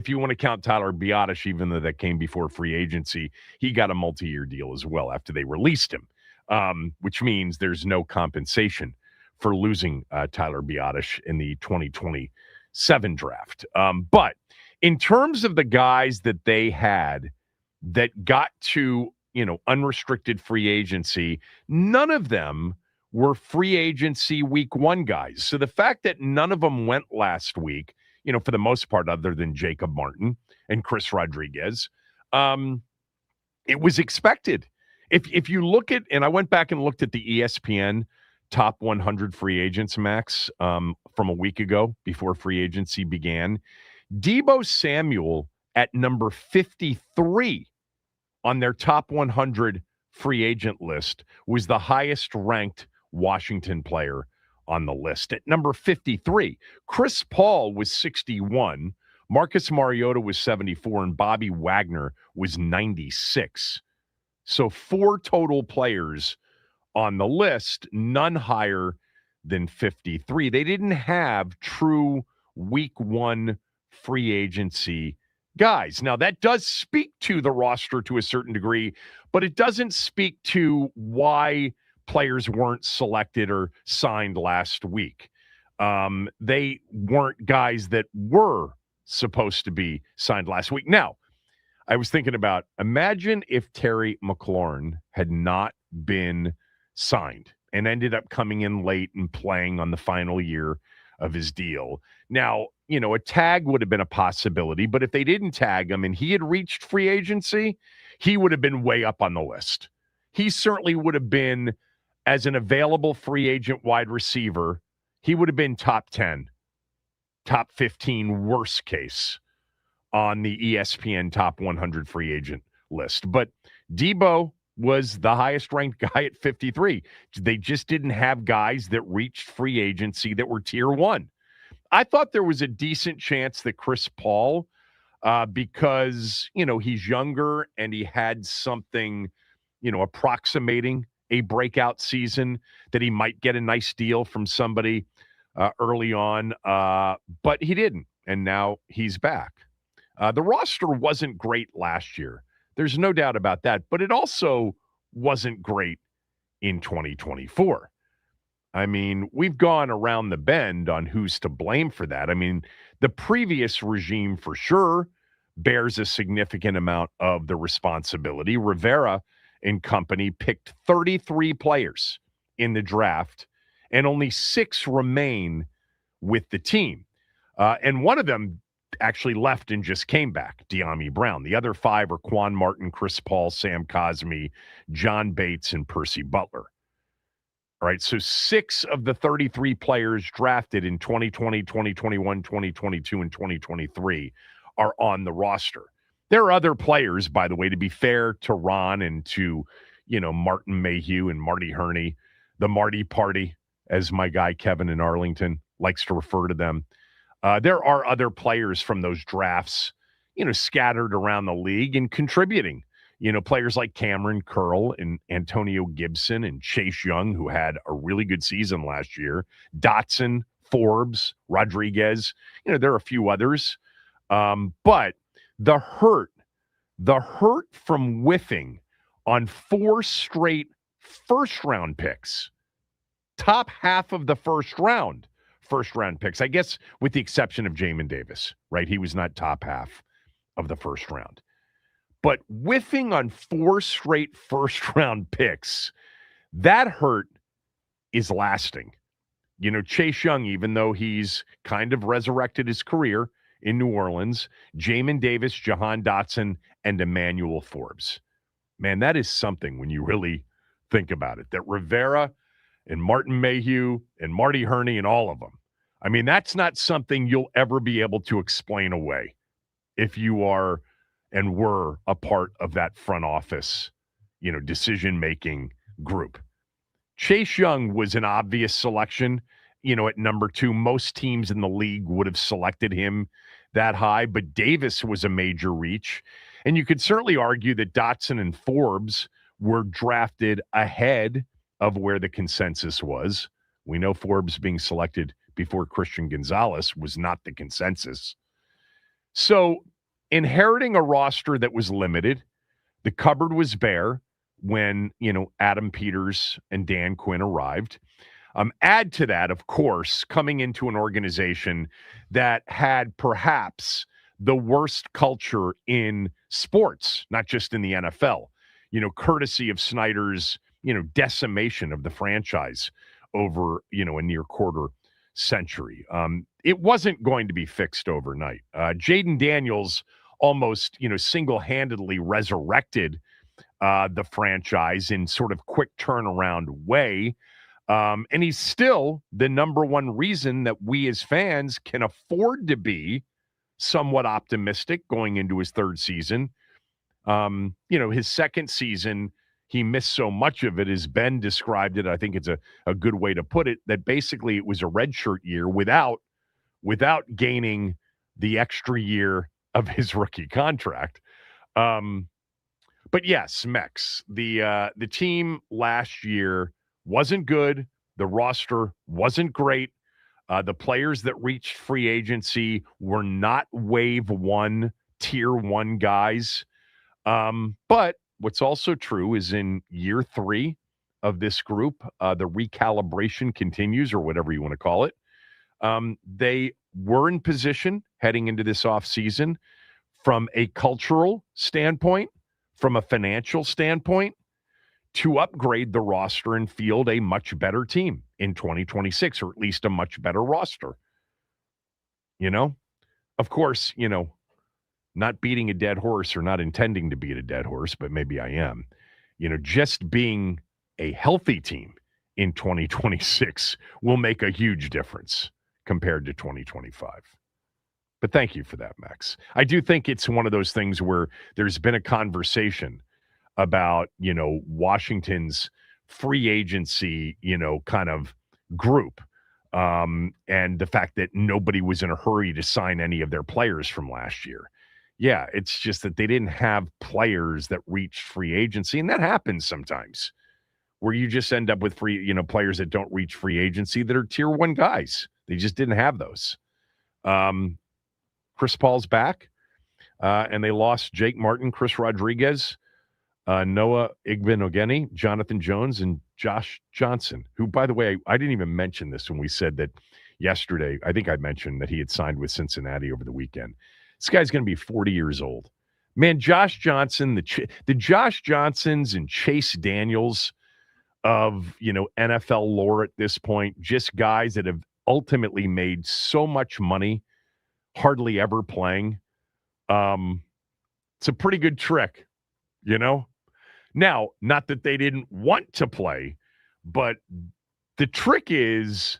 if you want to count Tyler Biotish, even though that came before free agency, he got a multi-year deal as well after they released him, which means there's no compensation for losing Tyler Biotish in the 2027 draft. But in terms of the guys that they had that got to, unrestricted free agency, none of them were free agency week one guys. So the fact that none of them went last week, for the most part, other than Jacob Martin and Chris Rodriguez, it was expected. If you look at, and I went back and looked at the ESPN top 100 free agents, Max, from a week ago before free agency began, Deebo Samuel at number 53 on their top 100 free agent list was the highest ranked Washington player on the list. At number 53, Chris Paul was 61, Marcus Mariota was 74, and Bobby Wagner was 96. So 4 total players on the list, none higher than 53. They didn't have true week one free agency guys. Now, that does speak to the roster to a certain degree, but it doesn't speak to why players weren't selected or signed last week. They weren't guys that were supposed to be signed last week. Now, I was thinking about, imagine if Terry McLaurin had not been signed and ended up coming in late and playing on the final year of his deal. Now, a tag would have been a possibility, but if they didn't tag him and he had reached free agency, he would have been way up on the list. He certainly would have been, as an available free agent wide receiver, he would have been top 10, top 15, worst case on the ESPN top 100 free agent list. But Deebo was the highest ranked guy at 53. They just didn't have guys that reached free agency that were tier one. I thought there was a decent chance that Chris Paul, because, he's younger and he had something, approximating a breakout season, that he might get a nice deal from somebody early on, but he didn't, and now he's back. The roster wasn't great last year. There's no doubt about that, but it also wasn't great in 2024. I mean, we've gone around the bend on who's to blame for that. I mean, the previous regime for sure bears a significant amount of the responsibility. Rivera and company picked 33 players in the draft, and only 6 remain with the team. And one of them actually left and just came back, De'Ami Brown. The other 5 are Quan Martin, Chris Paul, Sam Cosmi, John Bates, and Percy Butler. All right, so 6 of the 33 players drafted in 2020, 2021, 2022, and 2023 are on the roster. There are other players, by the way, to be fair to Ron and to, Martin Mayhew and Marty Herney, the Marty Party, as my guy Kevin in Arlington likes to refer to them. There are other players from those drafts, scattered around the league and contributing. Players like Cameron Curl and Antonio Gibson and Chase Young, who had a really good season last year, Dotson, Forbes, Rodriguez, there are a few others. But the hurt from whiffing on 4 straight first-round picks, top half of the first round picks, I guess with the exception of Jamin Davis, right? He was not top half of the first round. But whiffing on 4 straight first-round picks, that hurt is lasting. Chase Young, even though he's kind of resurrected his career in New Orleans, Jamin Davis, Jahan Dotson, and Emmanuel Forbes. Man, that is something when you really think about it, that Rivera and Martin Mayhew and Marty Herney and all of them, I mean, that's not something you'll ever be able to explain away if you are and were a part of that front office, decision-making group. Chase Young was an obvious selection, at number 2. Most teams in the league would have selected him that high, but Davis was a major reach. And you could certainly argue that Dotson and Forbes were drafted ahead of where the consensus was. We know Forbes being selected before Christian Gonzalez was not the consensus. So inheriting a roster that was limited. The cupboard was bare when, Adam Peters and Dan Quinn arrived. Add to that, of course, coming into an organization that had perhaps the worst culture in sports, not just in the NFL, courtesy of Snyder's, decimation of the franchise over, a near quarter century. It wasn't going to be fixed overnight. Jaden Daniels almost, single-handedly resurrected the franchise in sort of quick turnaround way. And he's still the number one reason that we as fans can afford to be somewhat optimistic going into his third season. His second season, he missed so much of it, as Ben described it. I think it's a good way to put it, that basically it was a redshirt year without gaining the extra year of his rookie contract. But yes, Mex, the team last year wasn't good. The roster wasn't great. The players that reached free agency were not wave one, tier one guys. But what's also true is in year 3 of this group, the recalibration continues, or whatever you want to call it. They were in position heading into this offseason from a cultural standpoint, from a financial standpoint, to upgrade the roster and field a much better team in 2026, or at least a much better roster. Of course, not beating a dead horse, or not intending to beat a dead horse, but maybe I am, just being a healthy team in 2026 will make a huge difference compared to 2025. But thank you for that, Max. I do think it's one of those things where there's been a conversation about, Washington's free agency, kind of group, and the fact that nobody was in a hurry to sign any of their players from last year. Yeah, it's just that they didn't have players that reached free agency, and that happens sometimes, where you just end up with players that don't reach free agency that are tier one guys. They just didn't have those. Chris Paul's back, and they lost Jake Martin, Chris Rodriguez, Noah Igbenogany, Jonathan Jones, and Josh Johnson, who, by the way, I didn't even mention this when we said that yesterday. I think I mentioned that he had signed with Cincinnati over the weekend. This guy's going to be 40 years old. Man, Josh Johnson, the Josh Johnsons and Chase Daniels of, NFL lore at this point, just guys that have ultimately made so much money, hardly ever playing. It's a pretty good trick, Now, not that they didn't want to play, but the trick is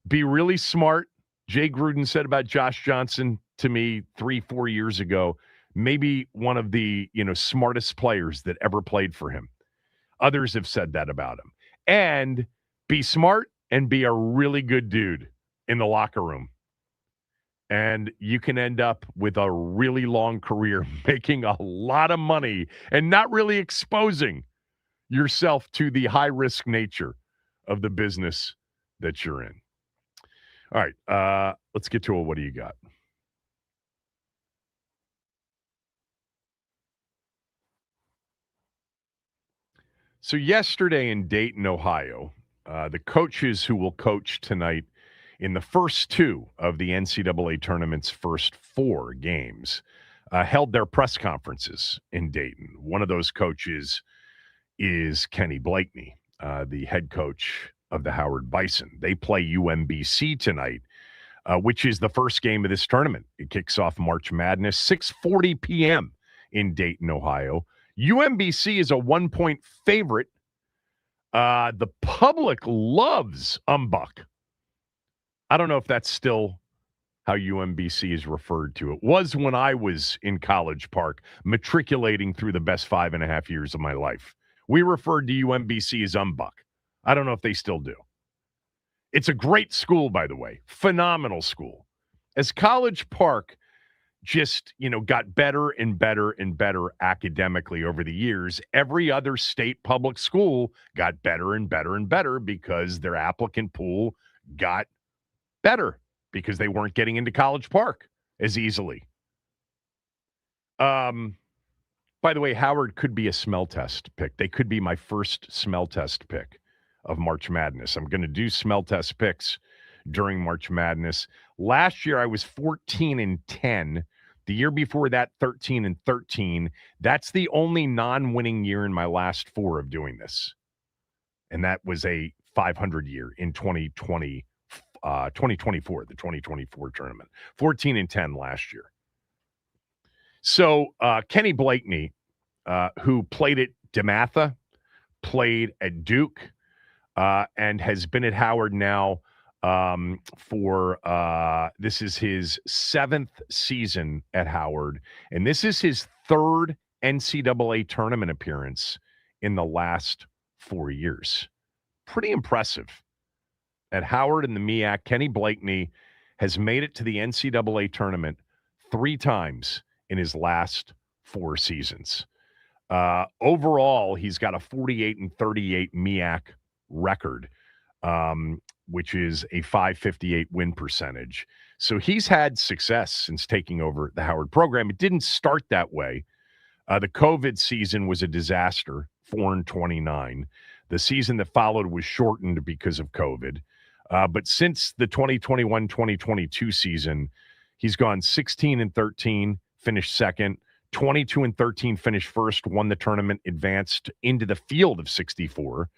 be really smart. Jay Gruden said about Josh Johnson to me 3-4 years ago, maybe one of the, smartest players that ever played for him. Others have said that about him. And be smart and be a really good dude in the locker room. And you can end up with a really long career, making a lot of money and not really exposing yourself to the high-risk nature of the business that you're in. All right, let's get to it. What do you got? So yesterday in Dayton, Ohio, the coaches who will coach tonight in the first 2 of the NCAA tournament's first 4 games held their press conferences in Dayton. One of those coaches is Kenny Blakeney, the head coach of the Howard Bison. They play UMBC tonight, which is the first game of this tournament. It kicks off March Madness, 6:40 p.m. in Dayton, Ohio. UMBC is a 1-point favorite. The public loves Umbuck. I don't know if that's still how UMBC is referred to. It was when I was in College Park, matriculating through the best 5.5 years of my life. We referred to UMBC as Umbuck. I don't know if they still do. It's a great school, by the way. Phenomenal school. As College Park just, got better and better and better academically over the years, every other state public school got better and better and better because their applicant pool got better because they weren't getting into College Park as easily. By the way, Howard could be a smell test pick. They could be my first smell test pick of March Madness. I'm going to do smell test picks during March Madness. Last year, I was 14-10. The year before that, 13-13. That's the only non-winning year in my last 4 of doing this. And that was a 500 year in 2024, the 2024 tournament. 14-10 last year. So Kenny Blakeney, who played at DeMatha, played at Duke, and has been at Howard now for this is his 7th season at Howard, and this is his 3rd NCAA tournament appearance in the last 4 years. Pretty impressive. At Howard and the MEAC, Kenny Blakeney has made it to the NCAA tournament 3 times in his last 4 seasons. Overall, he's got a 48-38 MEAC record, which is a .558 win percentage. So he's had success since taking over the Howard program. It didn't start that way. The COVID season was a disaster, 4-29. The season that followed was shortened because of COVID. But since the 2021-2022 season, he's gone 16-13, finished second, 22-13, finished first, won the tournament, advanced into the field of 64.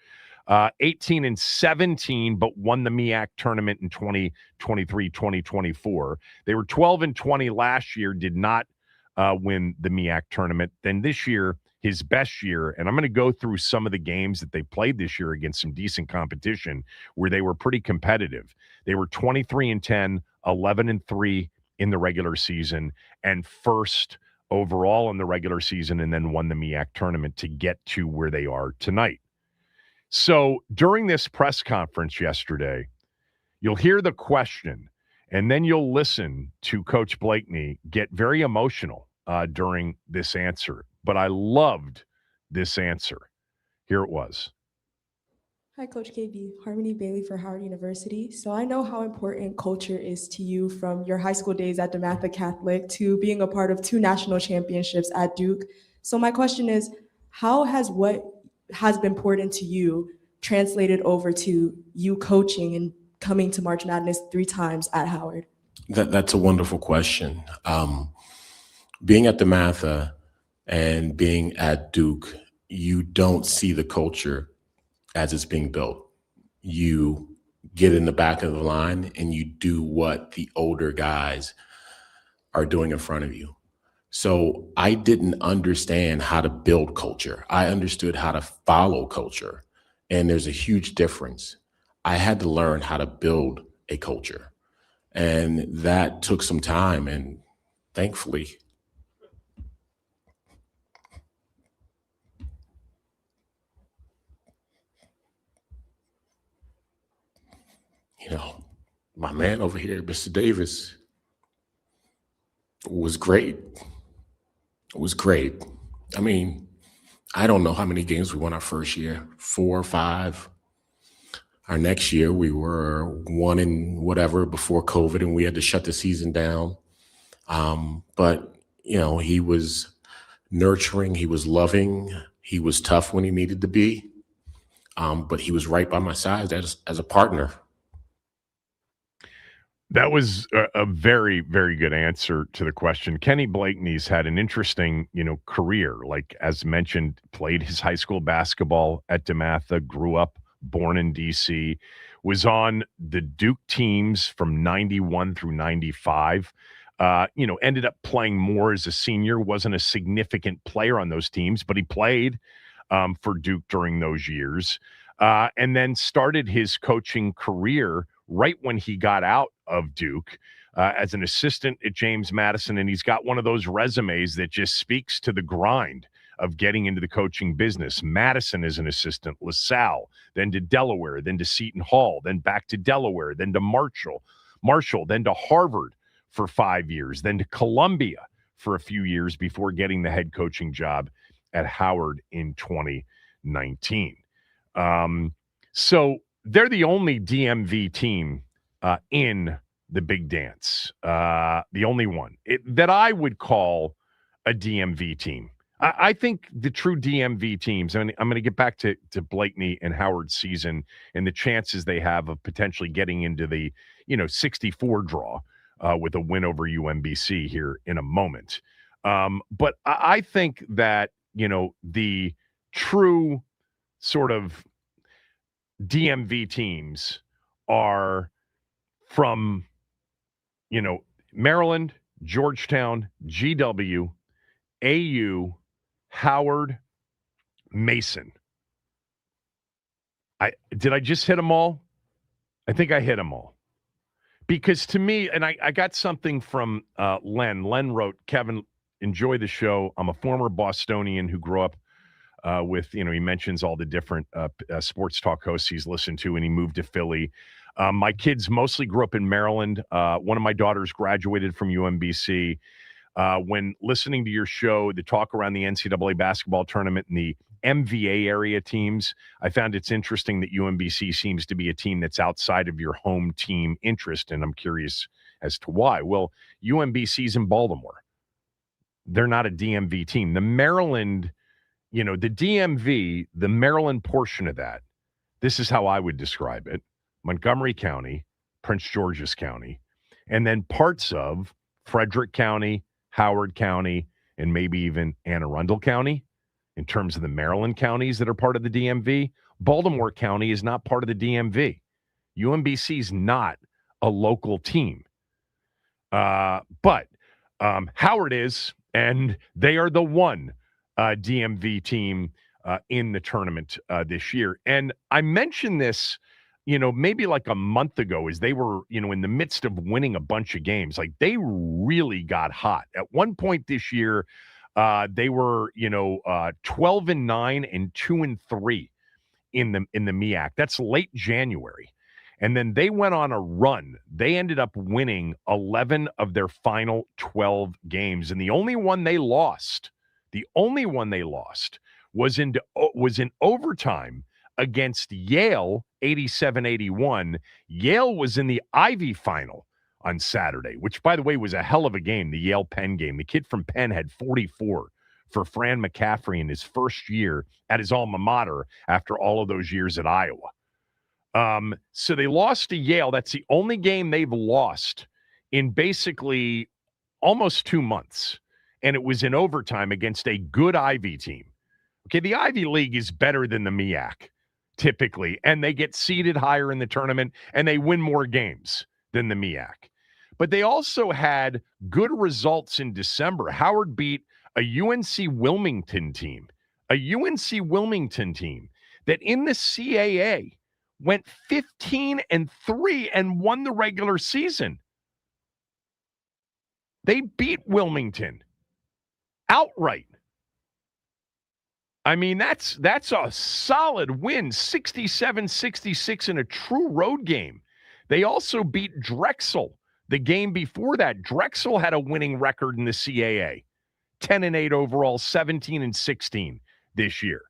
18-17, but won the MEAC tournament in 2023-2024. They were 12-20 last year, did not win the MEAC tournament. Then this year, his best year, and I'm going to go through some of the games that they played this year against some decent competition where they were pretty competitive. They were 23-10, 11-3 in the regular season, and first overall in the regular season, and then won the MEAC tournament to get to where they are tonight. So during this press conference yesterday, you'll hear the question, and then you'll listen to Coach Blakeney get very emotional during this answer. But I loved this answer. Here it was. Hi, Coach KB. Harmony Bailey for Howard University. So I know how important culture is to you from your high school days at DeMatha Catholic to being a part of 2 national championships at Duke. So my question is, how has what has been poured into you translated over to you coaching and coming to March Madness 3 times at Howard? That's a wonderful question. Being at DeMatha and being at Duke, you don't see the culture as it's being built. You get in the back of the line and you do what the older guys are doing in front of you. So I didn't understand how to build culture. I understood how to follow culture. And there's a huge difference. I had to learn how to build a culture. And that took some time. And thankfully, my man over here, Mr. Davis, was great. It was great. I mean, I don't know how many games we won our first year, 4 or 5. Our next year, we were 1 and whatever before COVID, and we had to shut the season down. But, he was nurturing. He was loving. He was tough when he needed to be. But he was right by my side as a partner. That was a very, very good answer to the question. Kenny Blakeney's had an interesting, career. Like, as mentioned, played his high school basketball at DeMatha, grew up, born in D.C., was on the Duke teams from 91 through 95. Ended up playing more as a senior, wasn't a significant player on those teams, but he played for Duke during those years. And then started his coaching career right when he got out of Duke as an assistant at James Madison. And he's got one of those resumes that just speaks to the grind of getting into the coaching business. Madison as an assistant, LaSalle, then to Delaware, then to Seton Hall, then back to Delaware, then to Marshall, then to Harvard for 5 years, then to Columbia for a few years before getting the head coaching job at Howard in 2019. So they're the only DMV team in the Big Dance, the only one that I would call a DMV team. I think the true DMV teams, and I'm going to get back to Blakeney and Howard's season and the chances they have of potentially getting into the, 64 draw with a win over UMBC here in a moment. But I think that, the true sort of DMV teams are from, Maryland, Georgetown, GW, AU, Howard, Mason. Did I just hit them all? I think I hit them all. Because to me, and I got something from Len. Len wrote, Kevin, enjoy the show. I'm a former Bostonian who grew up with, he mentions all the different sports talk hosts he's listened to, and he moved to Philly. My kids mostly grew up in Maryland. One of my daughters graduated from UMBC. When listening to your show, the talk around the NCAA basketball tournament and the MVA area teams, I found it's interesting that UMBC seems to be a team that's outside of your home team interest, and I'm curious as to why. Well, UMBC's in Baltimore. They're not a DMV team. The Maryland, the DMV, the Maryland portion of that, this is how I would describe it. Montgomery County, Prince George's County, and then parts of Frederick County, Howard County, and maybe even Anne Arundel County in terms of the Maryland counties that are part of the DMV. Baltimore County is not part of the DMV. UMBC is not a local team. But Howard is, and they are the one DMV team in the tournament this year. And I mentioned this, maybe like a month ago, as they were, in the midst of winning a bunch of games. Like, they really got hot. At one point this year, they were, 12-9 and 2-3 in the MEAC. That's late January. And then they went on a run. They ended up winning 11 of their final 12 games. And the only one they lost was in overtime against Yale, 87-81. Yale was in the Ivy final on Saturday, which, by the way, was a hell of a game, the Yale-Penn game. The kid from Penn had 44 for Fran McCaffrey in his first year at his alma mater after all of those years at Iowa. So they lost to Yale. That's the only game they've lost in basically almost 2 months. And it was in overtime against a good Ivy team. Okay, the Ivy League is better than the MEAC, typically. And they get seeded higher in the tournament, and they win more games than the MEAC. But they also had good results in December. Howard beat a UNC Wilmington team that in the CAA went 15-3 and won the regular season. They beat Wilmington outright. I mean, that's a solid win, 67-66 in a true road game. They also beat Drexel the game before that. Drexel had a winning record in the CAA, 10-8 overall, 17-16 this year.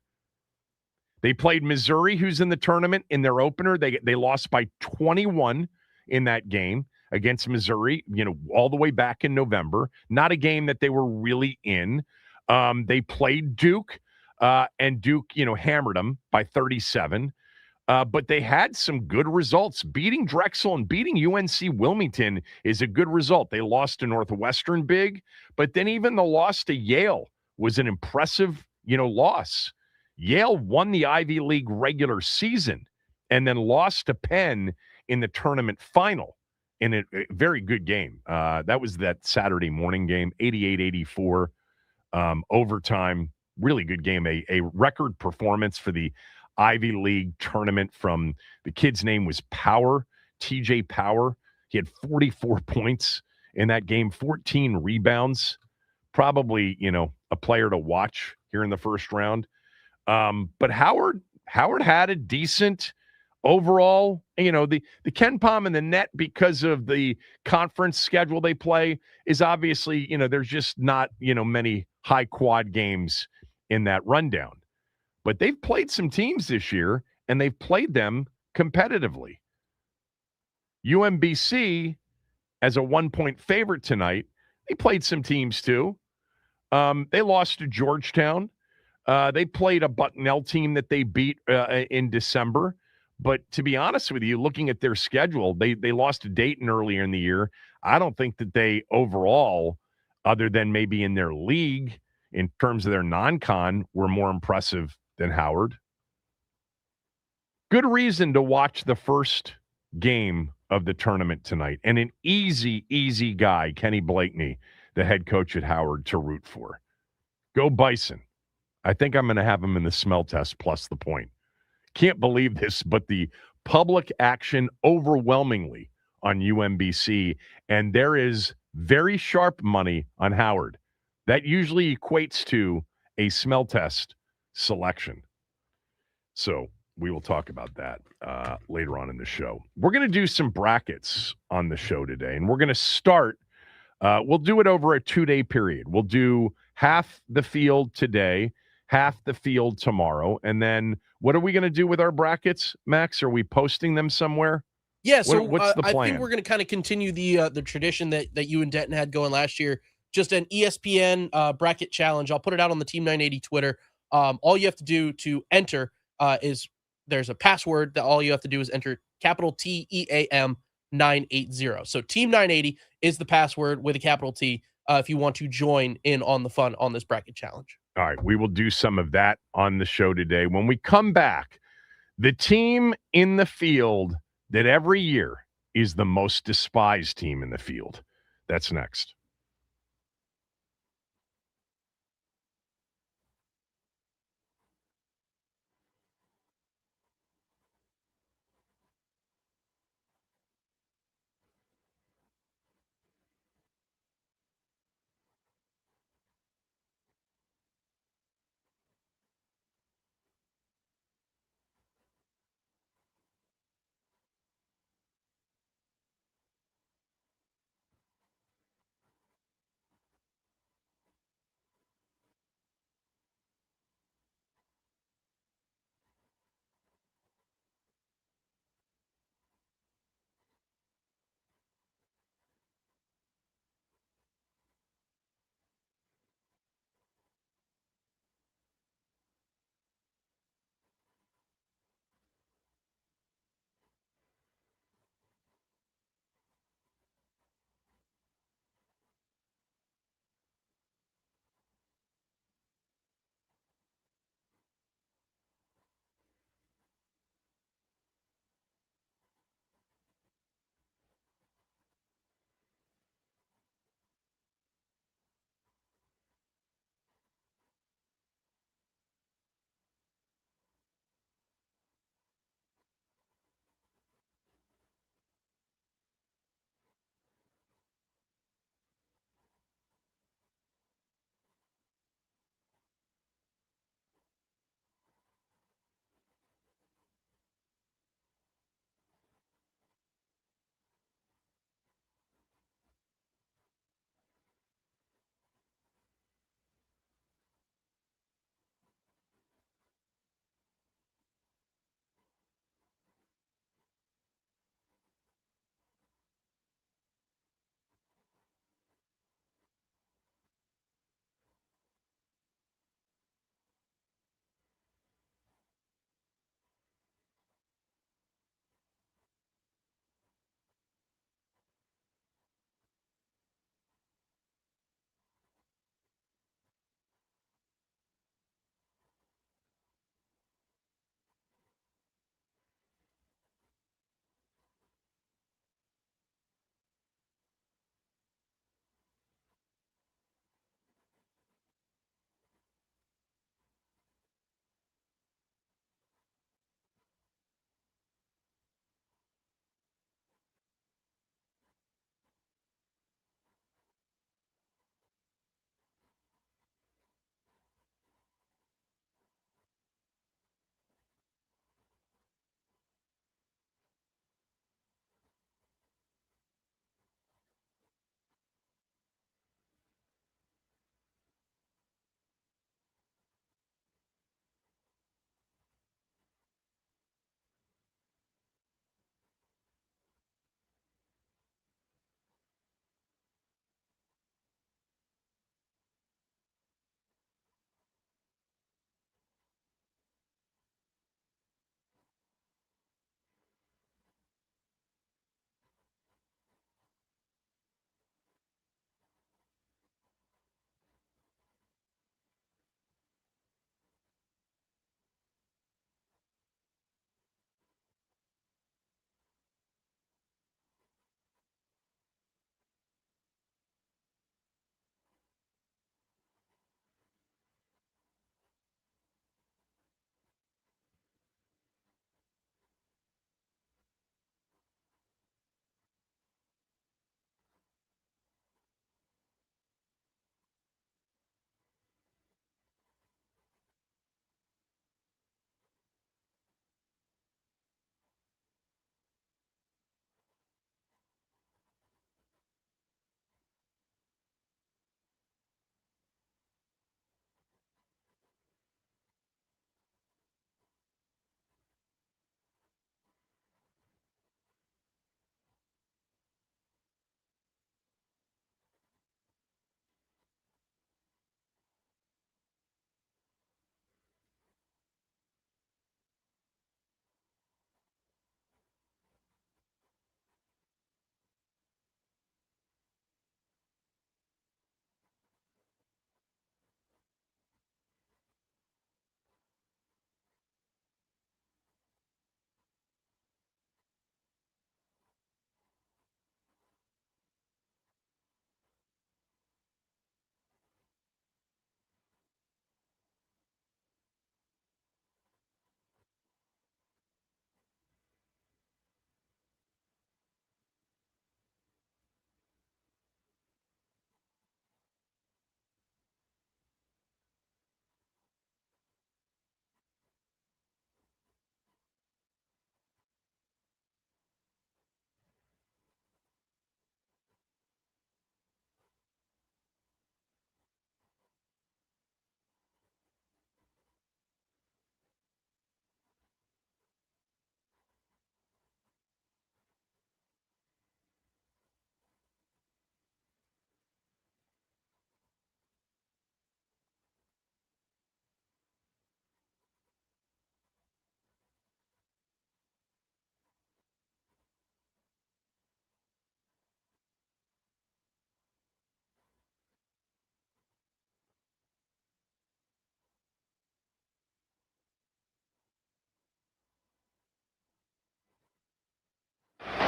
They played Missouri, who's in the tournament, in their opener. They lost by 21 in that game against Missouri, all the way back in November. Not a game that they were really in. They played Duke, and Duke, hammered them by 37. But they had some good results. Beating Drexel and beating UNC Wilmington is a good result. They lost to Northwestern big, but then even the loss to Yale was an impressive, loss. Yale won the Ivy League regular season and then lost to Penn in the tournament final in a very good game. That was that Saturday morning game, 88-84, overtime. Really good game, a record performance for the Ivy League tournament from the kid's name was Power, TJ Power. He had 44 points in that game, 14 rebounds. Probably, a player to watch here in the first round. But Howard had a decent overall, the Ken Pom and the net, because of the conference schedule they play, is obviously, there's just not, many high quad games in that rundown. But they've played some teams this year, and they've played them competitively. UMBC, as a 1-point favorite tonight, they played some teams too. They lost to Georgetown. They played a Bucknell team that they beat in December. But to be honest with you, looking at their schedule, they lost to Dayton earlier in the year. I don't think that they overall, other than maybe in their league, in terms of their non-con, were more impressive than Howard. Good reason to watch the first game of the tournament tonight. And an easy guy, Kenny Blakeney, the head coach at Howard, to root for. Go Bison. I think I'm going to have him in the smell test plus the point. Can't believe this, but the public action overwhelmingly on UMBC, and there is very sharp money on Howard. That usually equates to a smell test selection. So we will talk about that later on in the show. We're going to do some brackets on the show today, and we're going to start. We'll do it over a 2-day period. We'll do half the field today, half the field tomorrow, and then what are we going to do with our brackets, Max? Are we posting them somewhere? Yeah, so what's the plan? I think we're going to kind of continue the tradition that you and Denton had going last year. Just an ESPN bracket challenge. I'll put it out on the Team 980 Twitter. All you have to do to enter is there's a password that all you have to do is enter capital TEAM 980. So Team 980 is the password with a capital T if you want to join in on the fun on this bracket challenge. All right, we will do some of that on the show today. When we come back, the team in the field that every year is the most despised team in the field. That's next.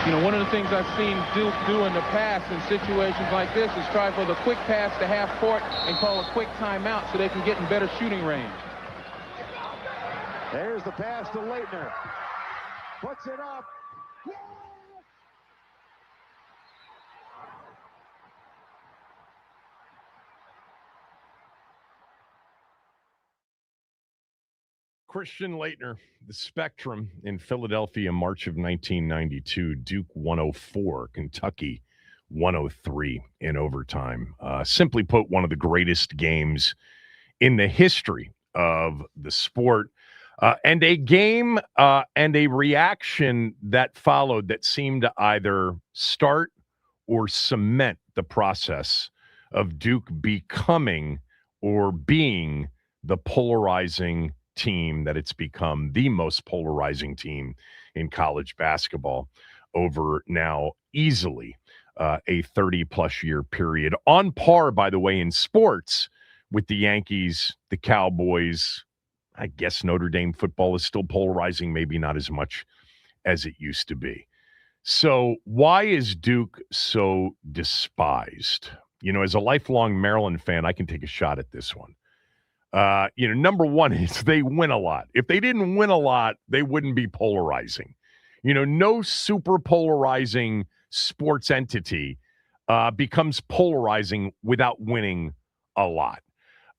You know, one of the things I've seen Duke do in the past in situations like this is try for the quick pass to half court and call a quick timeout so they can get in better shooting range. There's the pass to Leitner. Puts it up. Christian Leitner, the Spectrum in Philadelphia, March of 1992. Duke 104, Kentucky 103 in overtime. Simply put, one of the greatest games in the history of the sport. And a game and a reaction that followed that seemed to either start or cement the process of Duke becoming or being the polarizing team that it's become, the most polarizing team in college basketball over now easily a 30-plus year period. On par, by the way, in sports with the Yankees, the Cowboys. I guess Notre Dame football is still polarizing, maybe not as much as it used to be. So why is Duke so despised? You know, as a lifelong Maryland fan, I can take a shot at this one. Number one is they win a lot. If they didn't win a lot, they wouldn't be polarizing. You know, no super polarizing sports entity becomes polarizing without winning a lot.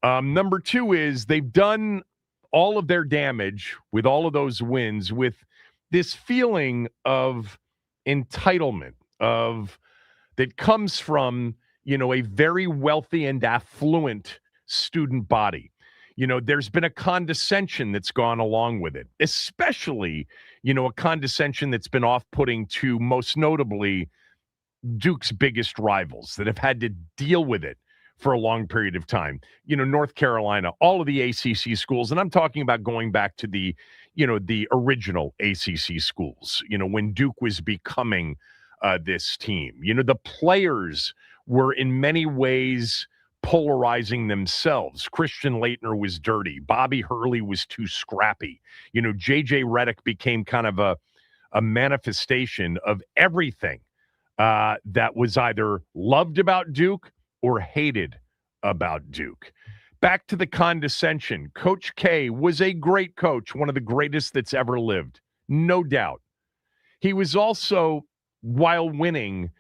Number two is they've done all of their damage with all of those wins with this feeling of entitlement that comes from, a very wealthy and affluent student body. You know, there's been a condescension that's gone along with it, especially, a condescension that's been off-putting to most notably Duke's biggest rivals that have had to deal with it for a long period of time. North Carolina, all of the ACC schools, and I'm talking about going back to the original ACC schools, when Duke was becoming this team. The players were in many ways polarizing themselves. Christian Leitner was dirty. Bobby Hurley was too scrappy. J.J. Redick became kind of a manifestation of everything that was either loved about Duke or hated about Duke. Back to the condescension. Coach K was a great coach, one of the greatest that's ever lived, no doubt. He was also, while winning,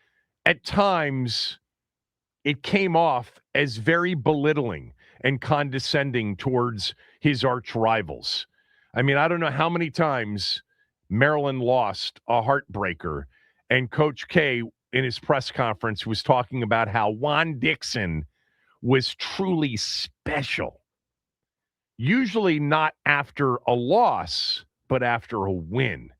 at times it came off as very belittling and condescending towards his arch rivals. I mean, I don't know how many times Maryland lost a heartbreaker, and Coach K in his press conference was talking about how Juan Dixon was truly special. Usually not after a loss, but after a win.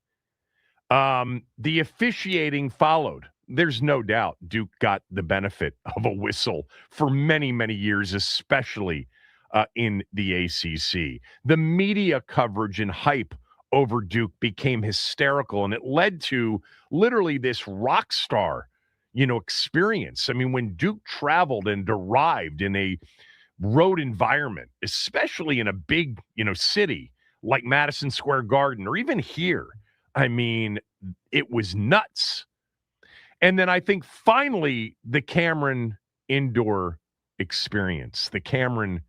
The officiating followed. There's no doubt Duke got the benefit of a whistle for many, many years, especially in the ACC. The media coverage and hype over Duke became hysterical, and it led to literally this rock star, experience. I mean, when Duke traveled and arrived in a road environment, especially in a big, city like Madison Square Garden or even here, I mean, it was nuts. And then I think finally the Cameron indoor experience, the Cameron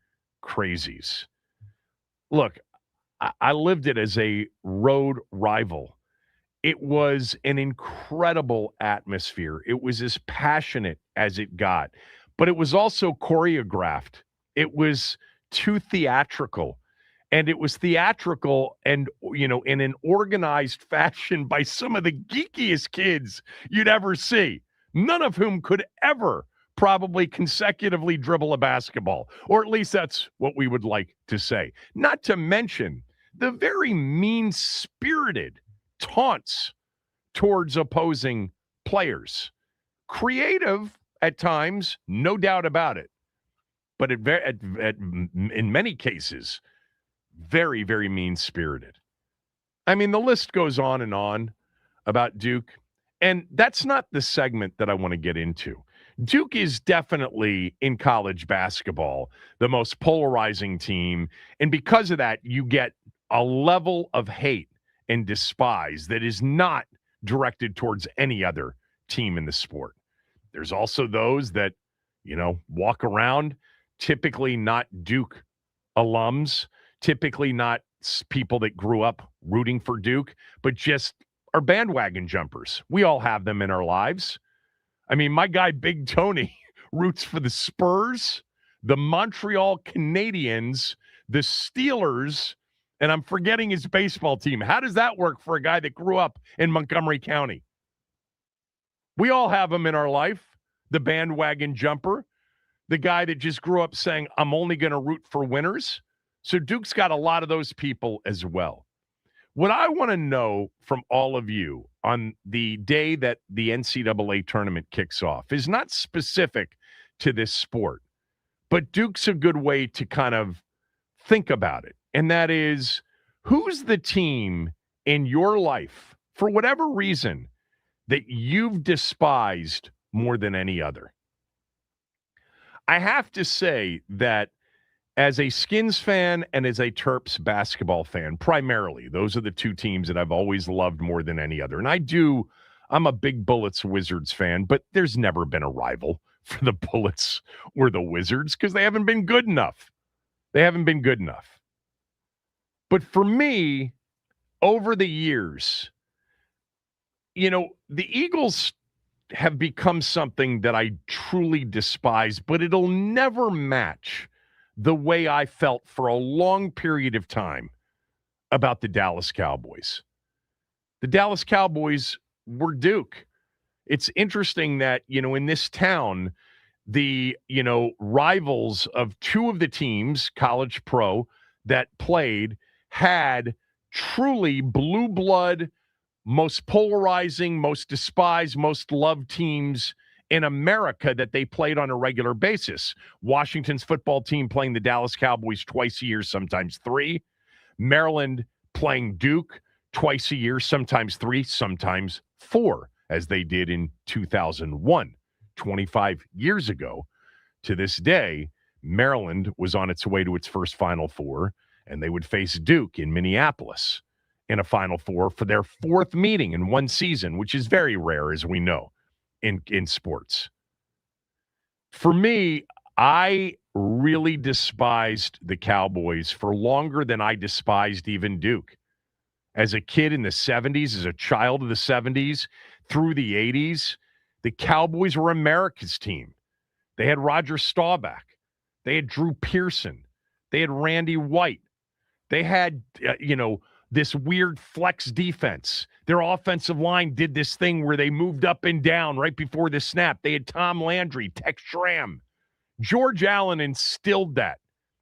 crazies. Look, I lived it as a road rival. It was an incredible atmosphere. It was as passionate as it got, but it was also choreographed. It was too theatrical. And it was theatrical and, in an organized fashion by some of the geekiest kids you'd ever see, none of whom could ever probably consecutively dribble a basketball, or at least that's what we would like to say. Not to mention the very mean-spirited taunts towards opposing players. Creative at times, no doubt about it, but in many cases, very, very mean-spirited. I mean, the list goes on about Duke, and that's not the segment that I want to get into. Duke is definitely, in college basketball, the most polarizing team, and because of that, you get a level of hate and despise that is not directed towards any other team in the sport. There's also those that, walk around, typically not Duke alums, typically not people that grew up rooting for Duke, but just are bandwagon jumpers. We all have them in our lives. I mean, my guy, Big Tony, roots for the Spurs, the Montreal Canadiens, the Steelers, and I'm forgetting his baseball team. How does that work for a guy that grew up in Montgomery County? We all have him in our life, the bandwagon jumper, the guy that just grew up saying, I'm only going to root for winners. So Duke's got a lot of those people as well. What I want to know from all of you on the day that the NCAA tournament kicks off is not specific to this sport, but Duke's a good way to kind of think about it. And that is, who's the team in your life, for whatever reason, that you've despised more than any other? I have to say that as a Skins fan and as a Terps basketball fan, primarily, those are the two teams that I've always loved more than any other. And I'm a big Bullets Wizards fan, but there's never been a rival for the Bullets or the Wizards because they haven't been good enough. But for me, over the years, the Eagles have become something that I truly despise, but it'll never match the way I felt for a long period of time about the Dallas Cowboys. The Dallas Cowboys were Duke. It's interesting that, in this town, the, rivals of two of the teams, college pro, that played had truly blue blood, most polarizing, most despised, most loved teams in America that they played on a regular basis. Washington's football team playing the Dallas Cowboys twice a year, sometimes three. Maryland playing Duke twice a year, sometimes three, sometimes four, as they did in 2001, 25 years ago. To this day, Maryland was on its way to its first Final Four, and they would face Duke in Minneapolis in a Final Four for their fourth meeting in one season, which is very rare, as we know, in sports. For me, I really despised the Cowboys for longer than I despised even Duke. As a kid in the 70s, as a child of the 70s, through the 80s, the Cowboys were America's team. They had Roger Staubach. They had Drew Pearson. They had Randy White. They had, this weird flex defense. Their offensive line did this thing where they moved up and down right before the snap. They had Tom Landry, Tex Schramm. George Allen instilled that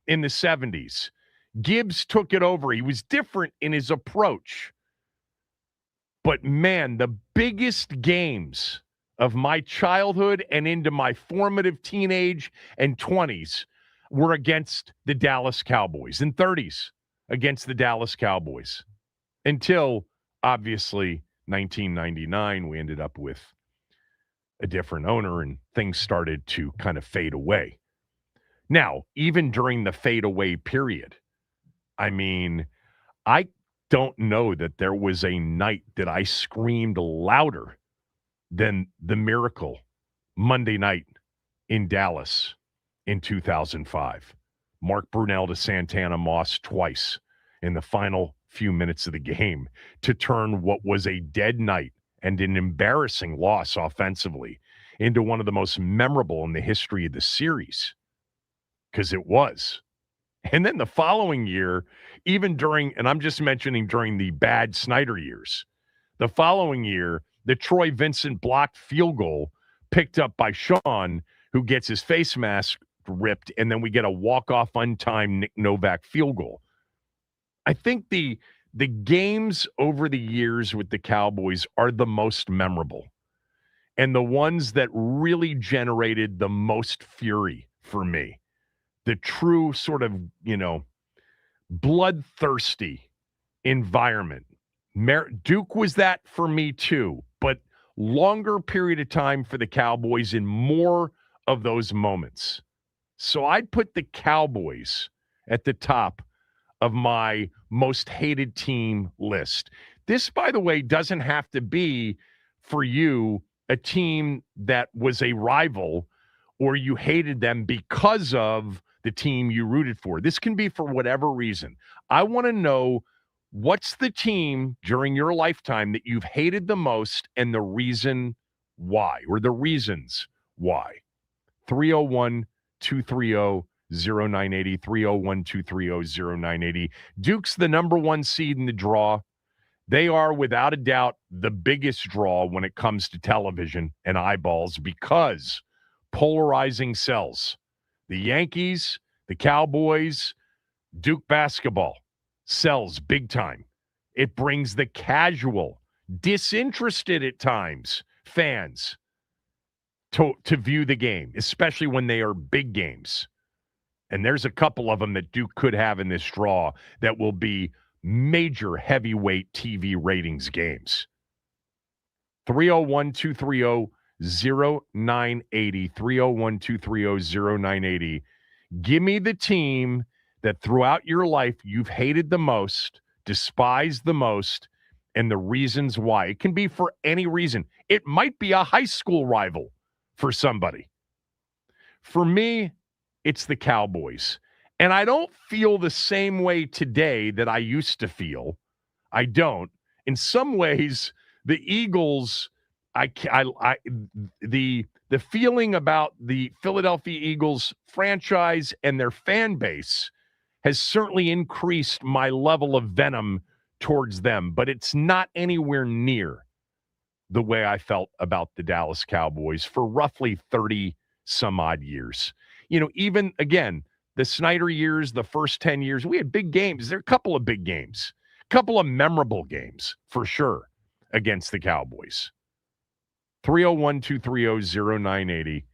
in the 70s. Gibbs took it over. He was different in his approach. But man, the biggest games of my childhood and into my formative teenage and 20s were against the Dallas Cowboys, and 30s against the Dallas Cowboys, until obviously 1999, we ended up with a different owner and things started to kind of fade away. Now, even during the fade away period, I mean, I don't know that there was a night that I screamed louder than the miracle Monday night in Dallas in 2005. Mark Brunell to Santana Moss twice in the final few minutes of the game to turn what was a dead night and an embarrassing loss offensively into one of the most memorable in the history of the series, because it was. And then the following year, even during, and I'm just mentioning during the bad Snyder years, the following year, the Troy Vincent blocked field goal picked up by Sean, who gets his face mask ripped, and then we get a walk-off untimed Nick Novak field goal. I think the games over the years with the Cowboys are the most memorable and the ones that really generated the most fury for me. The true sort of, bloodthirsty environment. Duke was that for me too, but longer period of time for the Cowboys in more of those moments. So I'd put the Cowboys at the top of my most hated team list. This, by the way, doesn't have to be for you a team that was a rival or you hated them because of the team you rooted for. This can be for whatever reason. I want to know what's the team during your lifetime that you've hated the most and the reason why, or the reasons why. 301 230 0980, 301 230 0980. Duke's the number one seed in the draw. They are, without a doubt, the biggest draw when it comes to television and eyeballs because polarizing sells. The Yankees, the Cowboys, Duke basketball sells big time. It brings the casual, disinterested at times fans to view the game, especially when they are big games. And there's a couple of them that Duke could have in this draw that will be major heavyweight TV ratings games. 301 230 0980. 301 230 0980. Give me the team that throughout your life you've hated the most, despised the most, and the reasons why. It can be for any reason. It might be a high school rival for somebody. For me, it's the Cowboys. And I don't feel the same way today that I used to feel. I don't. In some ways, the Eagles, the feeling about the Philadelphia Eagles franchise and their fan base has certainly increased my level of venom towards them, but it's not anywhere near the way I felt about the Dallas Cowboys for roughly 30 some odd years. You know, even again, the Snyder years, the first 10 years, we had big games. There are a couple of big games, a couple of memorable games for sure against the Cowboys. 301 230 0980.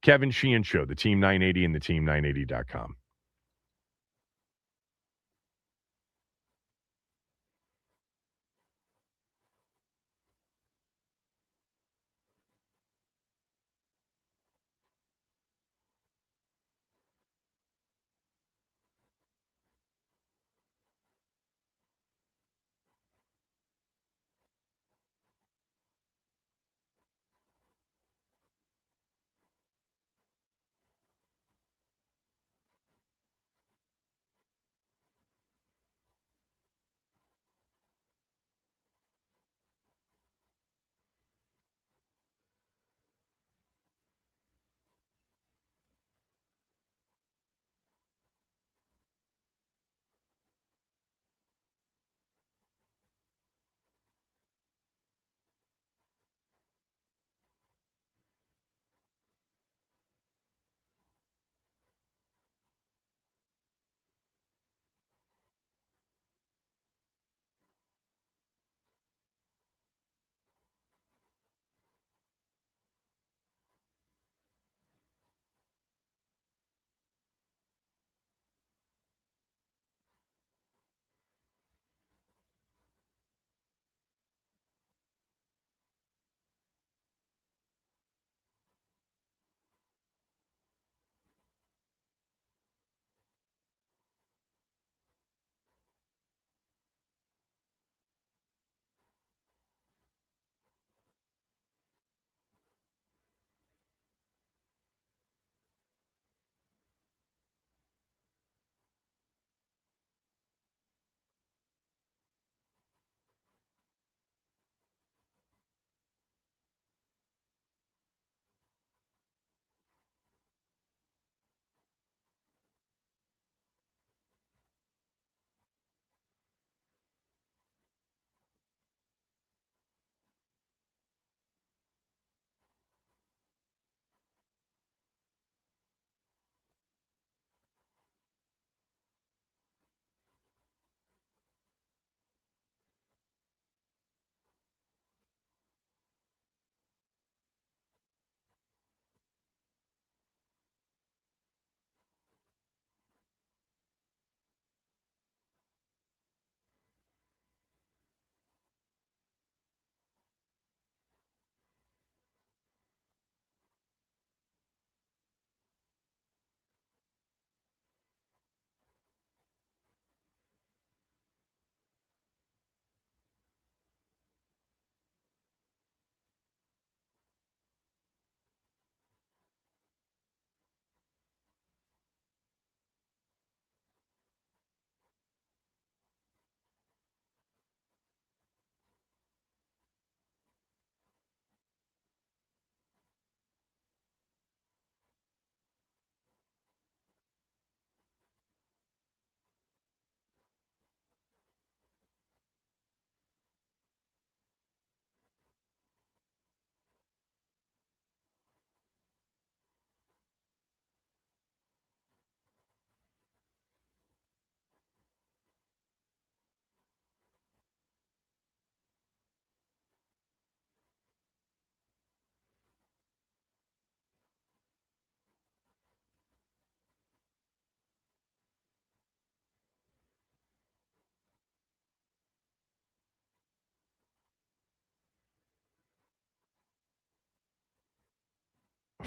Kevin Sheehan Show, the Team 980 and the team980.com.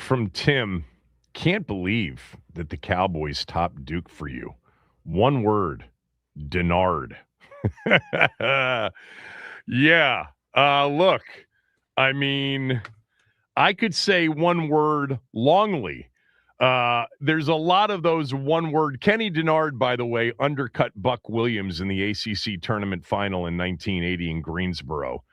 From Tim, can't believe that the Cowboys topped Duke for you. One word, Denard. Yeah. Look, I mean, I could say one word, Longley. There's a lot of those one word. Kenny Denard, by the way, undercut Buck Williams in the ACC tournament final in 1980 in Greensboro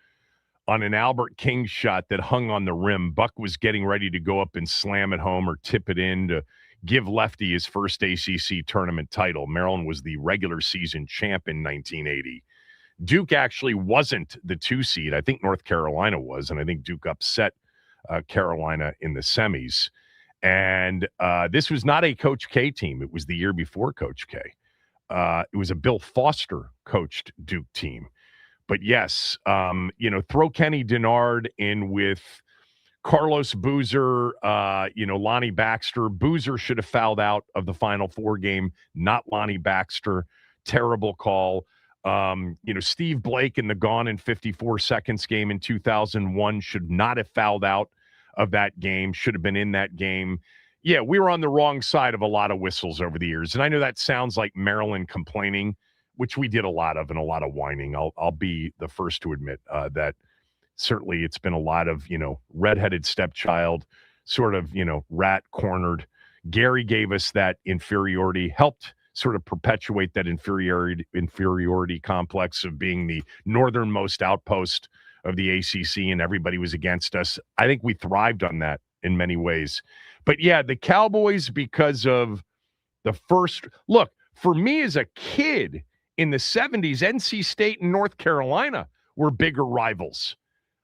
on an Albert King shot that hung on the rim. Buck was getting ready to go up and slam it home or tip it in to give Lefty his first ACC tournament title. Maryland was the regular season champ in 1980. Duke actually wasn't the 2 seed. I think North Carolina was, and I think Duke upset Carolina in the semis. And this was not a Coach K team. It was the year before Coach K. It was a Bill Foster coached Duke team. But yes, throw Kenny Denard in with Carlos Boozer, Lonnie Baxter. Boozer should have fouled out of the Final Four game, not Lonnie Baxter. Terrible call. Steve Blake in the Gone in 54 Seconds game in 2001 should not have fouled out of that game, should have been in that game. Yeah, we were on the wrong side of a lot of whistles over the years. And I know that sounds like Maryland complaining, which we did a lot of, and a lot of whining. I'll be the first to admit that certainly it's been a lot of, redheaded stepchild, sort of, rat cornered. Gary gave us that inferiority, helped sort of perpetuate that inferiority complex of being the northernmost outpost of the ACC, and everybody was against us. I think we thrived on that in many ways. But yeah, the Cowboys, because of the first look, for me as a kid in the 70s, NC State and North Carolina were bigger rivals.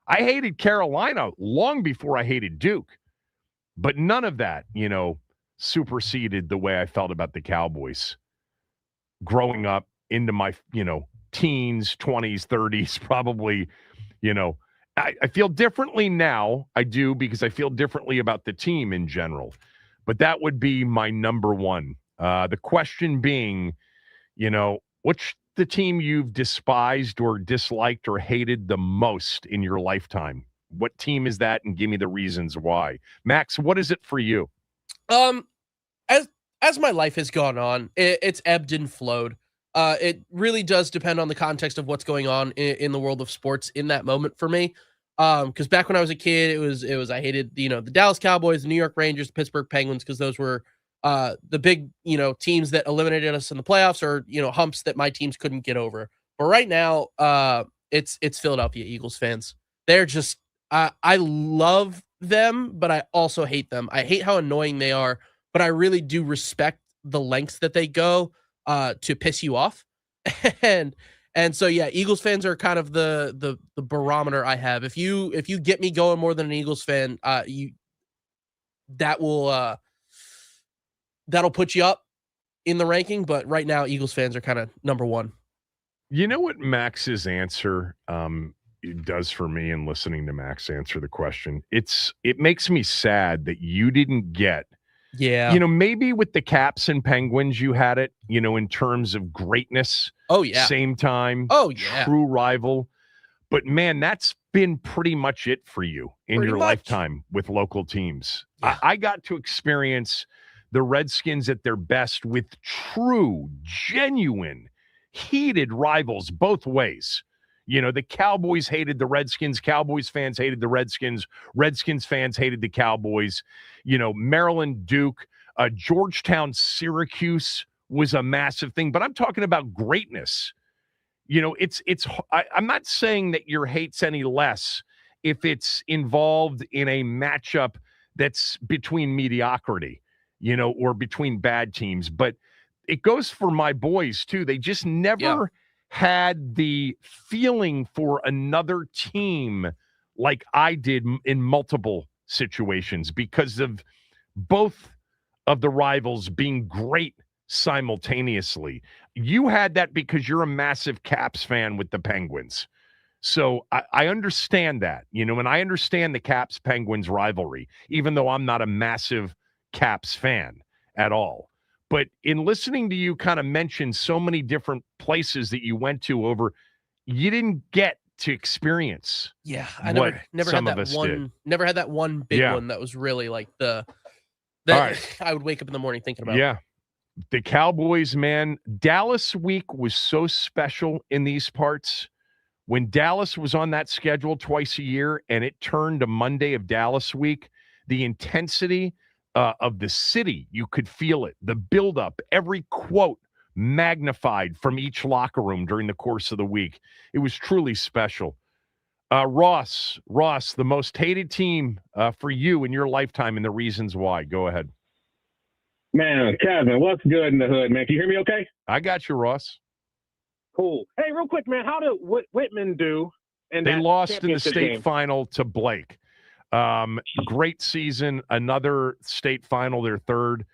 I hated Carolina long before I hated Duke, but none of that, superseded the way I felt about the Cowboys growing up into my, teens, 20s, 30s, probably, I feel differently now. I do, because I feel differently about the team in general, but that would be my number one. The question being, what's the team you've despised or disliked or hated the most in your lifetime? What team is that? And give me the reasons why. Max, what is it for you? As my life has gone on, it's ebbed and flowed. It really does depend on the context of what's going on in the world of sports in that moment for me. Because back when I was a kid, it was I hated the Dallas Cowboys, the New York Rangers, the Pittsburgh Penguins, because those were the big teams that eliminated us in the playoffs, or humps that my teams couldn't get over. But right now, it's Philadelphia Eagles fans. They're just I love them, but I also hate them. I hate how annoying they are, but I really do respect the lengths that they go to piss you off. And so yeah, Eagles fans are kind of the barometer I have. If you get me going more than an Eagles fan, that'll put you up in the ranking. But right now, Eagles fans are kind of number one. You know what Max's answer does for me in listening to Max answer the question? It makes me sad that you didn't get. Yeah. Maybe with the Caps and Penguins, you had it, in terms of greatness. Oh, yeah. Same time. Oh, yeah. True rival. But man, that's been pretty much it for you in your lifetime with local teams. Yeah. I got to experience the Redskins at their best with true, genuine, heated rivals both ways. The Cowboys hated the Redskins. Cowboys fans hated the Redskins. Redskins fans hated the Cowboys. Maryland, Duke, Georgetown, Syracuse was a massive thing. But I'm talking about greatness. I'm not saying that your hate's any less if it's involved in a matchup that's between mediocrity, or between bad teams. But it goes for my boys, too. They just never had the feeling for another team like I did in multiple situations because of both of the rivals being great simultaneously. You had that because you're a massive Caps fan with the Penguins. So I understand that, and I understand the Caps-Penguins rivalry, even though I'm not a massive Caps fan at all. But in listening to you kind of mention so many different places that you went to you didn't get to experience. Yeah, I what never some had of that us one. did. Never had that one big Yeah. one that was really like that All right. I would wake up in the morning thinking about. Yeah. The Cowboys, man, Dallas week was so special in these parts. When Dallas was on that schedule twice a year and it turned to Monday of Dallas week, the intensity of the city, you could feel it. The buildup, every quote magnified from each locker room during the course of the week. It was truly special. Ross, the most hated team for you in your lifetime and the reasons why. Go ahead. Man, Kevin, what's good in the hood, man? Can you hear me okay? I got you, Ross. Cool. Hey, real quick, man, how did Whitman do in They that lost in the championship state game? final to Blake. Great season, another state final, their third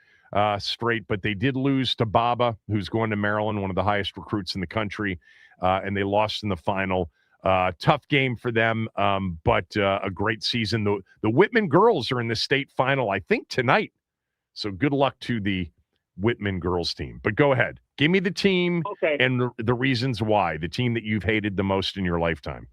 straight, but they did lose to Baba, who's going to Maryland, one of the highest recruits in the country, and they lost in the final. Tough game for them, but a great season. The Whitman girls are in the state final, I think, tonight. So good luck to the Whitman girls team. But go ahead. Give me the team and the reasons why, the team that you've hated the most in your lifetime.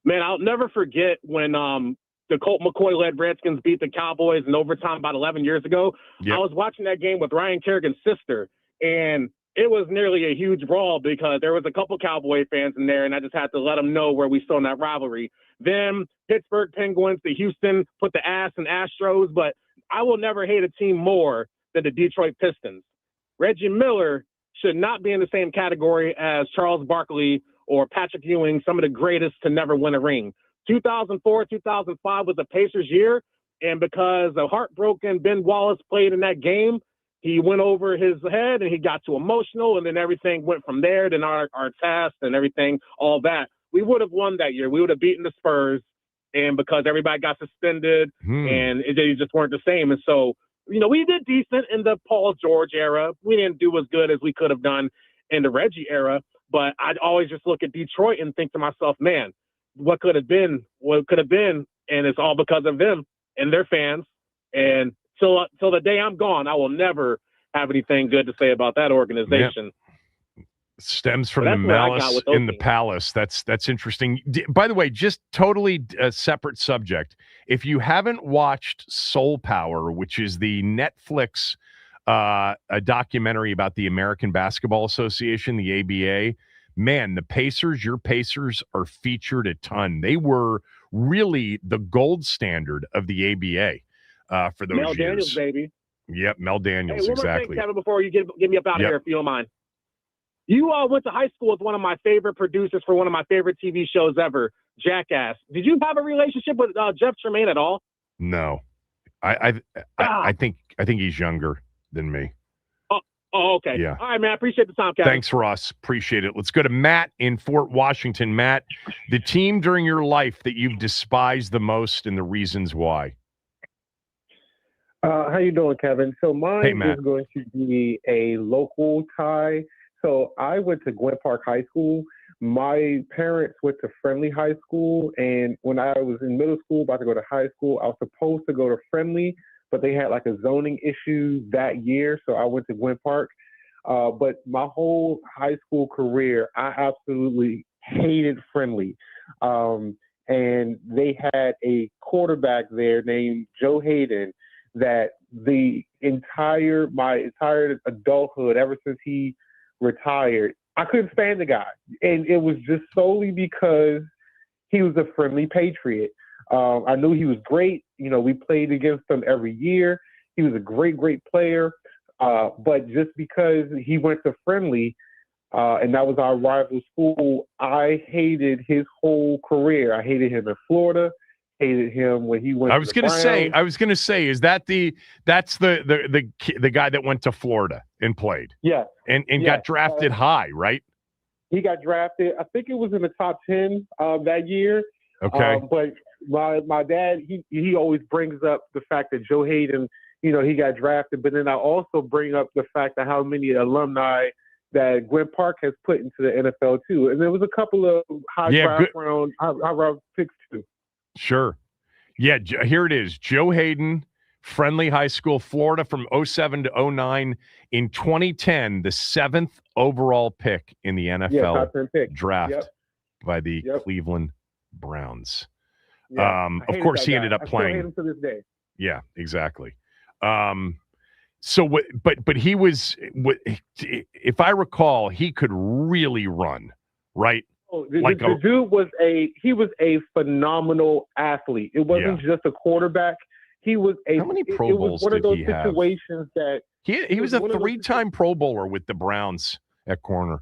Man, I'll never forget when the Colt McCoy-led Redskins beat the Cowboys in overtime about 11 years ago. Yep. I was watching that game with Ryan Kerrigan's sister, and it was nearly a huge brawl because there was a couple Cowboy fans in there, and I just had to let them know where we stood in that rivalry. Then Pittsburgh Penguins to Houston put the ass in Astros, but I will never hate a team more than the Detroit Pistons. Reggie Miller should not be in the same category as Charles Barkley or Patrick Ewing, some of the greatest to never win a ring. 2004, 2005 was the Pacers' year, and because a heartbroken Ben Wallace played in that game, he went over his head and he got too emotional, and then everything went from there. Then our test and everything, all that. We would have won that year. We would have beaten the Spurs, and because everybody got suspended and they just weren't the same. And so, we did decent in the Paul George era. We didn't do as good as we could have done in the Reggie era, but I'd always just look at Detroit and think to myself, man, what could have been, and it's all because of them and their fans. And till the day I'm gone, I will never have anything good to say about that organization. Yep. Stems from the malice in the palace. That's interesting. By the way, just totally a separate subject. If you haven't watched Soul Power, which is the Netflix a documentary about the American Basketball Association, the ABA, man, your Pacers are featured a ton. They were really the gold standard of the ABA for those Mel years. Daniels, baby. Yep, Mel Daniels, hey, one exactly. More thing, Kevin, before you get me up out of here, if you don't mind. You went to high school with one of my favorite producers for one of my favorite TV shows ever, Jackass. Did you have a relationship with Jeff Tremaine at all? No, I think he's younger than me. Oh, okay. Yeah. All right, man. I appreciate the time, Kevin. Thanks, Ross. Appreciate it. Let's go to Matt in Fort Washington. Matt, the team during your life that you've despised the most and the reasons why. How you doing, Kevin? So mine Matt. is going to be a local tie. So I went to Gwynn Park High School. My parents went to Friendly High School, and when I was in middle school, about to go to high school, I was supposed to go to Friendly, but they had like a zoning issue that year, so I went to Gwynn Park. But my whole high school career, I absolutely hated Friendly. And they had a quarterback there named Joe Hayden that my entire adulthood, ever since he retired, I couldn't stand the guy. And it was just solely because he was a Friendly Patriot. I knew he was great. We played against him every year. He was a great, great player. But just because he went to Friendly, and that was our rival school, I hated his whole career. I hated him in Florida. Hated him when he went. I was going to say, is that that's the guy that went to Florida and played? Yeah, and got drafted high, right? He got drafted. I think it was in the top 10 that year. Okay, but my dad, he always brings up the fact that Joe Hayden, he got drafted. But then I also bring up the fact that how many alumni that Gwynn Park has put into the NFL too, and there was a couple of high round picks too. Sure. Yeah, here it is. Joe Hayden, Friendly High School, Florida from 07 to 09. In 2010, the 7th overall pick in the NFL top 10 pick. draft. Yep. by the Yep. Cleveland Browns. Yeah, I Of hated course, that he guy. ended up I still hate playing. him to this day. Yeah, exactly. So what? But he was. If I recall, he could really run, right? Oh, Like the dude was a phenomenal athlete. It wasn't just a quarterback. He was How many Pro it was Bowls one of did those he have? situations that He was a one of those 3-time Pro Bowler with the Browns at corner.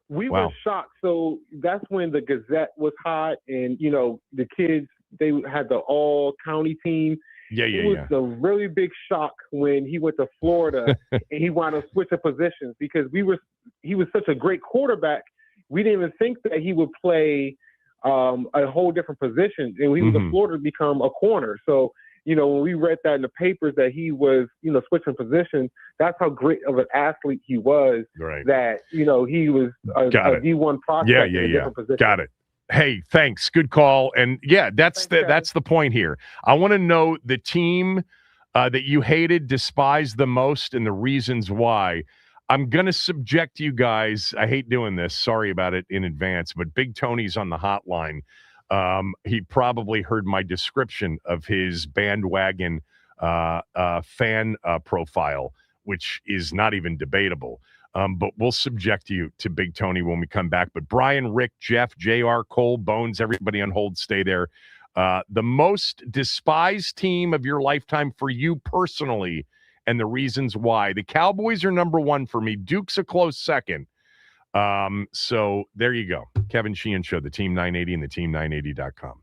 we Wow. were shocked. So that's when the Gazette was hot, and the kids, they had the all county team. It was a really big shock when he went to Florida and he wound up switching positions, because he was such a great quarterback. We didn't even think that he would play a whole different position, and when he was in Florida to become a corner. So when we read that in the papers that he was switching positions, that's how great of an athlete he was. Right. That he was a D1 prospect in a different position. Got it. Hey, thanks. Good call. And that's the point here. I want to know the team that you hated, despised the most, and the reasons why. I'm going to subject you guys. I hate doing this. Sorry about it in advance, but Big Tony's on the hotline. He probably heard my description of his bandwagon fan profile, which is not even debatable. But we'll subject you to Big Tony when we come back. But Brian, Rick, Jeff, JR, Cole, Bones, everybody on hold, stay there. The most despised team of your lifetime for you personally, and the reasons why. The Cowboys are number one for me. Duke's a close second. So there you go. Kevin Sheehan Show, the Team 980 and the team980.com.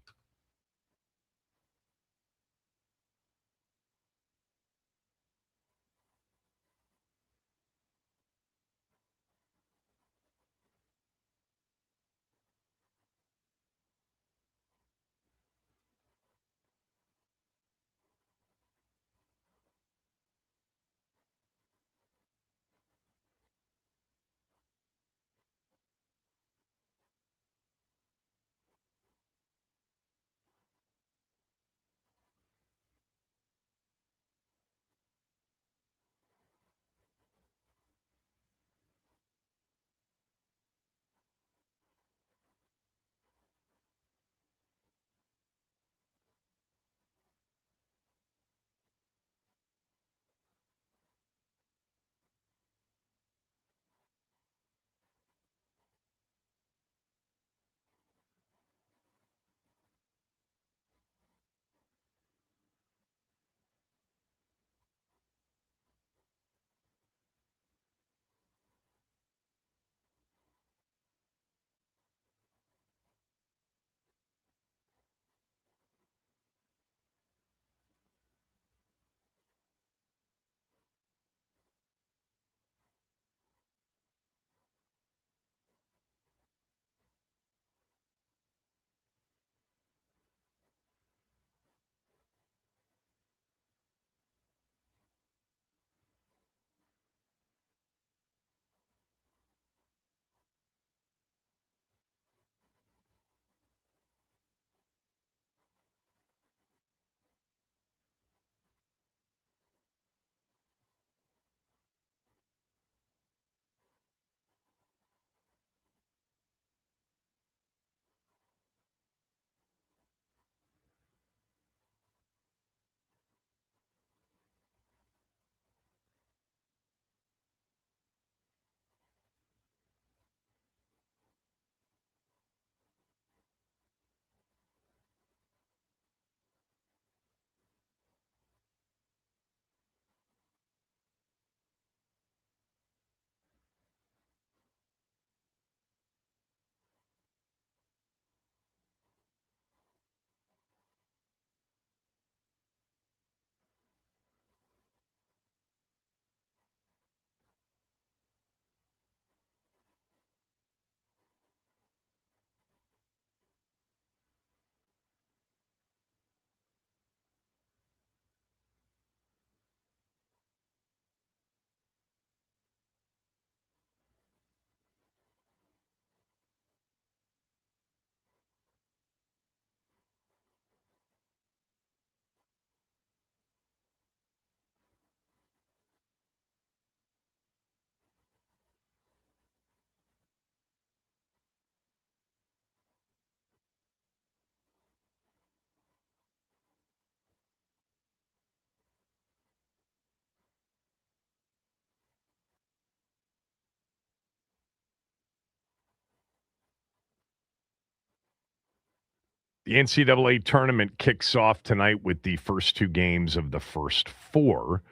The NCAA tournament kicks off tonight with the first two games of the first four.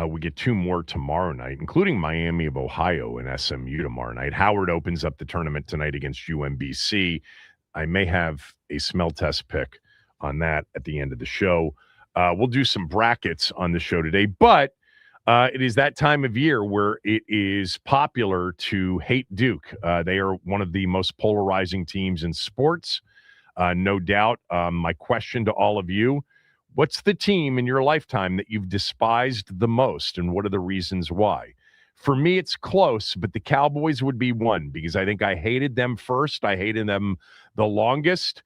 We get two more tomorrow night, including Miami of Ohio and SMU tomorrow night. Howard opens up the tournament tonight against UMBC. I may have a smell test pick on that at the end of the show. We'll do some brackets on the show today, but it is that time of year where it is popular to hate Duke. They are one of the most polarizing teams in sports. No doubt. My question to all of you, what's the team in your lifetime that you've despised the most, and what are the reasons why? For me, it's close, but the Cowboys would be one because I think I hated them first. I hated them the longest.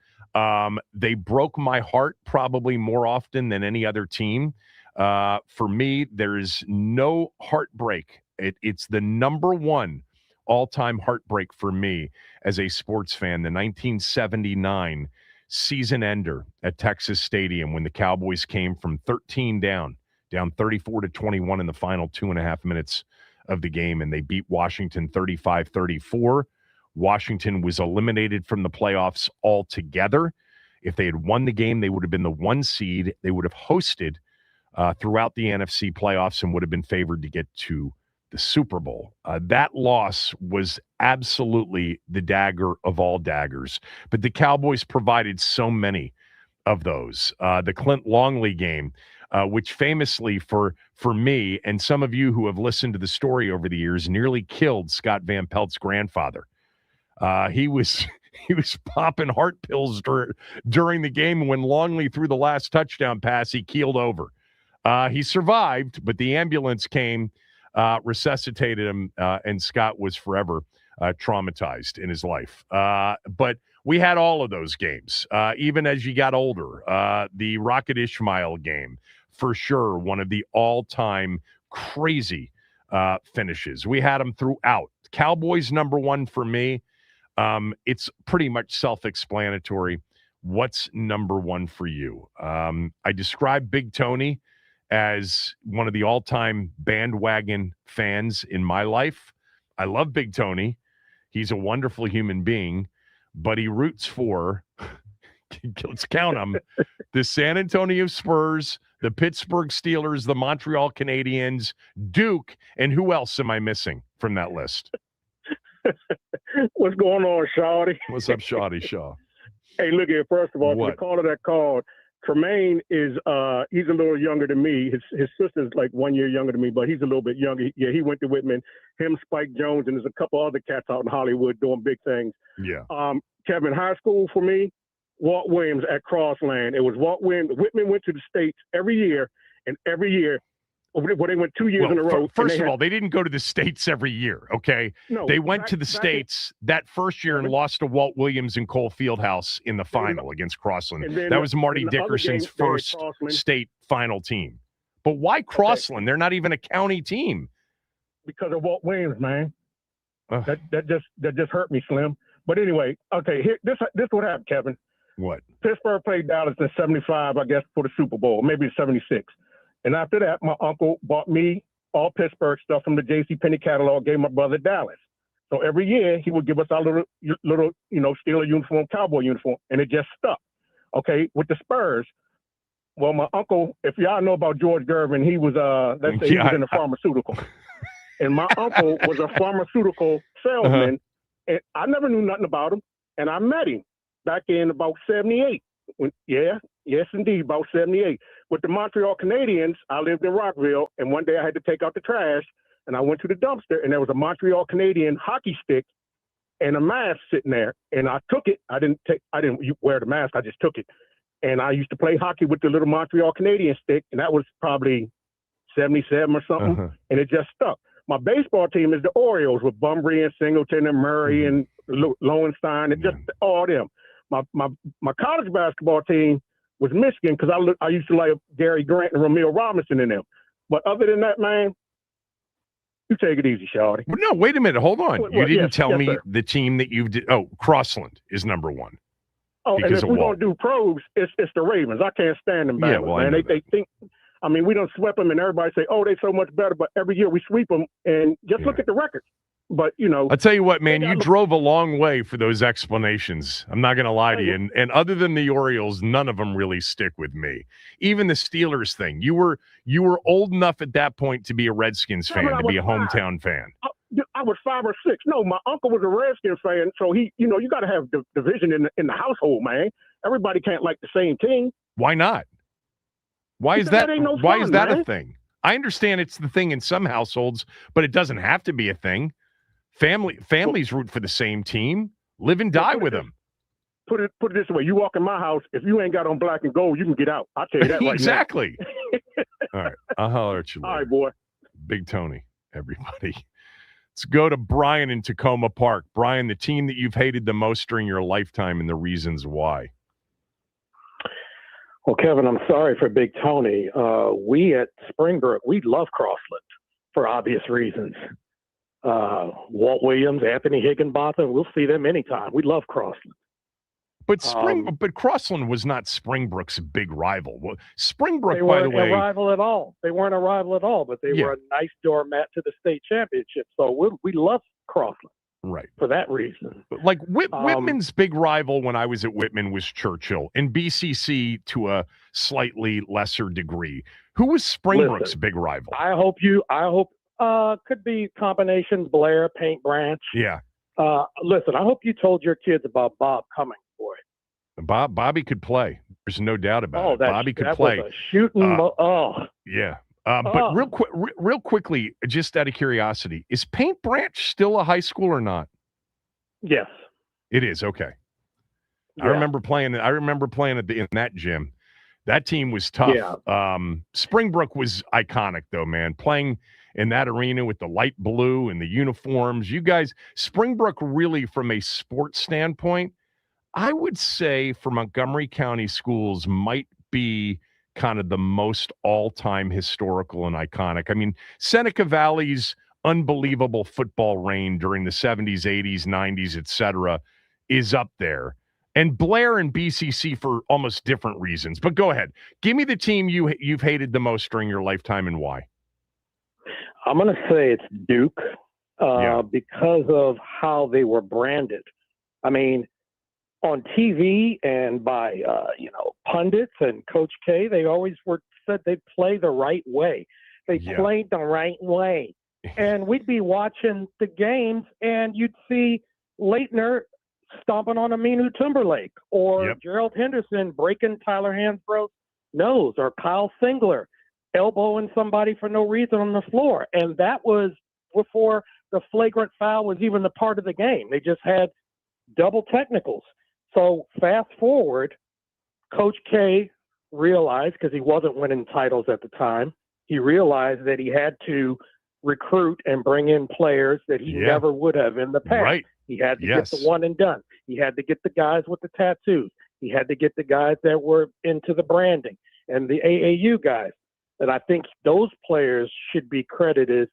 They broke my heart probably more often than any other team. For me, there is no heartbreak. It's the number one all-time heartbreak for me as a sports fan, the 1979 season ender at Texas Stadium when the Cowboys came from 13 down 34-21 in the final 2.5 minutes of the game, and they beat Washington 35-34. Washington was eliminated from the playoffs altogether. If they had won the game, they would have been the 1 seed. They would have hosted throughout the NFC playoffs and would have been favored to get to the Super Bowl. That loss was absolutely the dagger of all daggers. But the Cowboys provided so many of those. The Clint Longley game, which famously for me and some of you who have listened to the story over the years, nearly killed Scott Van Pelt's grandfather. He was popping heart pills during the game. When Longley threw the last touchdown pass, he keeled over. He survived, but the ambulance came, resuscitated him, and Scott was forever traumatized in his life. But we had all of those games, even as you got older. The Rocket Ishmael game, for sure, one of the all-time crazy finishes. We had them throughout. Cowboys number one for me. It's pretty much self-explanatory. What's number one for you? I describe Big Tony as one of the all-time bandwagon fans in my life. I love Big Tony. He's a wonderful human being, but he roots for, let's count them, the San Antonio Spurs, the Pittsburgh Steelers, the Montreal Canadiens, Duke, and who else am I missing from that list? What's going on, Shawty? What's up, Shawty Shaw? Hey, look here. First of all, What? to the caller that called, Tremaine is he's a little younger than me. His sister's like 1 year younger than me, but he's a little bit younger. Yeah, he went to Whitman. Him, Spike Jones, and there's a couple other cats out in Hollywood doing big things. Yeah. Kevin, high school for me, Walt Williams at Crossland. It was Walt Williams. Whitman went to the States every year, and every year, well, they went 2 years in a row. First of all, they didn't go to the States every year, okay? No, they went to the States that first year and lost to Walt Williams and Cole Fieldhouse in the final against Crossland. That was Marty Dickerson's first state final team. But why Crossland? They're not even a county team. Because of Walt Williams, man. That just hurt me, Slim. But anyway, okay, here, this what happened, Kevin. What? Pittsburgh played Dallas in 75, I guess, for the Super Bowl, maybe 76. And after that, my uncle bought me all Pittsburgh stuff from the JCPenney catalog, gave my brother Dallas. So every year he would give us our little, Steeler uniform, cowboy uniform, and it just stuck. Okay, with the Spurs. Well, my uncle, if y'all know about George Gervin, he was he was in the pharmaceutical. And my uncle was a pharmaceutical salesman, and I never knew nothing about him. And I met him back in about 78. Yes, indeed, about 78. With the Montreal Canadiens, I lived in Rockville, and one day I had to take out the trash, and I went to the dumpster, and there was a Montreal Canadian hockey stick and a mask sitting there, and I took it. I didn't wear the mask. I just took it, and I used to play hockey with the little Montreal Canadian stick, and that was probably 77 or something, and it just stuck. My baseball team is the Orioles with Bunbury and Singleton and Murray and Lowenstein and just all them. My college basketball team was Michigan because I used to like Gary Grant and Ramil Robinson and them. But other than that, man, you take it easy, Shawty. No, wait a minute. Hold on. You didn't tell me the team that you did. Oh, Crossland is number one. Oh, and if we're going to do pros, it's the Ravens. I can't stand them, man. They think, I mean, we don't sweep them and everybody say, oh, they're so much better. But every year we sweep them and just look at the records. But, you know. I'll tell you what, man, they you got- drove a long way for those explanations. I'm not going to lie to you. And other than the Orioles, none of them really stick with me. Even the Steelers thing. You were old enough at that point to be a Redskins Yeah, fan, but I to be a was five. hometown fan. I was 5 or 6. No, my uncle was a Redskins fan, so he, you know, you got to have division in the household, man. Everybody can't like the same team. Why not? Why is Because that? that ain't no Why fun, is that man. a thing? I understand it's the thing in some households, but it doesn't have to be a thing. Families root for the same team. Live and die with them. Put it this way: you walk in my house, if you ain't got on black and gold, you can get out. I'll tell you that right Exactly. All right, I'll holler at you now. later. All right, boy. Big Tony, everybody. Let's go to Brian in Tacoma Park. Brian, the team that you've hated the most during your lifetime and the reasons why. Well, Kevin, I'm sorry for Big Tony. We at Springbrook, we love Crossland for obvious reasons. Walt Williams, Anthony Higginbotham, we'll see them anytime. We love Crossland. But but Crossland was not Springbrook's big rival. Springbrook, they by the weren't way, a rival at all. They weren't a rival at all, but they were a nice doormat to the state championship. So we love Crossland. Right. For that reason. Like Whitman's big rival when I was at Whitman was Churchill, and BCC to a slightly lesser degree. Who was Springbrook's big rival? I hope could be combination Blair, Paint Branch. Yeah. Listen, I hope you told your kids about Bob Cummings, boy. Bobby could play. There's no doubt about it. Bobby could that play. Was a shooting. Yeah. But real quickly, just out of curiosity, is Paint Branch still a high school or not? Yes. It is. Okay. Yeah. I remember playing in that gym. That team was tough. Yeah. Springbrook was iconic though, man. Playing in that arena with the light blue and the uniforms. You guys, Springbrook really, from a sports standpoint, I would say for Montgomery County schools might be kind of the most all-time historical and iconic. I mean, Seneca Valley's unbelievable football reign during the 70s, 80s, 90s, etc., is up there. And Blair and BCC for almost different reasons. But go ahead. Give me the team you've hated the most during your lifetime and why. I'm going to say it's Duke because of how they were branded. I mean, on TV and by pundits and Coach K, they always said they'd play the right way. They played the right way, and we'd be watching the games, and you'd see Leitner stomping on Aminu Timberlake, or Gerald Henderson breaking Tyler Hansbrough's nose, or Kyle Singler elbowing somebody for no reason on the floor, and that was before the flagrant foul was even a part of the game. They just had double technicals. So fast forward, Coach K realized, because he wasn't winning titles at the time, he realized that he had to recruit and bring in players that he never would have in the past. Right. He had to get the one and done. He had to get the guys with the tattoos. He had to get the guys that were into the branding and the AAU guys. And I think those players should be credited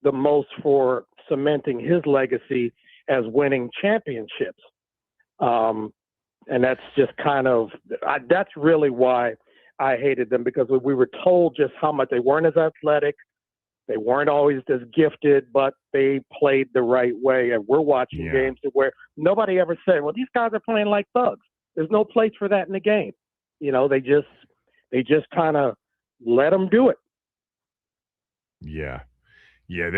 the most for cementing his legacy as winning championships. And that's just that's really why I hated them, because we were told just how much they weren't as athletic. They weren't always as gifted, but they played the right way. And we're watching games where nobody ever said, well, these guys are playing like thugs. There's no place for that in the game. You know, they just kind of let them do it. Yeah. Yeah,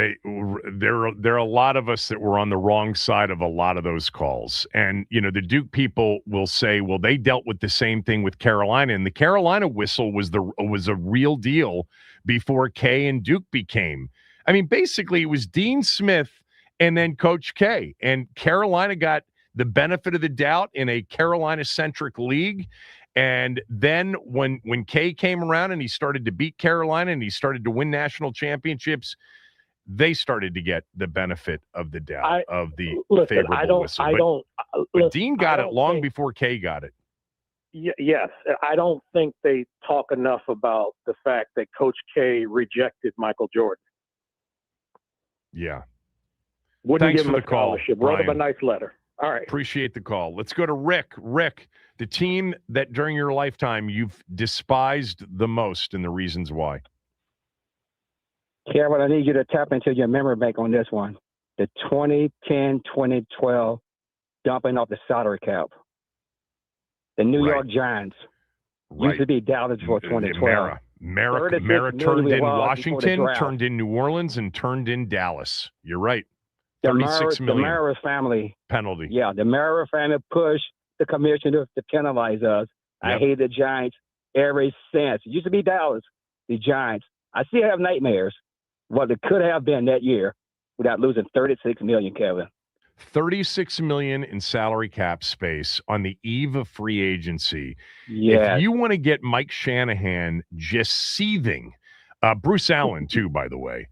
there are a lot of us that were on the wrong side of a lot of those calls. And, the Duke people will say, well, they dealt with the same thing with Carolina. And the Carolina whistle was a real deal before K and Duke became. I mean, basically, it was Dean Smith and then Coach K. And Carolina got the benefit of the doubt in a Carolina-centric league. And then when K came around and he started to beat Carolina and he started to win national championships, they started to get the benefit of the doubt of the favorable whistle. But Dean got it long before K got it. Yes. I don't think they talk enough about the fact that Coach K rejected Michael Jordan. Yeah. Wouldn't Thanks give him a scholarship. Wrote him a nice letter. All right. Appreciate the call. Let's go to Rick. Rick, the team that during your lifetime you've despised the most and the reasons why. Kevin, I need you to tap into your memory bank on this one. the 2010-2012 dumping off the salary cap. The New York Giants used to be Dallas for 2012. Mara turned in Washington, turned in New Orleans, and turned in Dallas. You're right. $36 million. The Mara family penalty. Yeah, the Mara family pushed the commissioner to penalize us. Yep. I hate the Giants ever since. It used to be Dallas, the Giants. I still have nightmares what it could have been that year without losing $36 million, Kevin. $36 million in salary cap space on the eve of free agency. Yes. If you want to get Mike Shanahan just seething, Bruce Allen too, by the way,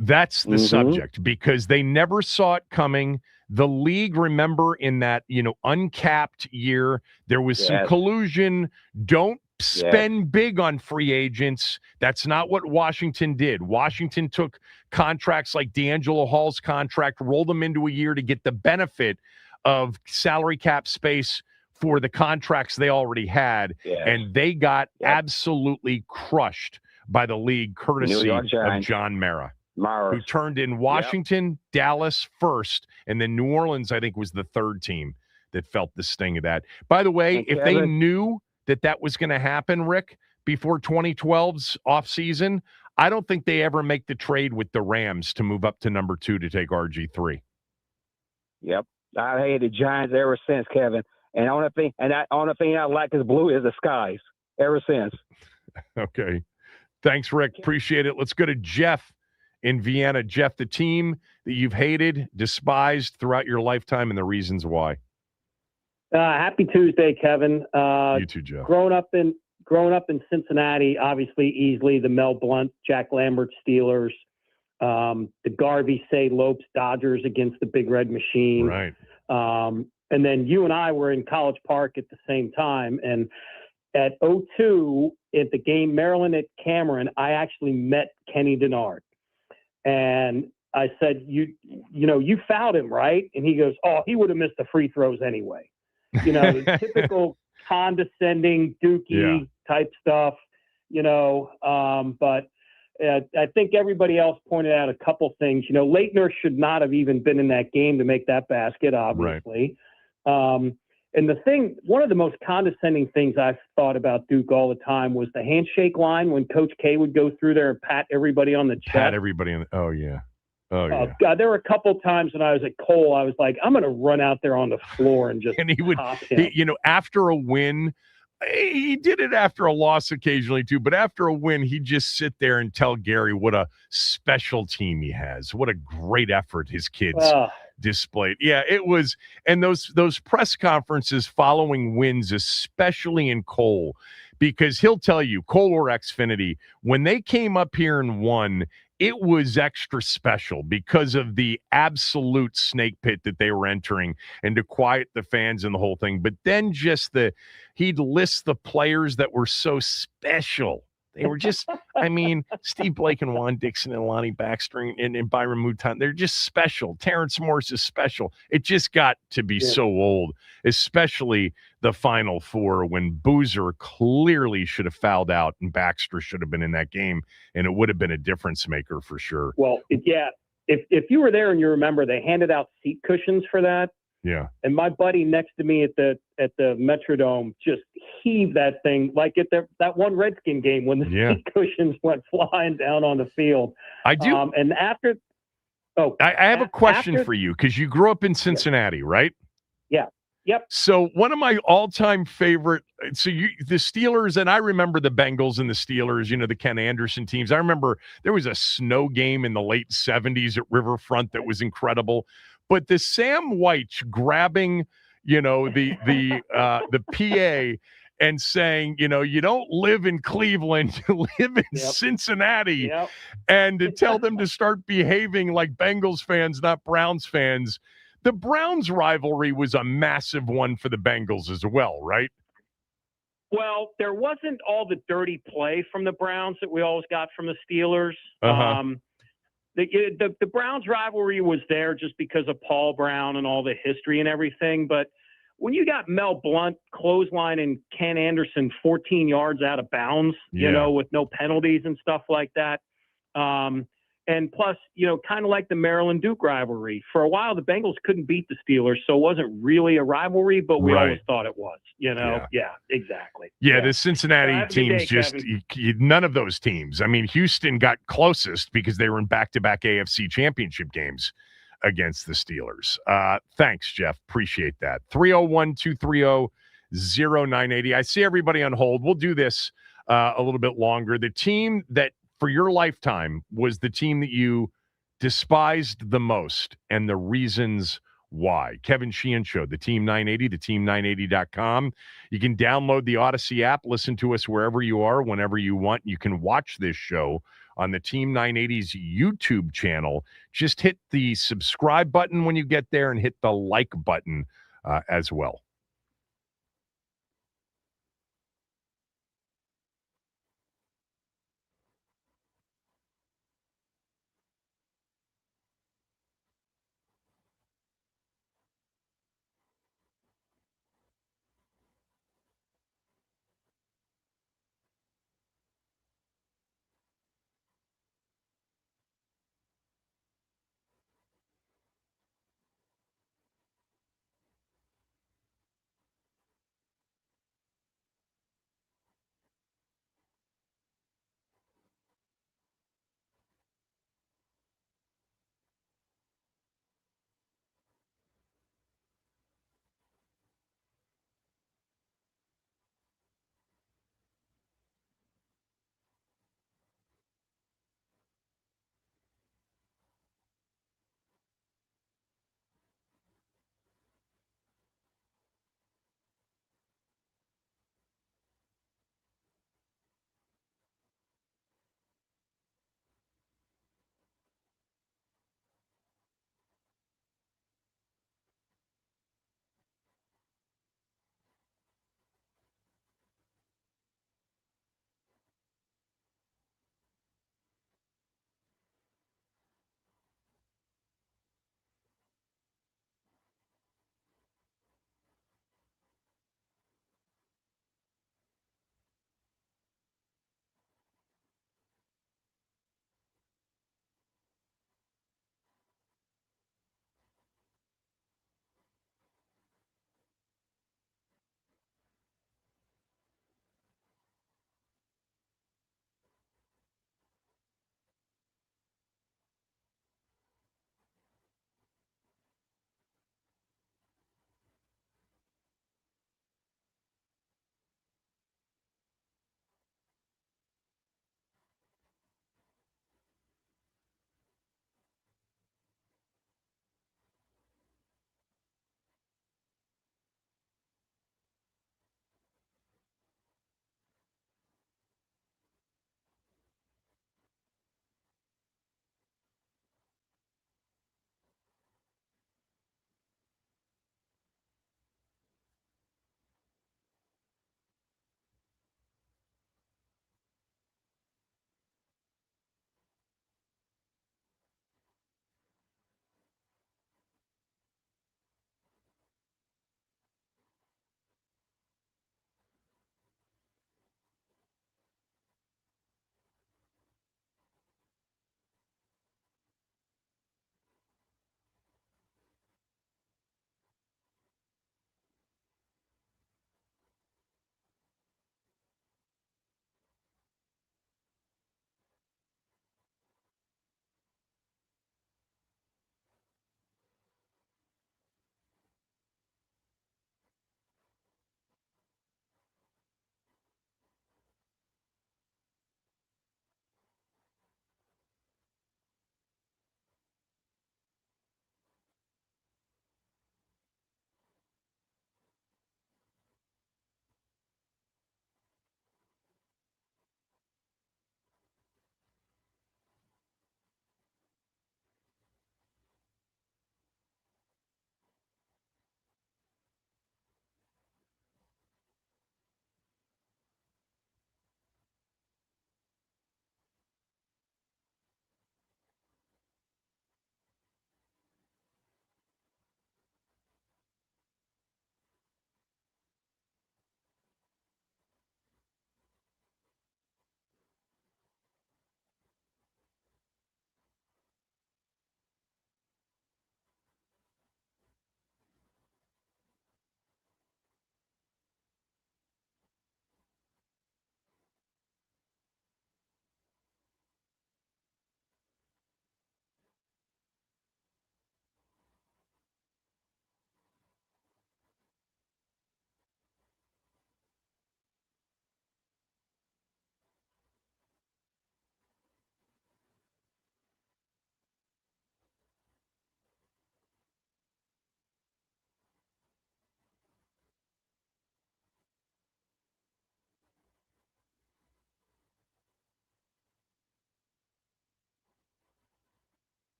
that's the subject, because they never saw it coming. The league, remember, in that, uncapped year, there was some collusion. Don't spend big on free agents. That's not what Washington did. Washington took contracts like D'Angelo Hall's contract, rolled them into a year to get the benefit of salary cap space for the contracts they already had, and they got absolutely crushed by the league, courtesy of John Mara, who turned in Washington, Dallas first, and then New Orleans, I think, was the third team that felt the sting of that. By the way, if they knew that was going to happen, Rick, before 2012's offseason, I don't think they ever make the trade with the Rams to move up to number 2 to take RG3. Yep. I hated the Giants ever since, Kevin. And the only thing I like is blue is the skies ever since. Okay. Thanks, Rick. Appreciate it. Let's go to Jeff in Vienna. Jeff, the team that you've hated, despised throughout your lifetime, and the reasons why. Happy Tuesday, Kevin. You too, Jeff. Growing up in Cincinnati, obviously easily the Mel Blount, Jack Lambert Steelers, the Garvey Say Lopes Dodgers against the Big Red Machine. Right. And then you and I were in College Park at the same time. And at 02, at the game Maryland at Cameron, I actually met Kenny Denard. And I said, you fouled him, right? And he goes, oh, he would have missed the free throws anyway. The typical condescending, dookie type stuff, but I think everybody else pointed out a couple things. Leitner should not have even been in that game to make that basket, obviously. Right. And one of the most condescending things I've thought about Duke all the time was the handshake line when Coach K would go through there and pat everybody on the chest. Pat everybody on the, oh, yeah. Oh, yeah. God, there were a couple times when I was at Cole, I was like, I'm going to run out there on the floor and just and he would, pop him. after a win, he did it after a loss occasionally too, but after a win, he'd just sit there and tell Gary what a special team he has, what a great effort his kids displayed. Yeah, it was. And those press conferences following wins, especially in Cole, because he'll tell you, Cole or Xfinity, when they came up here and won, it was extra special because of the absolute snake pit that they were entering and to quiet the fans and the whole thing. But then he'd list the players that were so special. They were just, Steve Blake and Juan Dixon and Lonnie Baxter and Byron Mouton, they're just special. Terrence Morris is special. It just got to be so old, especially the Final Four when Boozer clearly should have fouled out and Baxter should have been in that game, and it would have been a difference maker for sure. Well, yeah, if you were there and you remember, they handed out seat cushions for that. Yeah. And my buddy next to me at the Metrodome just heaved that thing like at that one Redskin game when the seat cushions went flying down on the field. I do. And after, I have a question for you because you grew up in Cincinnati, right? Yeah. Yep. So one of my all-time favorite, the Steelers, and I remember the Bengals and the Steelers, the Ken Anderson teams. I remember there was a snow game in the late 70s at Riverfront that was incredible. But the Sam White grabbing, the PA and saying, you don't live in Cleveland, you live in Cincinnati, and to tell them to start behaving like Bengals fans, not Browns fans. The Browns rivalry was a massive one for the Bengals as well, right? Well, there wasn't all the dirty play from the Browns that we always got from the Steelers. The Browns rivalry was there just because of Paul Brown and all the history and everything. But when you got Mel Blount clothesline and Ken Anderson 14 yards out of bounds, with no penalties and stuff like that, And plus, kind of like the Maryland Duke rivalry. For a while, the Bengals couldn't beat the Steelers, so it wasn't really a rivalry, but we always thought it was. Yeah, exactly. Yeah, the Cincinnati have a good teams day, none of those teams. I mean, Houston got closest because they were in back-to-back AFC championship games against the Steelers. Thanks, Jeff. Appreciate that. 301-230-0980. I see everybody on hold. We'll do this a little bit longer. The team that for your lifetime was the team that you despised the most and the reasons why. Kevin Sheehan Show, the Team 980, the team980.com. You can download the Odyssey app, listen to us wherever you are, whenever you want. You can watch this show on the Team 980's YouTube channel. Just hit the subscribe button when you get there and hit the like button as well.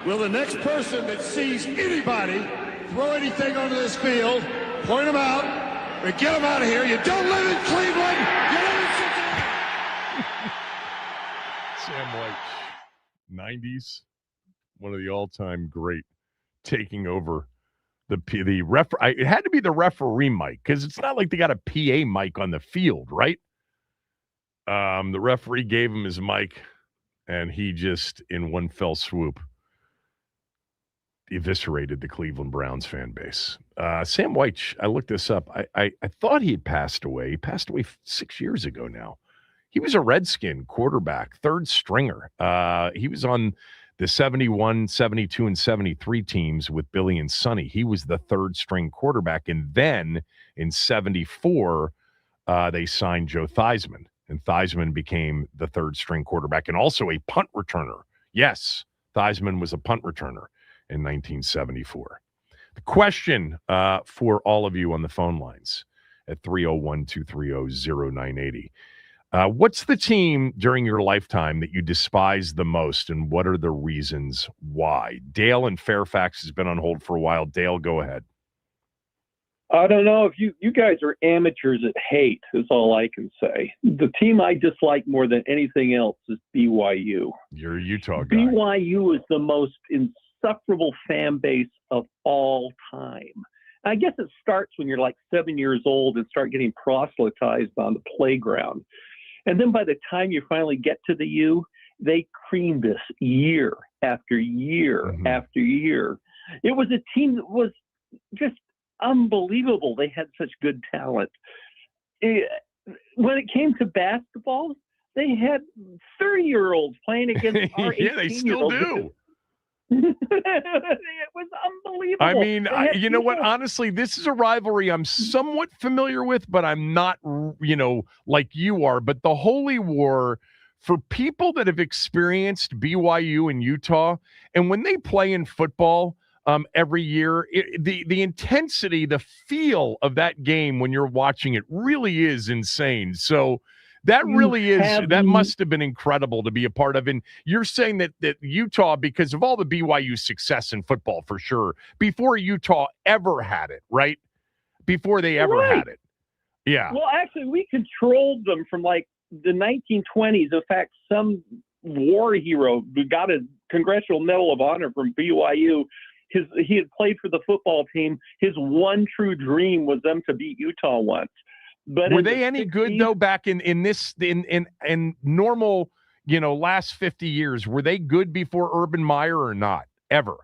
Will the next person that sees anybody throw anything onto this field, point them out, and get them out of here? You don't live in Cleveland. You live in Cincinnati. Sam White, 90s, one of the all-time great, taking over the ref. It had to be the referee mic because it's not like they got a PA mic on the field, right? The referee gave him his mic, and he just, in one fell swoop, eviscerated the Cleveland Browns fan base. Sam White, I looked this up. I thought he had passed away. He passed away 6 years ago now. He was a Redskin quarterback, third stringer. He was on the 71, 72, and 73 teams with Billy and Sonny. He was the third string quarterback. And then in 74, they signed Joe Theismann. And Theismann became the third string quarterback and also a punt returner. Yes, Theismann was a punt returner in 1974. The question for all of you on the phone lines at 301-230-0980. What's the team during your lifetime that you despise the most, and what are the reasons why? Dale in Fairfax has been on hold for a while. Dale, go ahead. I don't know if you guys are amateurs at hate, is all I can say. The team I dislike more than anything else is BYU. You're a Utah guy. BYU is the most insufferable fan base of all time. I guess it starts when you're like 7 years old and start getting proselytized on the playground. And then by the time you finally get to the U, they cream this year after year after year. It was a team that was just unbelievable. They had such good talent. When it came to basketball, they had 30-year-olds playing against our 18-year-olds. Yeah, they still do. It was unbelievable. I mean, you know what? Honestly, this is a rivalry I'm somewhat familiar with, but I'm not, like you are. But the Holy War, for people that have experienced BYU and Utah, and when they play in football every year, the intensity, the feel of that game when you're watching it really is insane. So that really that must have been incredible to be a part of. And you're saying that Utah, because of all the BYU success in football, for sure, before Utah ever had it, right? Before they ever had it. Yeah. Well, actually, we controlled them from like the 1920s. In fact, some war hero who got a Congressional Medal of Honor from BYU, he had played for the football team. His one true dream was them to beat Utah once. But were they any good though back in normal, last 50 years? Were they good before Urban Meyer or not? Ever?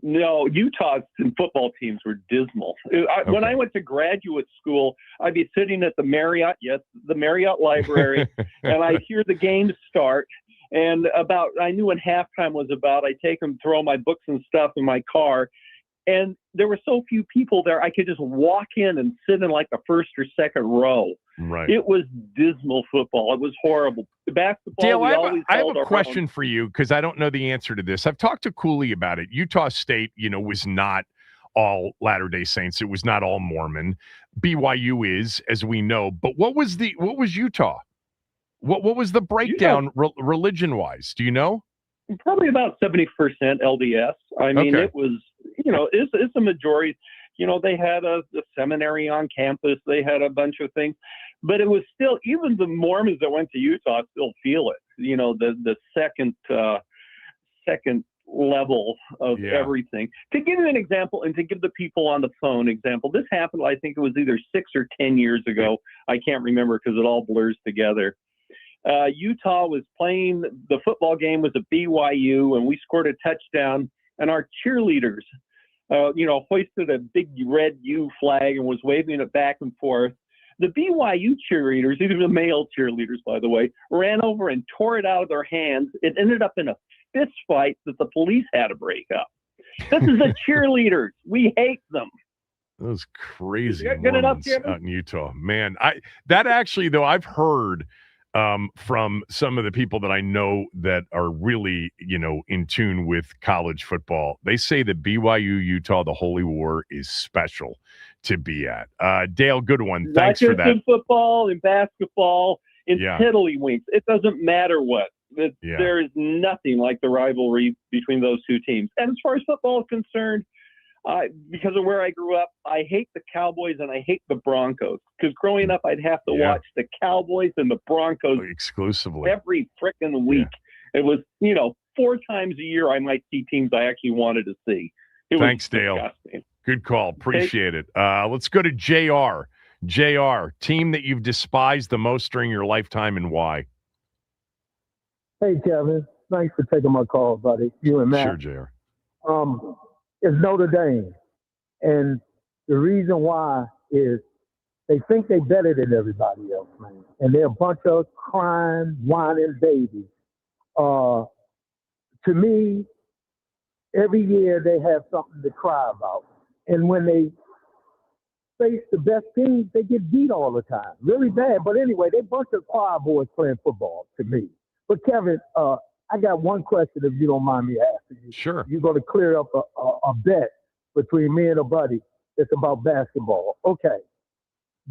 No, Utah's football teams were dismal. When I went to graduate school, I'd be sitting at the Marriott Library, and I'd hear the games start. And I knew when halftime was about, I'd take them, throw my books and stuff in my car. And there were so few people there, I could just walk in and sit in like the first or second row. Right. It was dismal football. It was horrible. Basketball, Dale, I have a question for you because I don't know the answer to this. I've talked to Cooley about it. Utah State, was not all Latter-day Saints. It was not all Mormon. BYU is, as we know. But what was Utah? What was the breakdown religion-wise? Do you know? Probably about 70% LDS. I mean, It was, it's a majority. They had a seminary on campus. They had a bunch of things. But it was still, even the Mormons that went to Utah still feel it. The second level of everything. To give you an example, and to give the people on the phone example, this happened, I think it was either 6 or 10 years ago. I can't remember because it all blurs together. Utah was playing, the football game was at BYU, and we scored a touchdown, and our cheerleaders, hoisted a big red U flag and was waving it back and forth. The BYU cheerleaders, even the male cheerleaders, by the way, ran over and tore it out of their hands. It ended up in a fist fight that the police had to break up. This is the cheerleaders. We hate them. Those crazy Mormons out in Utah. Man, I've heard from some of the people that I know that are really, in tune with college football. They say that BYU, Utah, the Holy War is special to be at. Dale, good one. Thanks for that. Not just in football, in basketball, in tiddlywinks. It doesn't matter what. There is nothing like the rivalry between those two teams. And as far as football is concerned, because of where I grew up, I hate the Cowboys and I hate the Broncos. Because growing up, I'd have to watch the Cowboys and the Broncos exclusively every frickin' week. It was, 4 times a year I might see teams I actually wanted to see. Thanks, Dale. Disgusting. Good call. Appreciate it. Let's go to JR. JR, team that you've despised the most during your lifetime and why? Hey, Kevin. Thanks for taking my call, buddy. You and Matt. Sure, JR. It's Notre Dame. And the reason why is they think they're better than everybody else, man. And they're a bunch of crying, whining babies. To me, every year they have something to cry about. And when they face the best teams, they get beat all the time. Really bad. But anyway, they're a bunch of choir boys playing football to me. But Kevin, I got one question if you don't mind me asking you. Sure. You're going to clear up a bet between me and a buddy that's about basketball. Okay.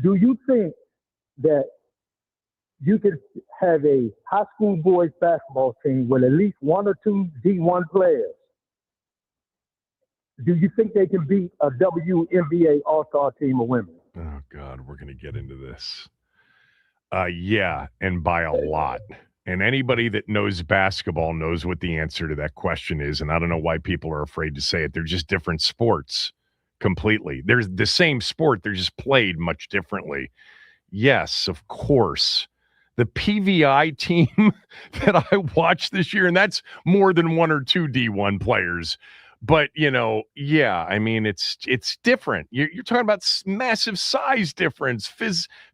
Do you think that you could have a high school boys basketball team with at least 1 or 2 D1 players? Do you think they can beat a WNBA All-Star team of women? Oh, God, we're going to get into this. Yeah, and by a lot. And anybody that knows basketball knows what the answer to that question is. And I don't know why people are afraid to say it. They're just different sports completely. They're the same sport. They're just played much differently. Yes, of course. The PVI team that I watched this year, and that's more than 1 or 2 D1 players. But, I mean, it's different. You're talking about massive size difference,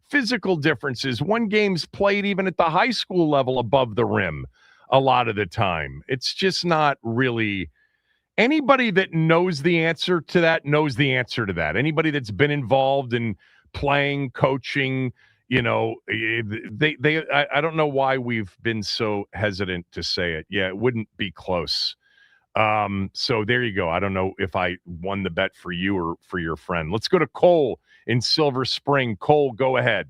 physical differences. One game's played even at the high school level above the rim a lot of the time. It's just not really – anybody that knows the answer to that knows the answer to that. Anybody that's been involved in playing, coaching – I don't know why we've been so hesitant to say it. Yeah, it wouldn't be close. So there you go. I don't know if I won the bet for you or for your friend. Let's go to Cole in Silver Spring. Cole, go ahead.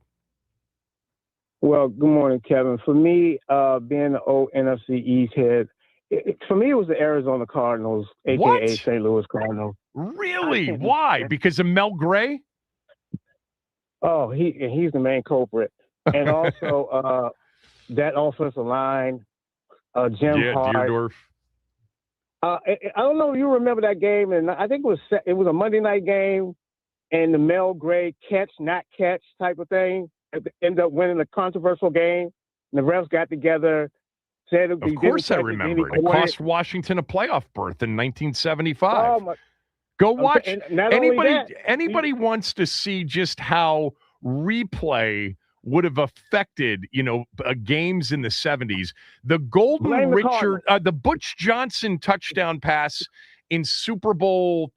Well, good morning, Kevin. For me, being the old NFC East head, for me, it was the Arizona Cardinals, a.k.a. St. Louis Cardinals. Really? Why? Because of Mel Gray? Oh, he's the main culprit. And also that offensive line, Jim Hart. Deerdorf. I don't know if you remember that game, and I think it was a Monday night game, and the Mel Gray catch, not catch type of thing ended up winning a controversial game. And the refs got together, said of course I remember. It cost Washington a playoff berth in 1975. Go watch. Anybody wants to see just how replay would have affected, games in the 70s. The the Butch Johnson touchdown pass in Super Bowl,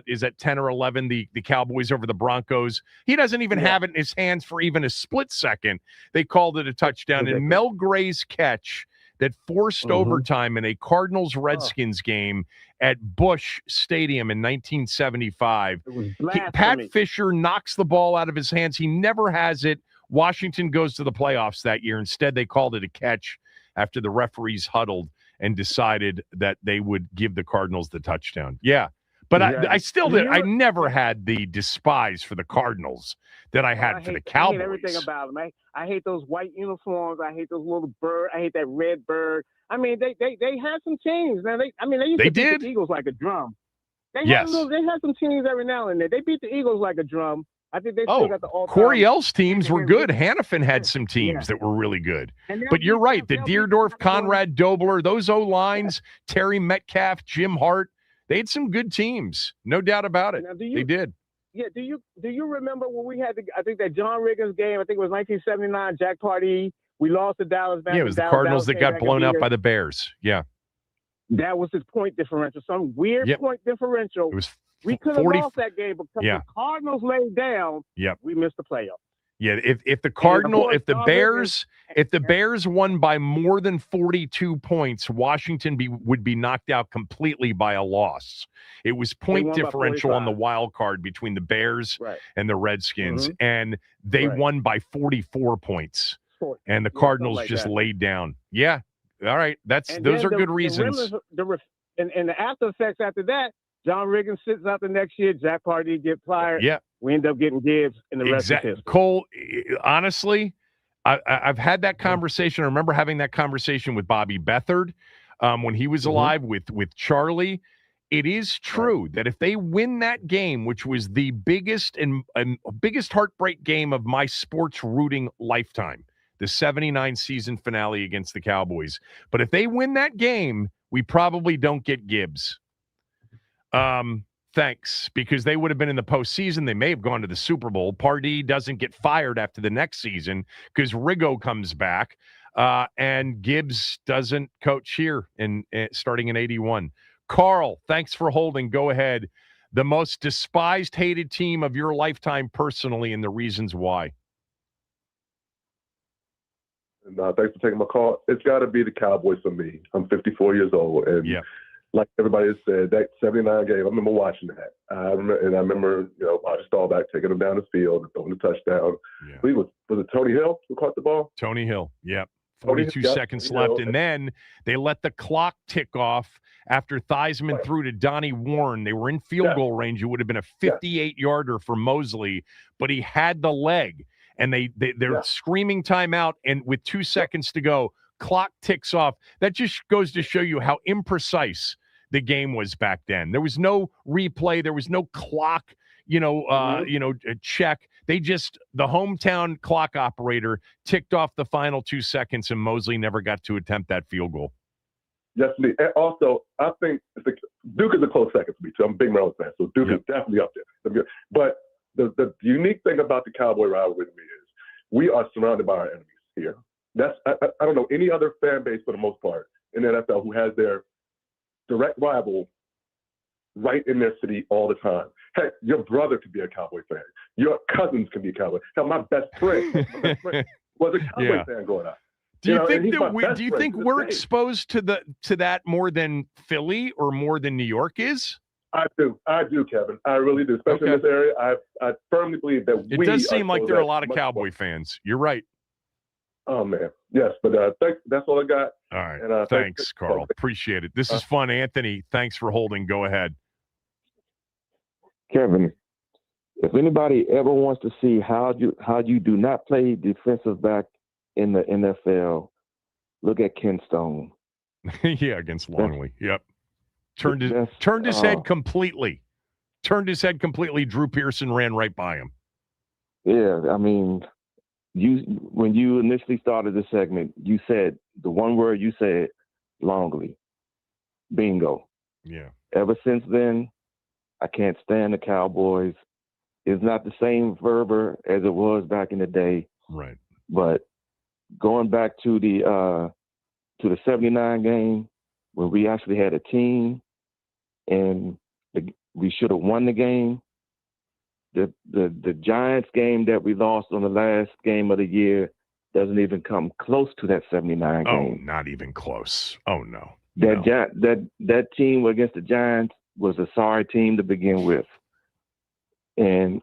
is that 10 or 11, the Cowboys over the Broncos. He doesn't even have it in his hands for even a split second. They called it a touchdown. And Mel Gray's catch that forced overtime in a Cardinals-Redskins game at Busch Stadium in 1975. Pat Fisher knocks the ball out of his hands. He never has it. Washington goes to the playoffs that year. Instead, they called it a catch after the referees huddled and decided that they would give the Cardinals the touchdown. Yeah. But I still did. I never had the despise for the Cardinals that I had for the Cowboys. I hate everything about them. I hate those white uniforms. I hate those little bird. I hate that red bird. I mean, they had some teams. Now they used to beat the Eagles like a drum. They had some teams every now and then. They beat the Eagles like a drum. I think they still got the all-time. Coriel's teams were good. Hannafin had some teams that were really good. But you're right. The Deerdorf, Conrad Dobler, those O-lines, Terry Metcalf, Jim Hart, they had some good teams. No doubt about it. They did. Yeah. Do you remember when we had I think that John Riggins game, I think it was 1979, Jack Party. We lost to Dallas. Yeah, it was the Cardinals that got blown out by the Bears. Yeah. That was his point differential. Some weird point differential. It was we could have lost that game because the Cardinals laid down. We missed the playoffs. Yeah, if the Bears won by more than 42 points, Washington would be knocked out completely by a loss. It was point differential on the wild card between the Bears and the Redskins, and they won by 44 points. And the Cardinals just laid down. Yeah, All right. Those are good reasons. And the after effects after that, John Riggins sits out the next year. Jack Pardee get fired. Yeah. We end up getting Gibbs in the rest of history. Cole, honestly, I've had that conversation. I remember having that conversation with Bobby Beathard when he was alive with Charlie. It is true that if they win that game, which was the biggest and biggest heartbreak game of my sports rooting lifetime, the 79 season finale against the Cowboys. But if they win that game, we probably don't get Gibbs. Thanks, because they would have been in the postseason. They may have gone to the Super Bowl. Pardee doesn't get fired after the next season because Riggo comes back, and Gibbs doesn't coach here starting in 81. Carl, thanks for holding. Go ahead. The most despised, hated team of your lifetime personally, and the reasons why. Thanks for taking my call. It's got to be the Cowboys for me. I'm 54 years old, and like everybody has said, that 79 game, I remember watching that. I remember, Roger Staubach taking them down the field and throwing the touchdown. Yeah. Was it Tony Hill who caught the ball? Tony Hill, yep. 42 seconds left, and then they let the clock tick off after Theismann threw to Donnie Warren. They were in field goal range. It would have been a 58-yarder for Mosley, but he had the leg. And they're screaming timeout, and with 2 seconds to go, clock ticks off. That just goes to show you how imprecise the game was back then. There was no replay. There was no clock, check. The hometown clock operator ticked off the final 2 seconds, and Mosley never got to attempt that field goal. Yes, indeed. And also, I think Duke is a close second to me, too. I'm a big Maryland fan, so Duke is definitely up there. But the unique thing about the Cowboy rivalry to me is we are surrounded by our enemies here. I don't know any other fan base for the most part in the NFL who has their direct rival right in their city all the time. Heck, your brother could be a Cowboy fan. Your cousins can be a Cowboy. Hell, my best friend was a Cowboy fan growing up. Do you think we're exposed to that more than Philly or more than New York is? I do, Kevin. I really do, especially in this area. I firmly believe that it does seem like there are a lot of Cowboy fans. You're right. Oh, man. Yes, but that's all I got. All right. And, thanks, Carl. Appreciate it. This is fun. Anthony, thanks for holding. Go ahead. Kevin, if anybody ever wants to see how you do not play defensive back in the NFL, look at Ken Stone. Yeah, against Longley. Yep. Turned his head completely. Turned his head completely. Drew Pearson ran right by him. Yeah, I mean, when you initially started the segment, you said the one word you said, Longley. Bingo. Yeah. Ever since then, I can't stand the Cowboys. It's not the same fervor as it was back in the day. Right. But going back to the 79 game, where we actually had a team and we should have won the game. The Giants game that we lost on the last game of the year doesn't even come close to that 79 game. Oh, not even close. Oh, no. That team against the Giants was a sorry team to begin with. And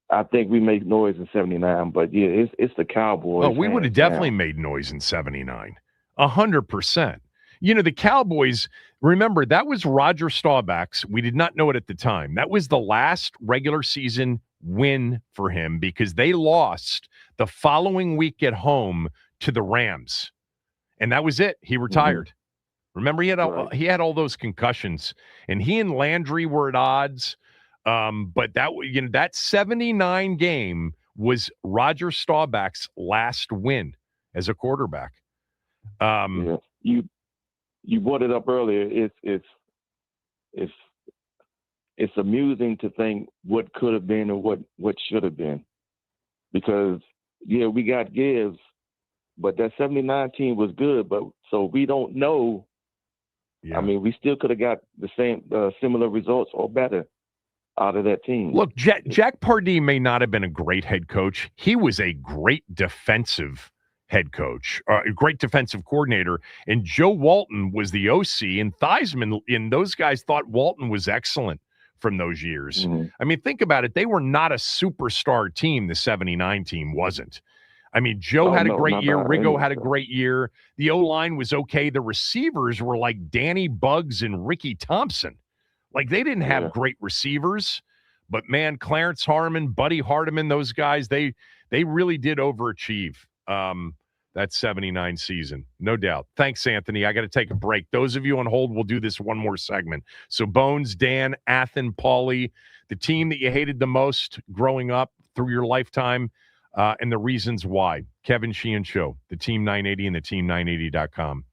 I think we made noise in 79, but yeah, it's the Cowboys. Oh, we would have definitely made noise in 79. 100%. The Cowboys, remember, that was Roger Staubach's. We did not know it at the time. That was the last regular season win for him because they lost the following week at home to the Rams. And that was it. He retired. Mm-hmm. Remember, he had all those concussions, and he and Landry were at odds. But that 79 game was Roger Staubach's last win as a quarterback. You brought it up earlier. It's amusing to think what could have been and what should have been, because we got Gibbs, but that 79 team was good. But so we don't know. Yeah. I mean, we still could have got the same similar results or better out of that team. Look, Jack Pardee may not have been a great head coach. He was a great defensive head coach, a great defensive coordinator, and Joe Walton was the OC, and Theismann, and those guys thought Walton was excellent from those years. Mm-hmm. I mean, think about it. They were not a superstar team. The 79 team wasn't. I mean, Joe had a no, great not year. by Riggo any had a stretch. great year. The O-line was okay. The receivers were like Danny Bugs and Ricky Thompson. Like, they didn't have great receivers, but man, Clarence Harmon, Buddy Hardiman, those guys, they really did overachieve that 79 season. No doubt. Thanks, Anthony. I got to take a break. Those of you on hold, we'll do this one more segment. So Bones, Dan, Athen, Paulie, the team that you hated the most growing up through your lifetime, and the reasons why. Kevin Sheehan Show, the Team 980 and the team980.com.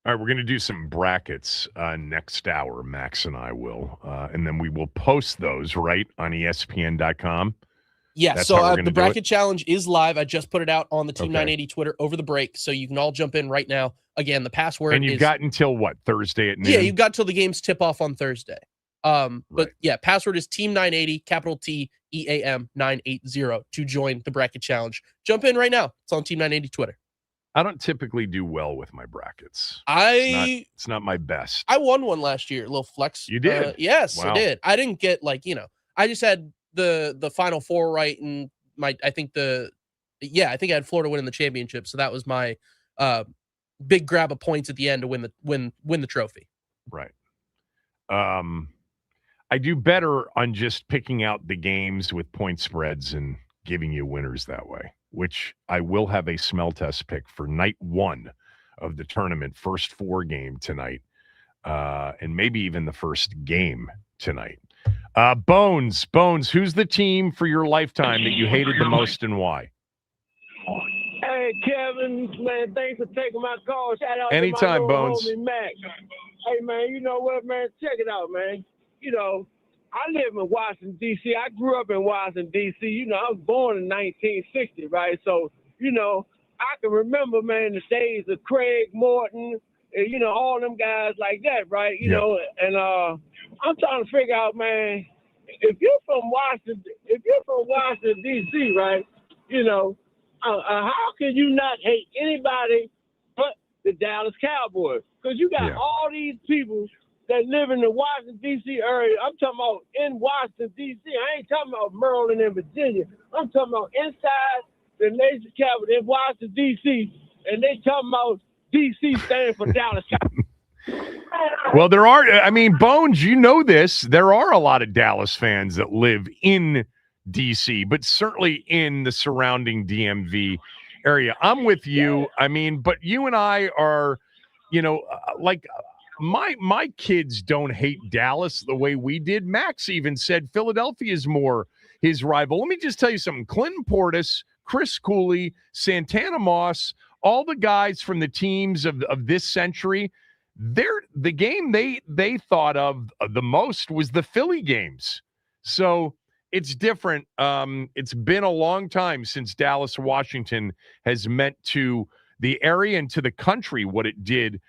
All right, we're going to do some brackets next hour, Max and I will. And then we will post those, right, on ESPN.com. Yeah, That's so how we're gonna the do bracket it? challenge is live. I just put it out on the Team Okay. 980 Twitter over the break, so you can all jump in right now. Again, the password And you've is got until what, Thursday at noon? yeah, you've got till the games tip off on Thursday. But Right. yeah, password is Team 980, capital T EAM 980 to join the bracket challenge. Jump in right now. It's on Team 980 Twitter. I don't typically do well with my brackets. It's not my best. I won one last year, a little flex. You did? Yes, Wow. I did. I didn't get I just had the Final Four right, and I think I had Florida winning the championship, so that was my big grab of points at the end to win the trophy. Right. I do better on just picking out the games with point spreads and giving you winners that way, which I will have a smell test pick for night 1 of the tournament, first 4 game tonight, and maybe even the first game tonight. Bones, who's the team for your lifetime that you hated the most and why? Hey, Kevin, man, thanks for taking my call. Shout out Anytime, to my little Bones. homie, Mac. Hey, man, you know what, man? Check it out, man. You know, I live in Washington, D.C. I grew up in Washington, D.C. You know, I was born in 1960, right? So, you know, I can remember, man, the days of Craig Morton, and, you know, all them guys like that, right? You know, and I'm trying to figure out, man, if you're from Washington, D.C., right, you know, how can you not hate anybody but the Dallas Cowboys? Because you got all these people that live in the Washington, D.C. area. I'm talking about in Washington, D.C. I ain't talking about Maryland and Virginia. I'm talking about inside the nation capital in Washington, D.C., and they talking about D.C. standing for Dallas Cowboys. Well, Bones, you know this. There are a lot of Dallas fans that live in D.C., but certainly in the surrounding DMV area. I'm with you. But you and I are, my kids don't hate Dallas the way we did. Max even said Philadelphia is more his rival. Let me just tell you something. Clinton Portis, Chris Cooley, Santana Moss, all the guys from the teams of this century, the game they thought of the most was the Philly games. So it's different. It's been a long time since Dallas, Washington has meant to the area and to the country what it did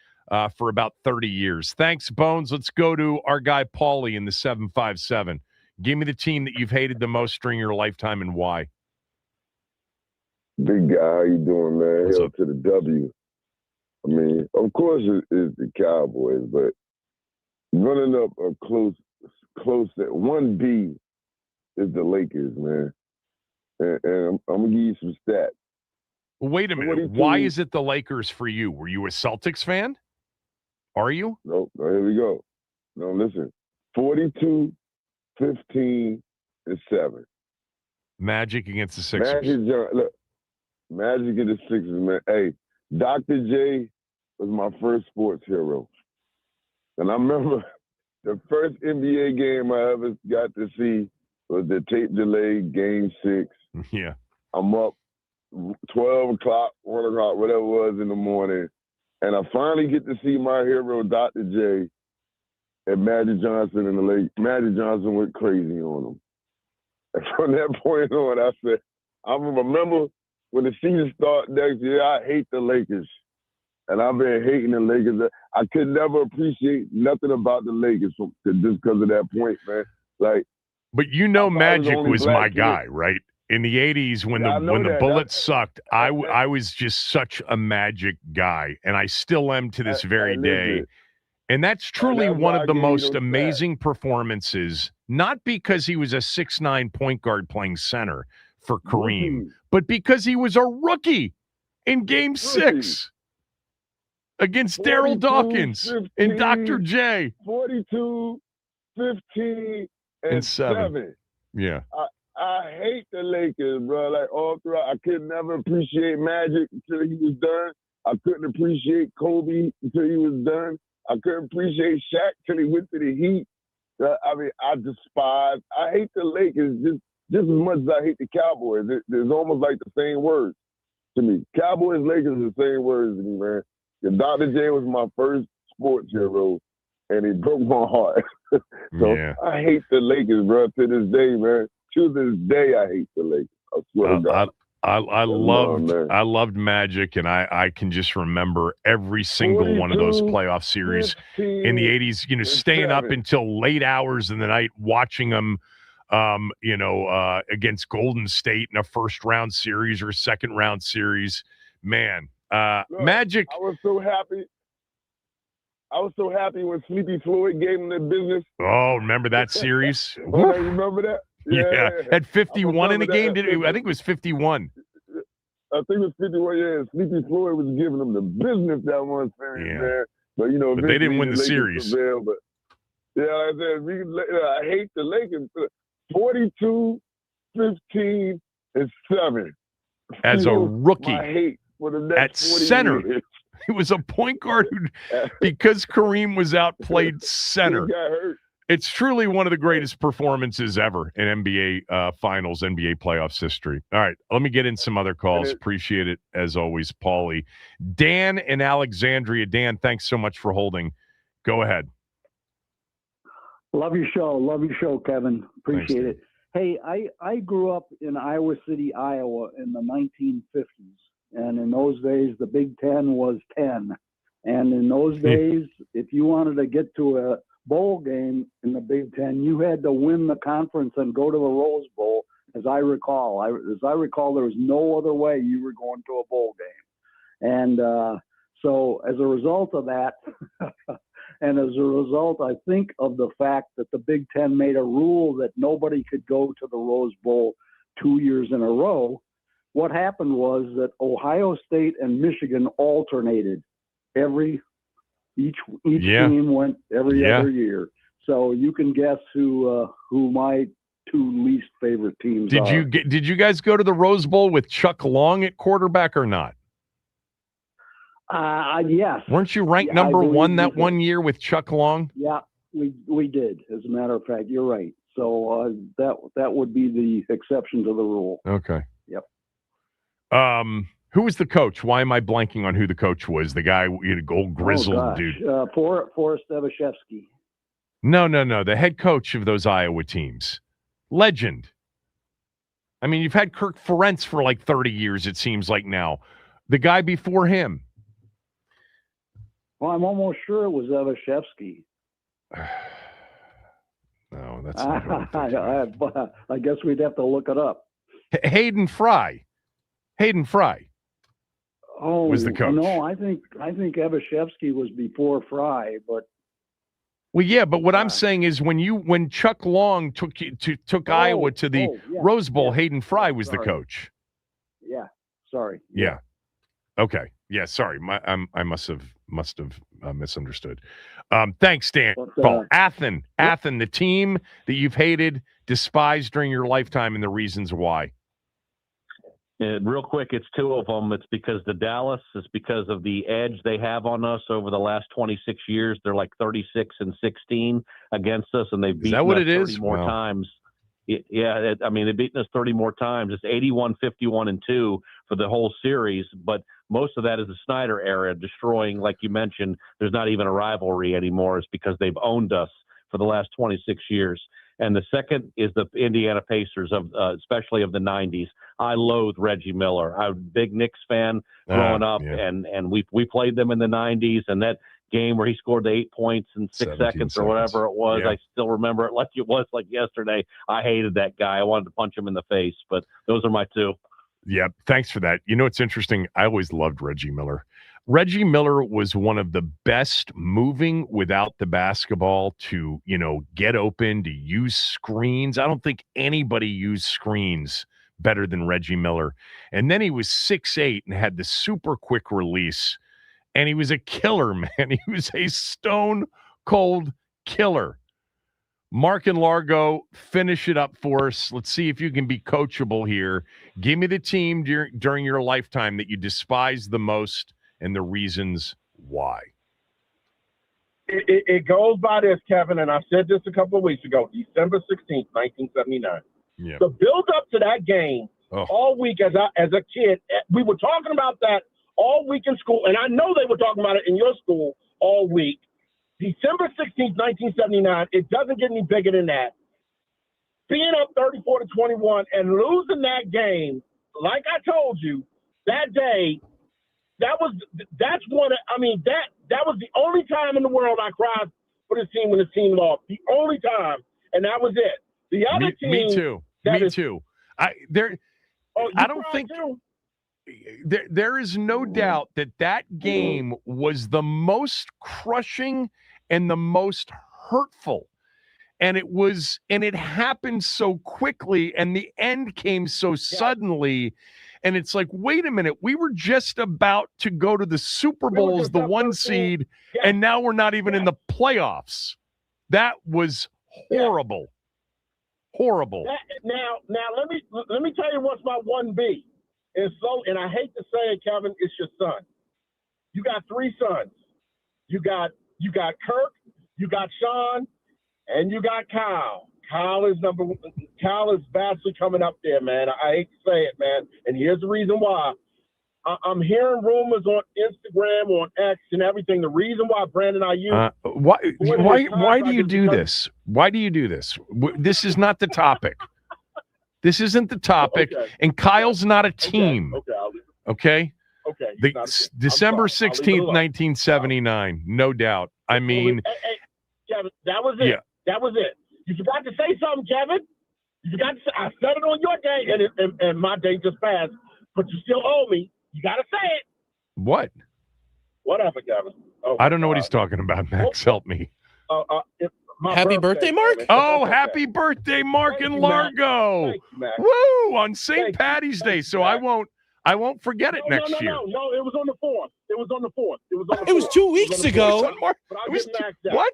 for about 30 years. Thanks, Bones. Let's go to our guy, Paulie, in the 757. Give me the team that you've hated the most during your lifetime and why. Big guy, how you doing, man? What's Hail up? to the W. Of course it's the Cowboys, but running up a close 1B is the Lakers, man. And I'm going to give you some stats. Wait a minute. Why is it the Lakers for you? Were you a Celtics fan? Are you? Nope. Here we go. No, listen. 42, 15, and 7. Magic against the Sixers. Magic and the Sixers, man. Hey, Dr. J was my first sports hero. And I remember the first NBA game I ever got to see was the tape delay Game 6. Yeah. I'm up 12 o'clock, 1 o'clock, whatever it was in the morning. And I finally get to see my hero, Dr. J, and Magic Johnson in the lake. Magic Johnson went crazy on him. And from that point on, I said, I remember when the season starts next year, I hate the Lakers. And I've been hating the Lakers. I could never appreciate nothing about the Lakers just because of that point, man. But Magic was my guy, right? In the 80s, when the Bullets sucked, I was just such a Magic guy, and I still am to this very day. And that's truly one of the most amazing performances, not because he was a 6'9" point guard playing center for Kareem, but because he was a rookie in Game 6 against Daryl Dawkins and Dr. J. 42, 15, and 7. Yeah. I hate the Lakers, bro. All throughout, I could never appreciate Magic until he was done. I couldn't appreciate Kobe until he was done. I couldn't appreciate Shaq till he went to the Heat. I hate the Lakers just as much as I hate the Cowboys. There's almost like the same words to me. Cowboys, Lakers are the same words to me, man. Dr. J was my first sports hero, and he broke my heart. So Yeah. I hate the Lakers, bro, to this day, man. To this day, I hate the Lakers. I swear to God. I loved Magic, and I can just remember every single one of those playoff series in the 80s, staying up until late hours in the night watching them, against Golden State in a first-round series or second-round series. Man, Look, Magic. I was so happy when Sleepy Floyd gave him the business. Oh, remember that series? You remember that? Yeah. Had 51 in a game, that. I think it was 51. I think it was 51, yeah. Sleepy Floyd was giving them the business that one series, man. But, but they didn't win the series. Prevailed, but, I said, I hate the Lakers. 42, 15, and 7. As a rookie my hate for the next at 40 center. Years. He was a point guard who, because Kareem was out, played center. He got hurt. It's truly one of the greatest performances ever in NBA Finals, NBA playoffs history. All right, let me get in some other calls. Appreciate it, as always, Paulie. Dan in Alexandria. Dan, thanks so much for holding. Go ahead. Love your show, Kevin. Appreciate it. Hey, I grew up in Iowa City, Iowa in the 1950s. And in those days, the Big Ten was 10. And in those days, if you wanted to get to a bowl game in the Big Ten, you had to win the conference and go to the Rose Bowl, as I recall. There was no other way you were going to a bowl game. And so as a result of that, and as a result, I think, of the fact that the Big Ten made a rule that nobody could go to the Rose Bowl 2 years in a row, what happened was that Ohio State and Michigan alternated. Each team went every other year. So you can guess who my two least favorite teams are. Did you guys go to the Rose Bowl with Chuck Long at quarterback or not? Yes. Weren't you ranked number one that 1 year with Chuck Long? Yeah, we did. As a matter of fact, you're right. So that would be the exception to the rule. Okay. Yep. Who was the coach? Why am I blanking on who the coach was? The guy, old grizzled dude. Forrest Evashevsky. No. The head coach of those Iowa teams. Legend. I mean, you've had Kirk Ferentz for like 30 years, it seems like now. The guy before him. Well, I'm almost sure it was Evashevsky. No, that's not I guess we'd have to look it up. Hayden Fry. Was the coach. No, I think Evashevsky was before Fry, but well, yeah, but what I'm saying is when Chuck Long took Iowa to the Rose Bowl, Hayden Fry was the coach. Yeah, sorry. Yeah. Okay. Yeah, sorry. I must have misunderstood. Thanks, Dan. Paul, Athen, the team that you've hated, despised during your lifetime, and the reasons why. Real quick, it's two of them. It's because it's because of the edge they have on us over the last 26 years. They're like 36-16 against us, and they've beaten us 30 more times. Yeah, they've beaten us 30 more times. It's 81, 51, and 2 for the whole series, but most of that is the Snyder era, destroying, like you mentioned, there's not even a rivalry anymore. It's because they've owned us for the last 26 years. And the second is the Indiana Pacers, especially of the 90s. I loathe Reggie Miller. I'm a big Knicks fan growing up, and we played them in the 90s. And that game where he scored the 8 points in 6 seconds or whatever it was, I still remember it like it was like yesterday. I hated that guy. I wanted to punch him in the face. But those are my two. Yeah, thanks for that. It's interesting. I always loved Reggie Miller. Reggie Miller was one of the best moving without the basketball to, get open, to use screens. I don't think anybody used screens better than Reggie Miller. And then he was 6'8" and had the super quick release. And he was a killer, man. He was a stone cold killer. Mark and Largo, finish it up for us. Let's see if you can be coachable here. Give me the team during your lifetime that you despise the most and the reasons why. It goes by this, Kevin, and I said this a couple of weeks ago, December 16th, 1979. Yeah. The build up to that game all week as a kid, we were talking about that all week in school, and I know they were talking about it in your school all week. December 16th, 1979, it doesn't get any bigger than that. Being up 34-21 and losing that game, like I told you, that day, that was the only time in the world I cried for this team when the team lost. The only time, and that was it. The other team. Me too. I don't think there is no doubt that game was the most crushing and the most hurtful. And it happened so quickly, and the end came so suddenly. And it's like, wait a minute, we were just about to go to the Super Bowl as the 1 seed, and now we're not even in the playoffs. That was horrible. Horrible. Now let me tell you what's my 1B. And I hate to say it, Kevin, it's your son. You got 3 sons. You got Kirk, you got Sean, and you got Kyle. Kyle is vastly coming up there, man. I hate to say it, man. And here's the reason why. I'm hearing rumors on Instagram, on X, and everything. The reason why Brandon Ayuk. Why do you do this? Why do you do this? This is not the topic. This isn't the topic. Okay. And Kyle's not a team. Okay. December 16th, 1979. No doubt. I mean. Hey, Kevin, that was it. Yeah. That was it. You forgot to say something, Kevin. You forgot to say, I said it on your day, and my day just passed. But you still owe me. You got to say it. What? Whatever, Kevin. I don't know what he's talking about, Max. Help me. Happy birthday, Mark. Oh, happy birthday, Mark in Largo. Thank you, Max. Woo! On St. Patty's Day. So I won't forget it next year. No, it was on the 4th. It was on the 4th. It was 2 weeks ago. What?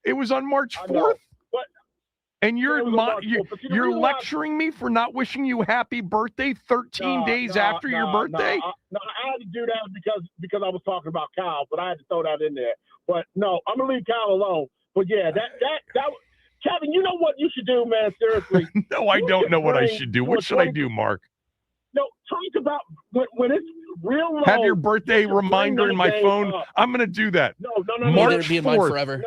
It was on March 4th? And you're lecturing me for not wishing you happy birthday 13 days after your birthday? No, I had to do that because I was talking about Kyle, but I had to throw that in there. But no, I'm gonna leave Kyle alone. But yeah, that Kevin, you know what you should do, man? Seriously. No, I don't know what I should do. What should I do, Mark? No, talk about when it's real low. Have your birthday reminder in my phone. I'm going to do that. No. March be in mine forever.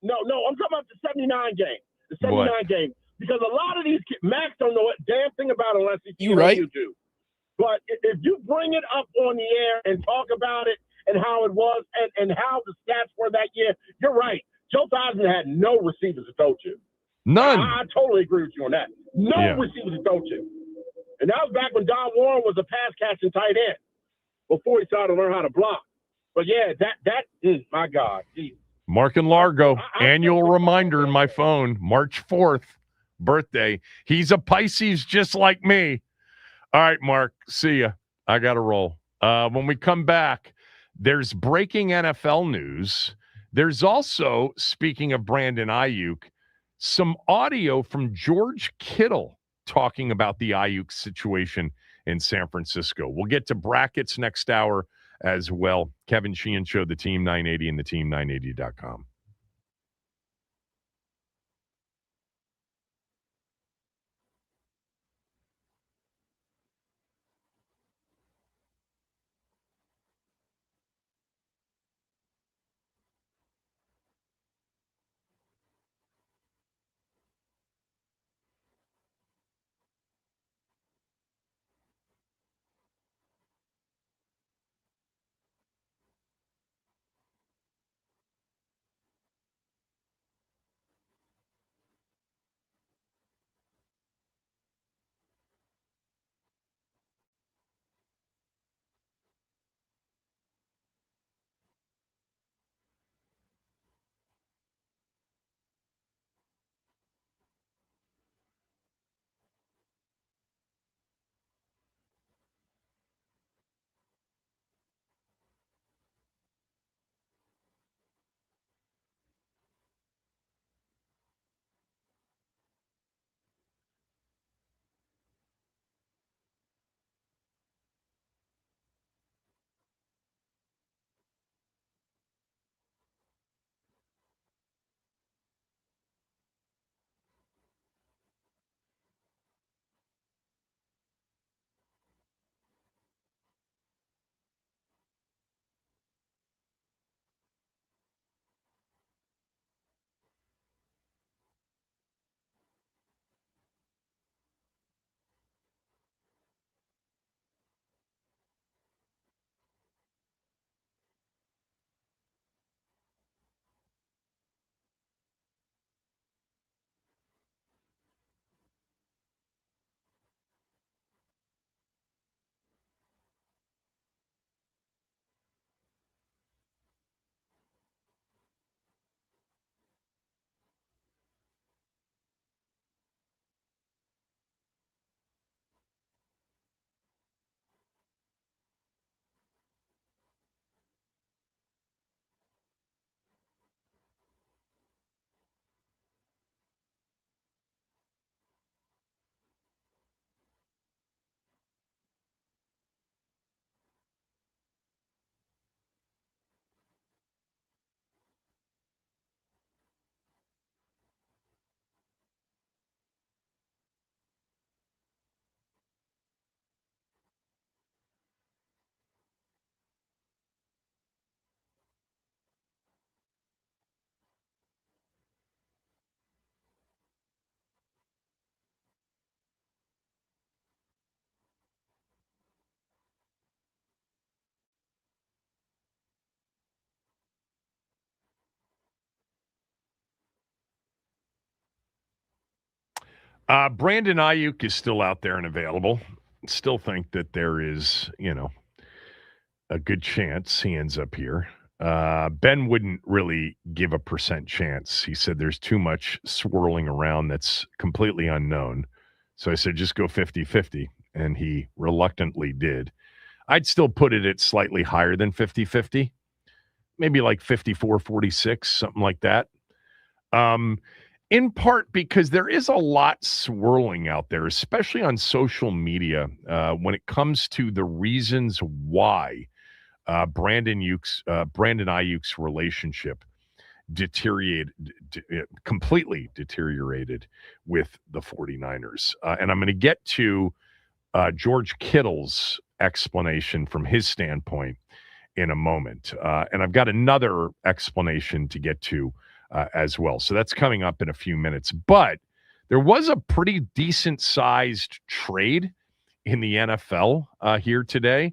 No, I'm talking about the 79 game. The 79 game. Because a lot of these kids, Max don't know a damn thing about it unless you do. But if you bring it up on the air and talk about it and how it was and how the stats were that year, you're right. Joe Theismann had no receivers to throw to. None. I totally agree with you on that. No receivers to throw to. And that was back when Don Warren was a pass-catching tight end before he started to learn how to block. But, yeah, that is, my God, geez. Mark in Largo, annual reminder in my phone, March 4th, birthday. He's a Pisces just like me. All right, Mark, see ya. I got to roll. When we come back, there's breaking NFL news. There's also, speaking of Brandon Ayuk, some audio from George Kittle talking about the Ayuk situation in San Francisco. We'll get to brackets next hour as well. Kevin Sheehan Show, the Team 980 and the team980.com. Brandon Ayuk is still out there and available. Still think that there is, a good chance he ends up here. Ben wouldn't really give a % chance. He said there's too much swirling around that's completely unknown. So I said, just go 50-50. And he reluctantly did. I'd still put it at slightly higher than 50-50. Maybe like 54-46, something like that. In part because there is a lot swirling out there, especially on social media, when it comes to the reasons why Brandon Ayuk's relationship completely deteriorated with the 49ers. And I'm going to get to George Kittle's explanation from his standpoint in a moment. And I've got another explanation to get to as well. So that's coming up in a few minutes. But there was a pretty decent-sized trade in the NFL here today.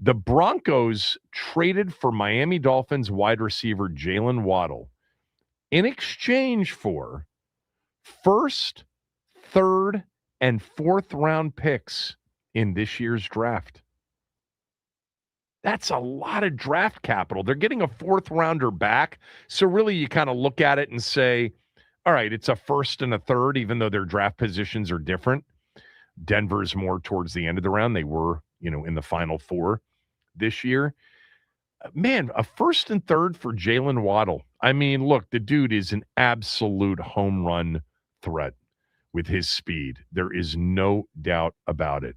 The Broncos traded for Miami Dolphins wide receiver Jalen Waddle in exchange for first, third, and fourth round picks in this year's draft. That's a lot of draft capital. They're getting a fourth rounder back. So really you kind of look at it and say, all right, it's a first and a third, even though their draft positions are different. Denver's more towards the end of the round. They were, in the final four this year. Man, a first and third for Jalen Waddle. I mean, look, the dude is an absolute home run threat with his speed. There is no doubt about it.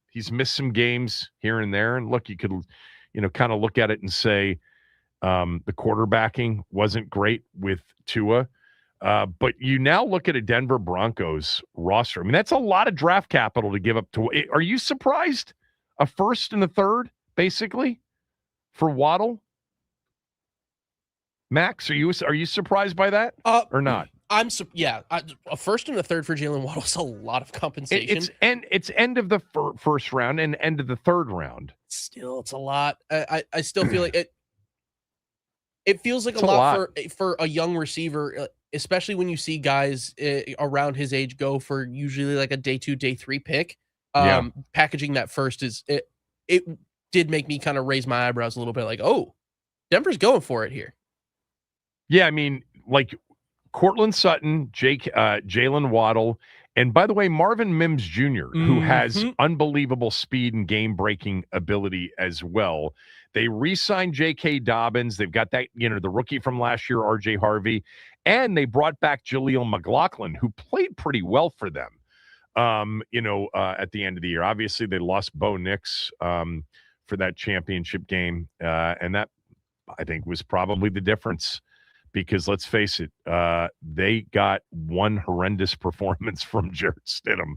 He's missed some games here and there. And look, you could, kind of look at it and say the quarterbacking wasn't great with Tua. But you now look at a Denver Broncos roster. I mean, that's a lot of draft capital to give up to. Are you surprised? A first and a third, basically, for Waddle? Max, are you surprised by that or not? A first and a third for Jalen Waddle is a lot of compensation. It's end of the first round and end of the third round. Still, it's a lot. I still feel like it. It feels like a lot for a young receiver, especially when you see guys around his age go for usually like a day 2, day 3 pick. Packaging that first it did make me kind of raise my eyebrows a little bit, like, oh, Denver's going for it here. Yeah, I mean, like Cortland Sutton, Jalen Waddle, and by the way, Marvin Mims Jr., who has unbelievable speed and game-breaking ability as well. They re-signed J.K. Dobbins. They've got that, the rookie from last year, R.J. Harvey, and they brought back Jaleel McLaughlin, who played pretty well for them. At the end of the year. Obviously, they lost Bo Nix for that championship game, and that, I think, was probably the difference because, let's face it, they got one horrendous performance from Jarrett Stidham.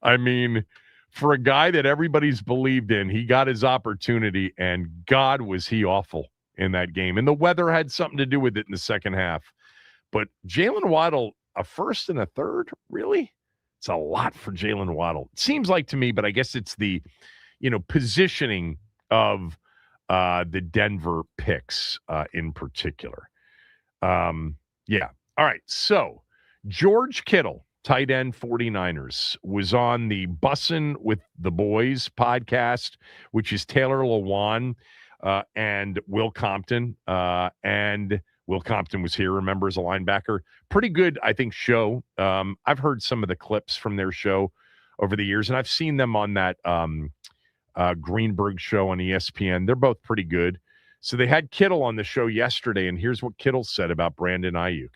I mean, for a guy that everybody's believed in, he got his opportunity, and God, was he awful in that game. And the weather had something to do with it in the second half. But Jalen Waddle, a first and a third, really? It's a lot for Jalen Waddle. It seems like to me, but I guess it's the, positioning of the Denver picks in particular. Yeah. All right. So George Kittle, tight end 49ers, was on the Bussin' with the Boys podcast, which is Taylor Lewan and Will Compton. And Will Compton was here, remember, as a linebacker. Pretty good, I think, show. I've heard some of the clips from their show over the years, and I've seen them on that Greenberg show on ESPN. They're both pretty good. So they had Kittle on the show yesterday, and here's what Kittle said about Brandon Ayuk.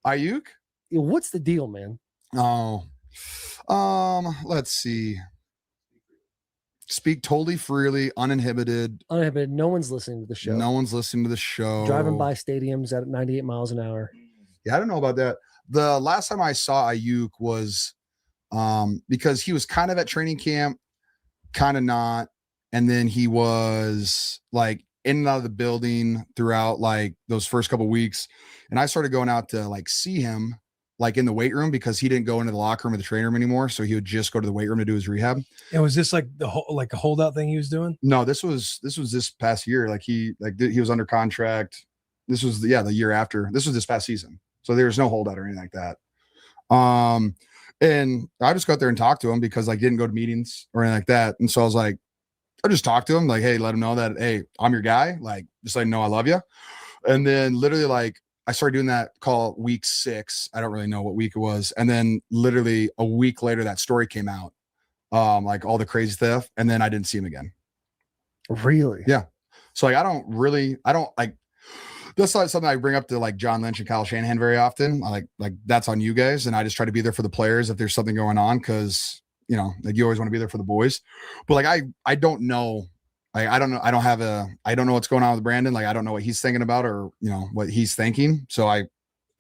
Ayuk? What's the deal, man? Oh, let's see. Speak totally freely, uninhibited. Uninhibited. No one's listening to the show. No one's listening to the show. Driving by stadiums at 98 miles an hour. Yeah, I don't know about that. The last time I saw Ayuk was because he was kind of at training camp, kind of not. And then he was like in and out of the building throughout like those first couple of weeks. And I started going out to like see him like in the weight room because he didn't go into the locker room with the trainer room anymore. So he would just go to the weight room to do his rehab. And was this like the whole, like a holdout thing he was doing? No, this was this past year. Like he was under contract. This was the year after. This was this past season. So there was no holdout or anything like that. And I just got there and talked to him because I didn't go to meetings or anything like that. And so I was like, I just talked to him like, hey, let him know that, hey, I'm your guy. Like, just let him know I love you. And then literally like I started doing that call week 6. I don't really know what week it was. And then literally a week later, that story came out, like all the crazy stuff. And then I didn't see him again. Really? Yeah. So like, I don't like, that's not something I bring up to like John Lynch and Kyle Shanahan very often. I like that's on you guys. And I just try to be there for the players if there's something going on. Cause you know, like you always want to be there for the boys, but like, I don't know. I don't know. I don't know what's going on with Brandon. Like, I don't know what he's thinking about or, you know, what he's thinking. So I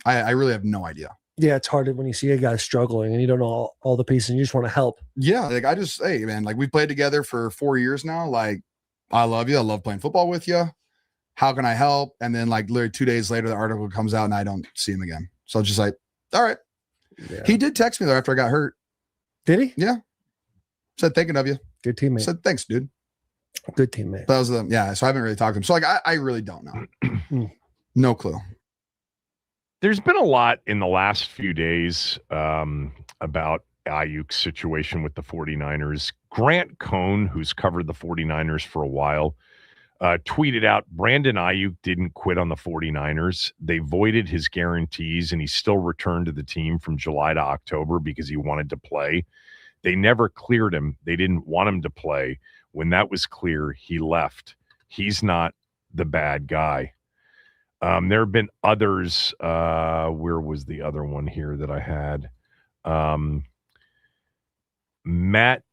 really have no idea. Yeah. It's hard when you see a guy struggling and you don't know all the pieces and you just want to help. Yeah. Like hey man, like we played together for 4 years now. Like, I love you. I love playing football with you. How can I help? And then like literally 2 days later, the article comes out and I don't see him again. So just like, all right. Yeah. He did text me though after I got hurt. Did he? Yeah. Said thinking of you. Good teammate. Said thanks, dude. Good teammate. That was yeah. So I haven't really talked to him. So like I really don't know. No clue. There's been a lot in the last few days about Ayuk's situation with the 49ers. Grant Cohn, who's covered the 49ers for a while, tweeted out, Brandon Ayuk didn't quit on the 49ers. They voided his guarantees, and he still returned to the team from July to October because he wanted to play. They never cleared him. They didn't want him to play. When that was clear, he left. He's not the bad guy. There have been others. Where was the other one here that I had? Matt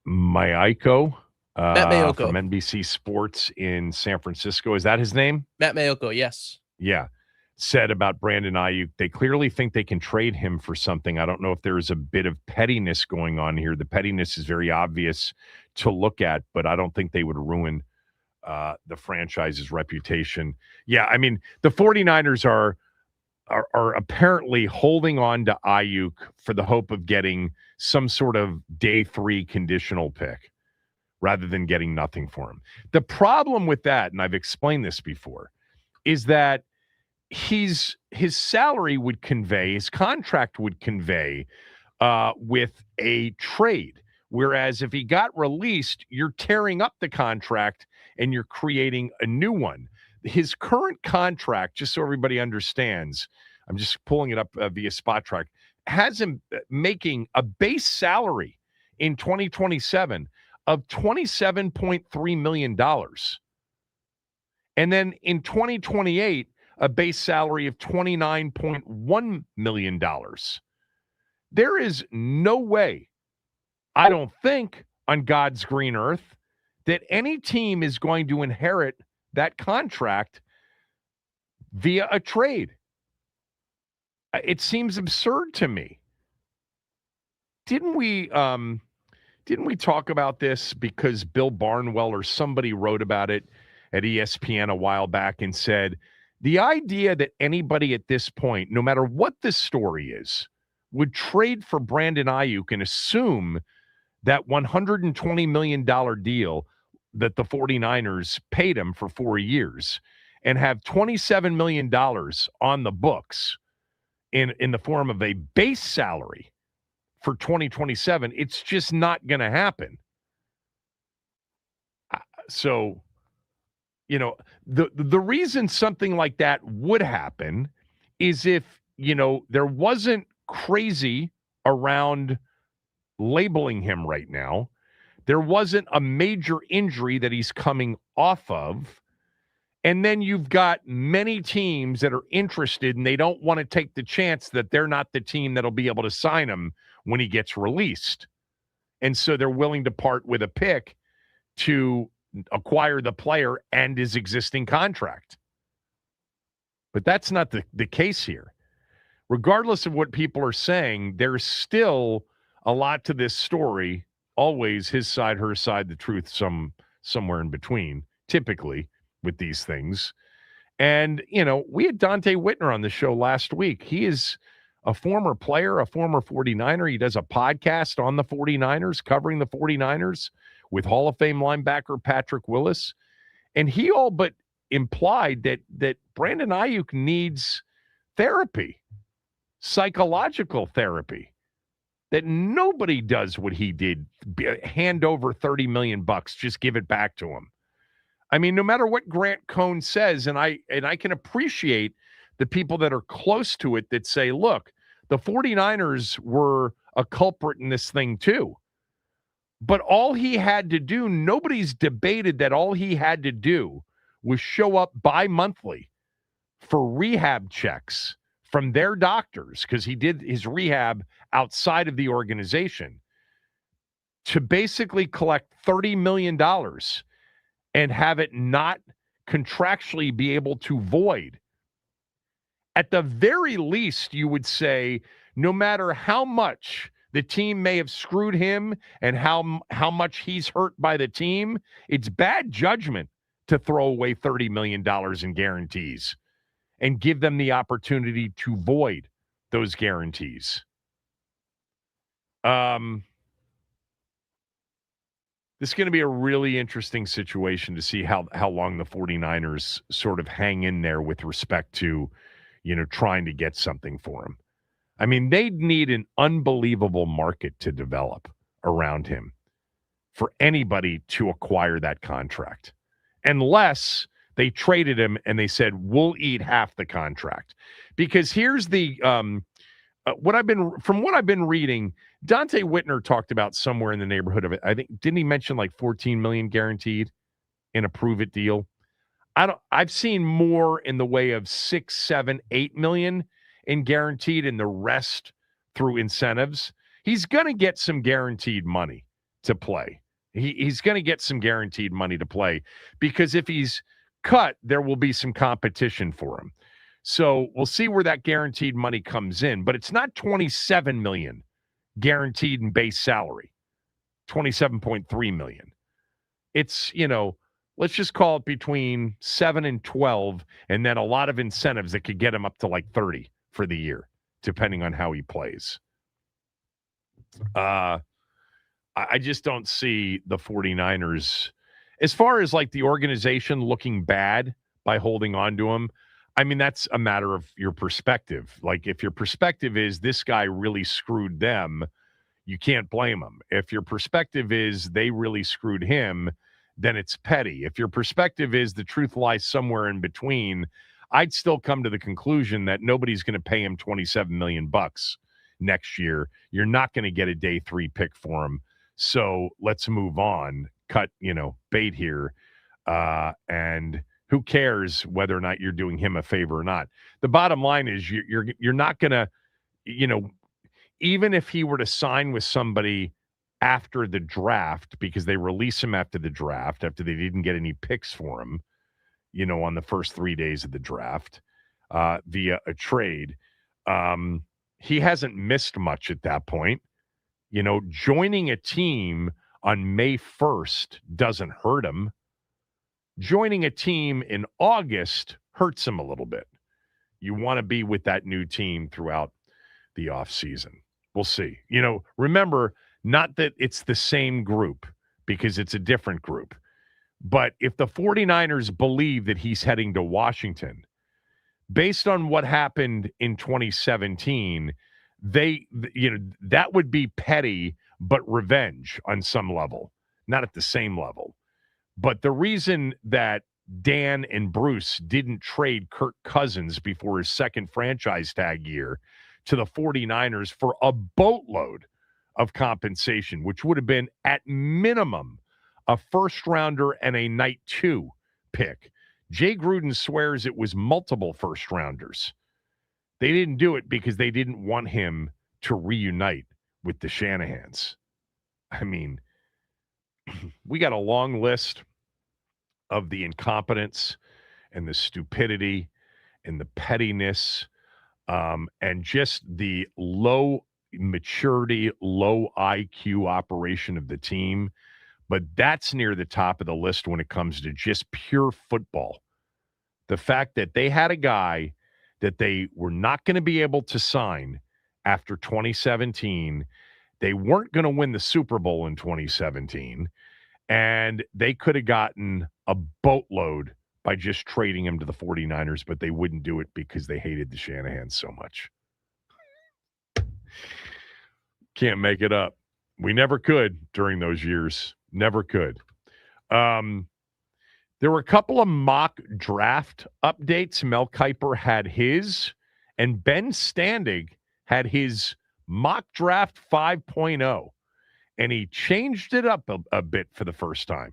Mayoko. Matt Mayoko from NBC Sports in San Francisco. Is that his name? Matt Mayoko, yes. Yeah. Said about Brandon Ayuk, they clearly think they can trade him for something. I don't know if there's a bit of pettiness going on here. The pettiness is very obvious to look at, but I don't think they would ruin the franchise's reputation. Yeah, I mean, the 49ers are apparently holding on to Ayuk for the hope of getting some sort of day 3 conditional pick rather than getting nothing for him. The problem with that, and I've explained this before, is that his salary would convey, his contract would convey with a trade. Whereas if he got released, you're tearing up the contract and you're creating a new one. His current contract, just so everybody understands, I'm just pulling it up via Spot Track, has him making a base salary in 2027 of $27.3 million. And then in 2028, a base salary of $29.1 million. There is no way, I don't think, on God's green earth, that any team is going to inherit that contract via a trade. It seems absurd to me. Didn't we talk about this because Bill Barnwell or somebody wrote about it at ESPN a while back and said, the idea that anybody at this point, no matter what the story is, would trade for Brandon Ayuk and assume that $120 million deal that the 49ers paid him for 4 years and have $27 million on the books in the form of a base salary for 2027, it's just not going to happen. So, you know, the reason something like that would happen is if, you know, there wasn't crazy around labeling him right now. There wasn't a major injury that he's coming off of. And then you've got many teams that are interested and they don't want to take the chance that they're not the team that'll be able to sign him when he gets released. And so they're willing to part with a pick to acquire the player and his existing contract. But that's not the case here. Regardless of what people are saying, there's still a lot to this story. Always his side, her side, the truth, somewhere in between, typically with these things. And, you know, we had Dante Whitner on the show last week. He is a former player, a former 49er. He does a podcast on the 49ers, covering the 49ers with Hall of Fame linebacker Patrick Willis. And he all but implied that Brandon Ayuk needs therapy. psychological therapy. That nobody does what he did, hand over $30 million, just give it back to him. I mean, no matter what Grant Cohn says, and I can appreciate the people that are close to it that say, look, the 49ers were a culprit in this thing too. But all he had to do, nobody's debated that all he had to do was show up bi-monthly for rehab checks from their doctors, because he did his rehab outside of the organization, to basically collect $30 million and have it not contractually be able to void. At the very least, you would say, no matter how much the team may have screwed him and how much he's hurt by the team, it's bad judgment to throw away $30 million in guarantees and give them the opportunity to void those guarantees. This is going to be a really interesting situation to see how long the 49ers sort of hang in there with respect to, trying to get something for him. I mean, they'd need an unbelievable market to develop around him for anybody to acquire that contract, unless they traded him and they said, we'll eat half the contract. Because here's the what I've been reading, Dante Whitner talked about somewhere in the neighborhood of it. I think, didn't he mention like 14 million guaranteed in a prove it deal? I've seen more in the way of 6, 7, 8 million in guaranteed, and the rest through incentives. He's going to get some guaranteed money to play. He's going to get some guaranteed money to play, because if he's cut, there will be some competition for him. So we'll see where that guaranteed money comes in, but it's not 27 million guaranteed in base salary, 27.3 million. It's, let's just call it between 7 and 12, and then a lot of incentives that could get him up to like 30 for the year, depending on how he plays. I just don't see the 49ers, as far as like the organization, looking bad by holding on to him. I mean, that's a matter of your perspective. Like, if your perspective is this guy really screwed them, you can't blame him. If your perspective is they really screwed him, then it's petty. If your perspective is the truth lies somewhere in between, I'd still come to the conclusion that nobody's going to pay him $27 million next year. You're not going to get a day 3 pick for him. So let's move on. Cut, bait here. And who cares whether or not you're doing him a favor or not? The bottom line is you're not going to, even if he were to sign with somebody after the draft, because they release him after the draft, after they didn't get any picks for him, on the first 3 days of the draft, via a trade, he hasn't missed much at that point. Joining a team on May 1st doesn't hurt him. Joining a team in August hurts him a little bit. You want to be with that new team throughout the offseason. We'll see. Remember, not that it's the same group, because it's a different group. But if the 49ers believe that he's heading to Washington, based on what happened in 2017, that would be petty, but revenge on some level, not at the same level. But the reason that Dan and Bruce didn't trade Kirk Cousins before his second franchise tag year to the 49ers for a boatload of compensation, which would have been at minimum a first rounder and a night 2 pick. Jay Gruden swears it was multiple first rounders. They didn't do it because they didn't want him to reunite with the Shanahans. I mean, we got a long list of the incompetence and the stupidity and the pettiness, and just the low maturity, low IQ operation of the team. But that's near the top of the list when it comes to just pure football. The fact that they had a guy that they were not going to be able to sign after 2017. They weren't going to win the Super Bowl in 2017. And they could have gotten a boatload by just trading him to the 49ers, but they wouldn't do it because they hated the Shanahans so much. Can't make it up. We never could during those years. Never could. There were a couple of mock draft updates. Mel Kiper had his, and Ben Standig had his mock draft 5.0, and he changed it up a bit for the first time.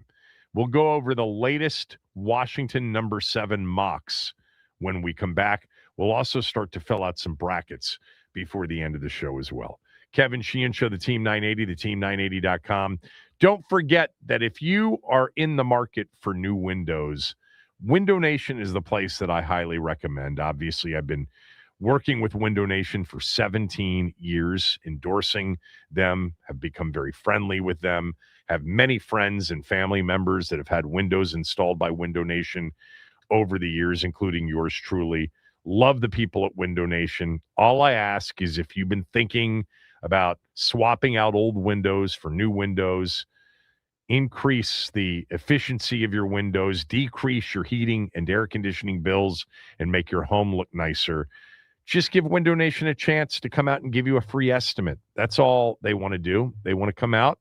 We'll go over the latest Washington number 7 mocks when we come back. We'll also start to fill out some brackets before the end of the show as well. Kevin Sheehan Show, the Team 980, the team980.com. Don't forget that if you are in the market for new windows, Window Nation is the place that I highly recommend. Obviously, I've been working with Window Nation for 17 years, endorsing them, have become very friendly with them, have many friends and family members that have had windows installed by Window Nation over the years, including yours truly. Love the people at Window Nation. All I ask is if you've been thinking about swapping out old windows for new windows, increase the efficiency of your windows, decrease your heating and air conditioning bills, and make your home look nicer, just give Window Nation a chance to come out and give you a free estimate. That's all they want to do. They want to come out,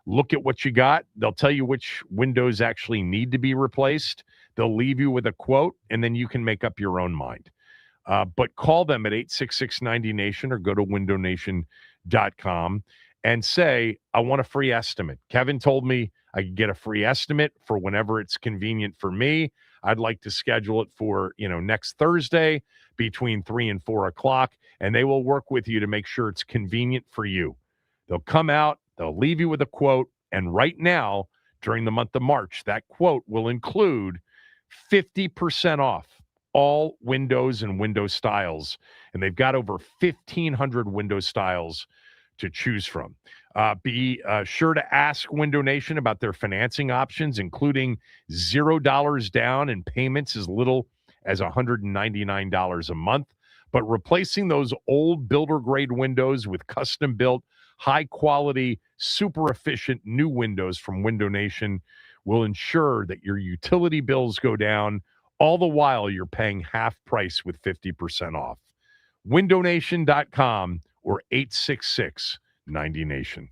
look at what you got. They'll tell you which windows actually need to be replaced. They'll leave you with a quote, and then you can make up your own mind. But call them at 866-90-NATION or go to windownation.com and say, I want a free estimate. Kevin told me I could get a free estimate for whenever it's convenient for me. I'd like to schedule it for, next Thursday between 3 and 4 o'clock, and they will work with you to make sure it's convenient for you. They'll come out, they'll leave you with a quote, and right now, during the month of March, that quote will include 50% off all windows and window styles, and they've got over 1,500 window styles to choose from. Be sure to ask Window Nation about their financing options, including $0 down and payments as little as $199 a month. But replacing those old builder-grade windows with custom-built, high-quality, super efficient new windows from Window Nation will ensure that your utility bills go down, all the while you're paying half price with 50% off. WindowNation.com or 866-90-NATION.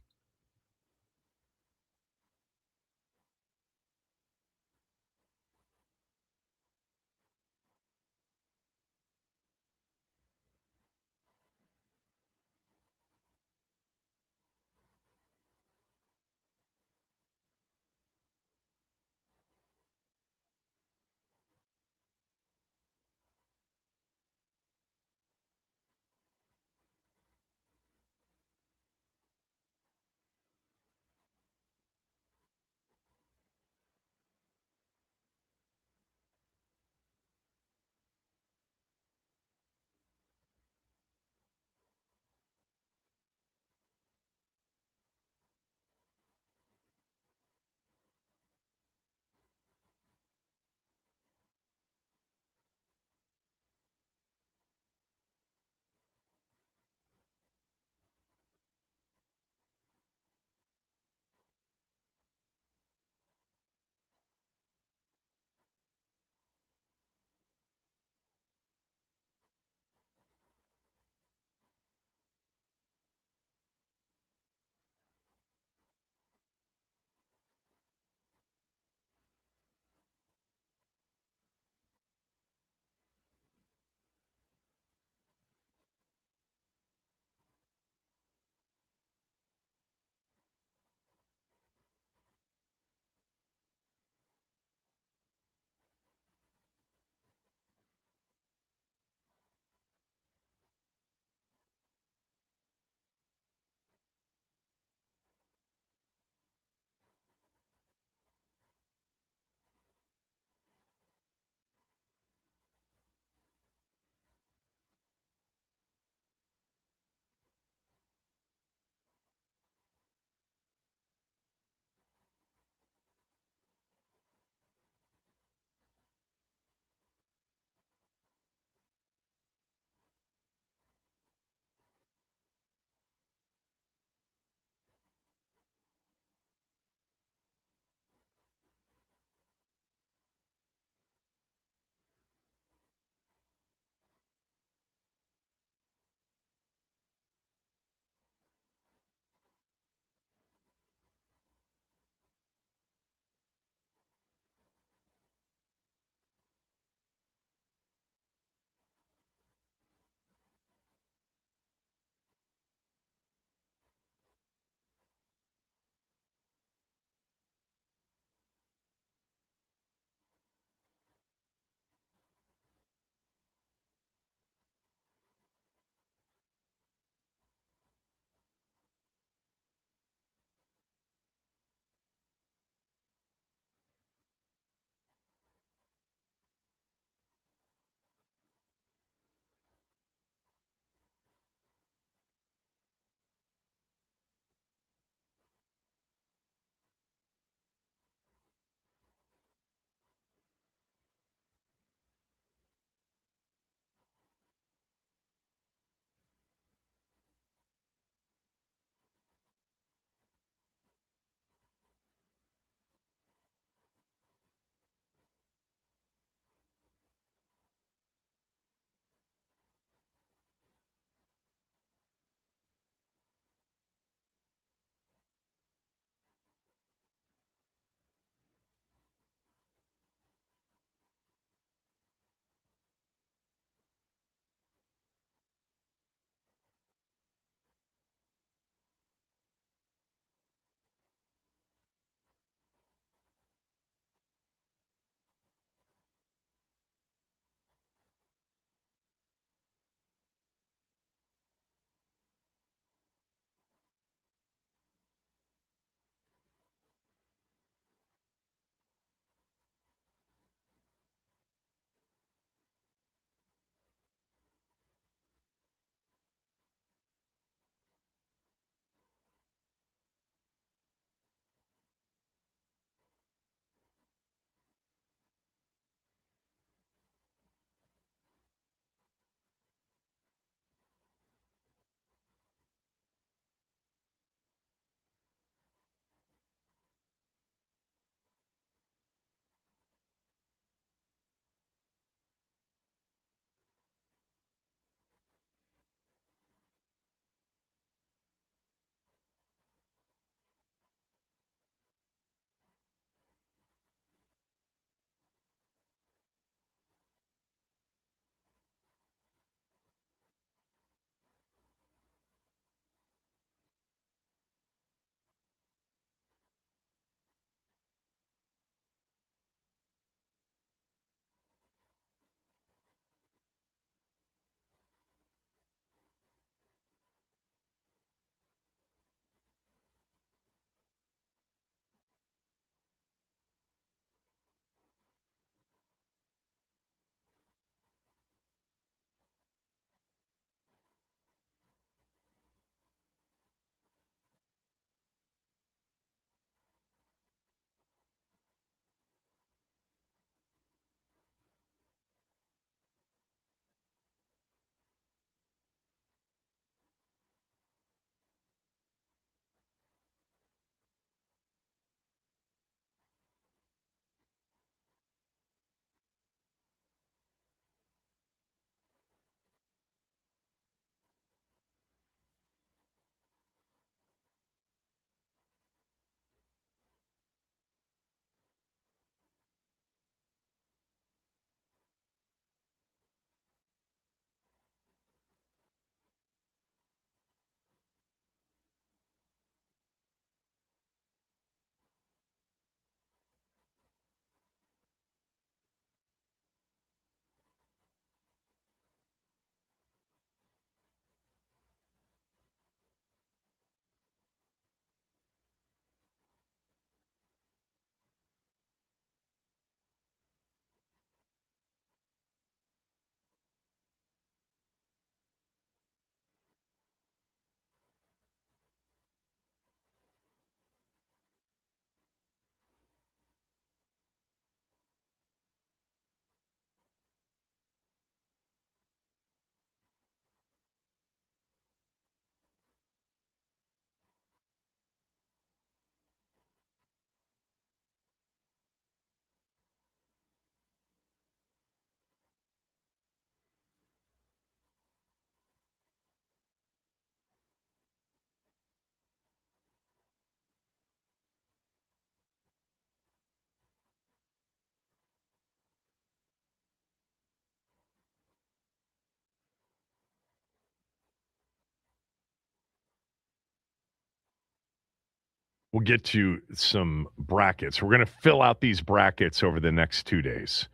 we'll get to some brackets. We're going to fill out these brackets over the next 2 days.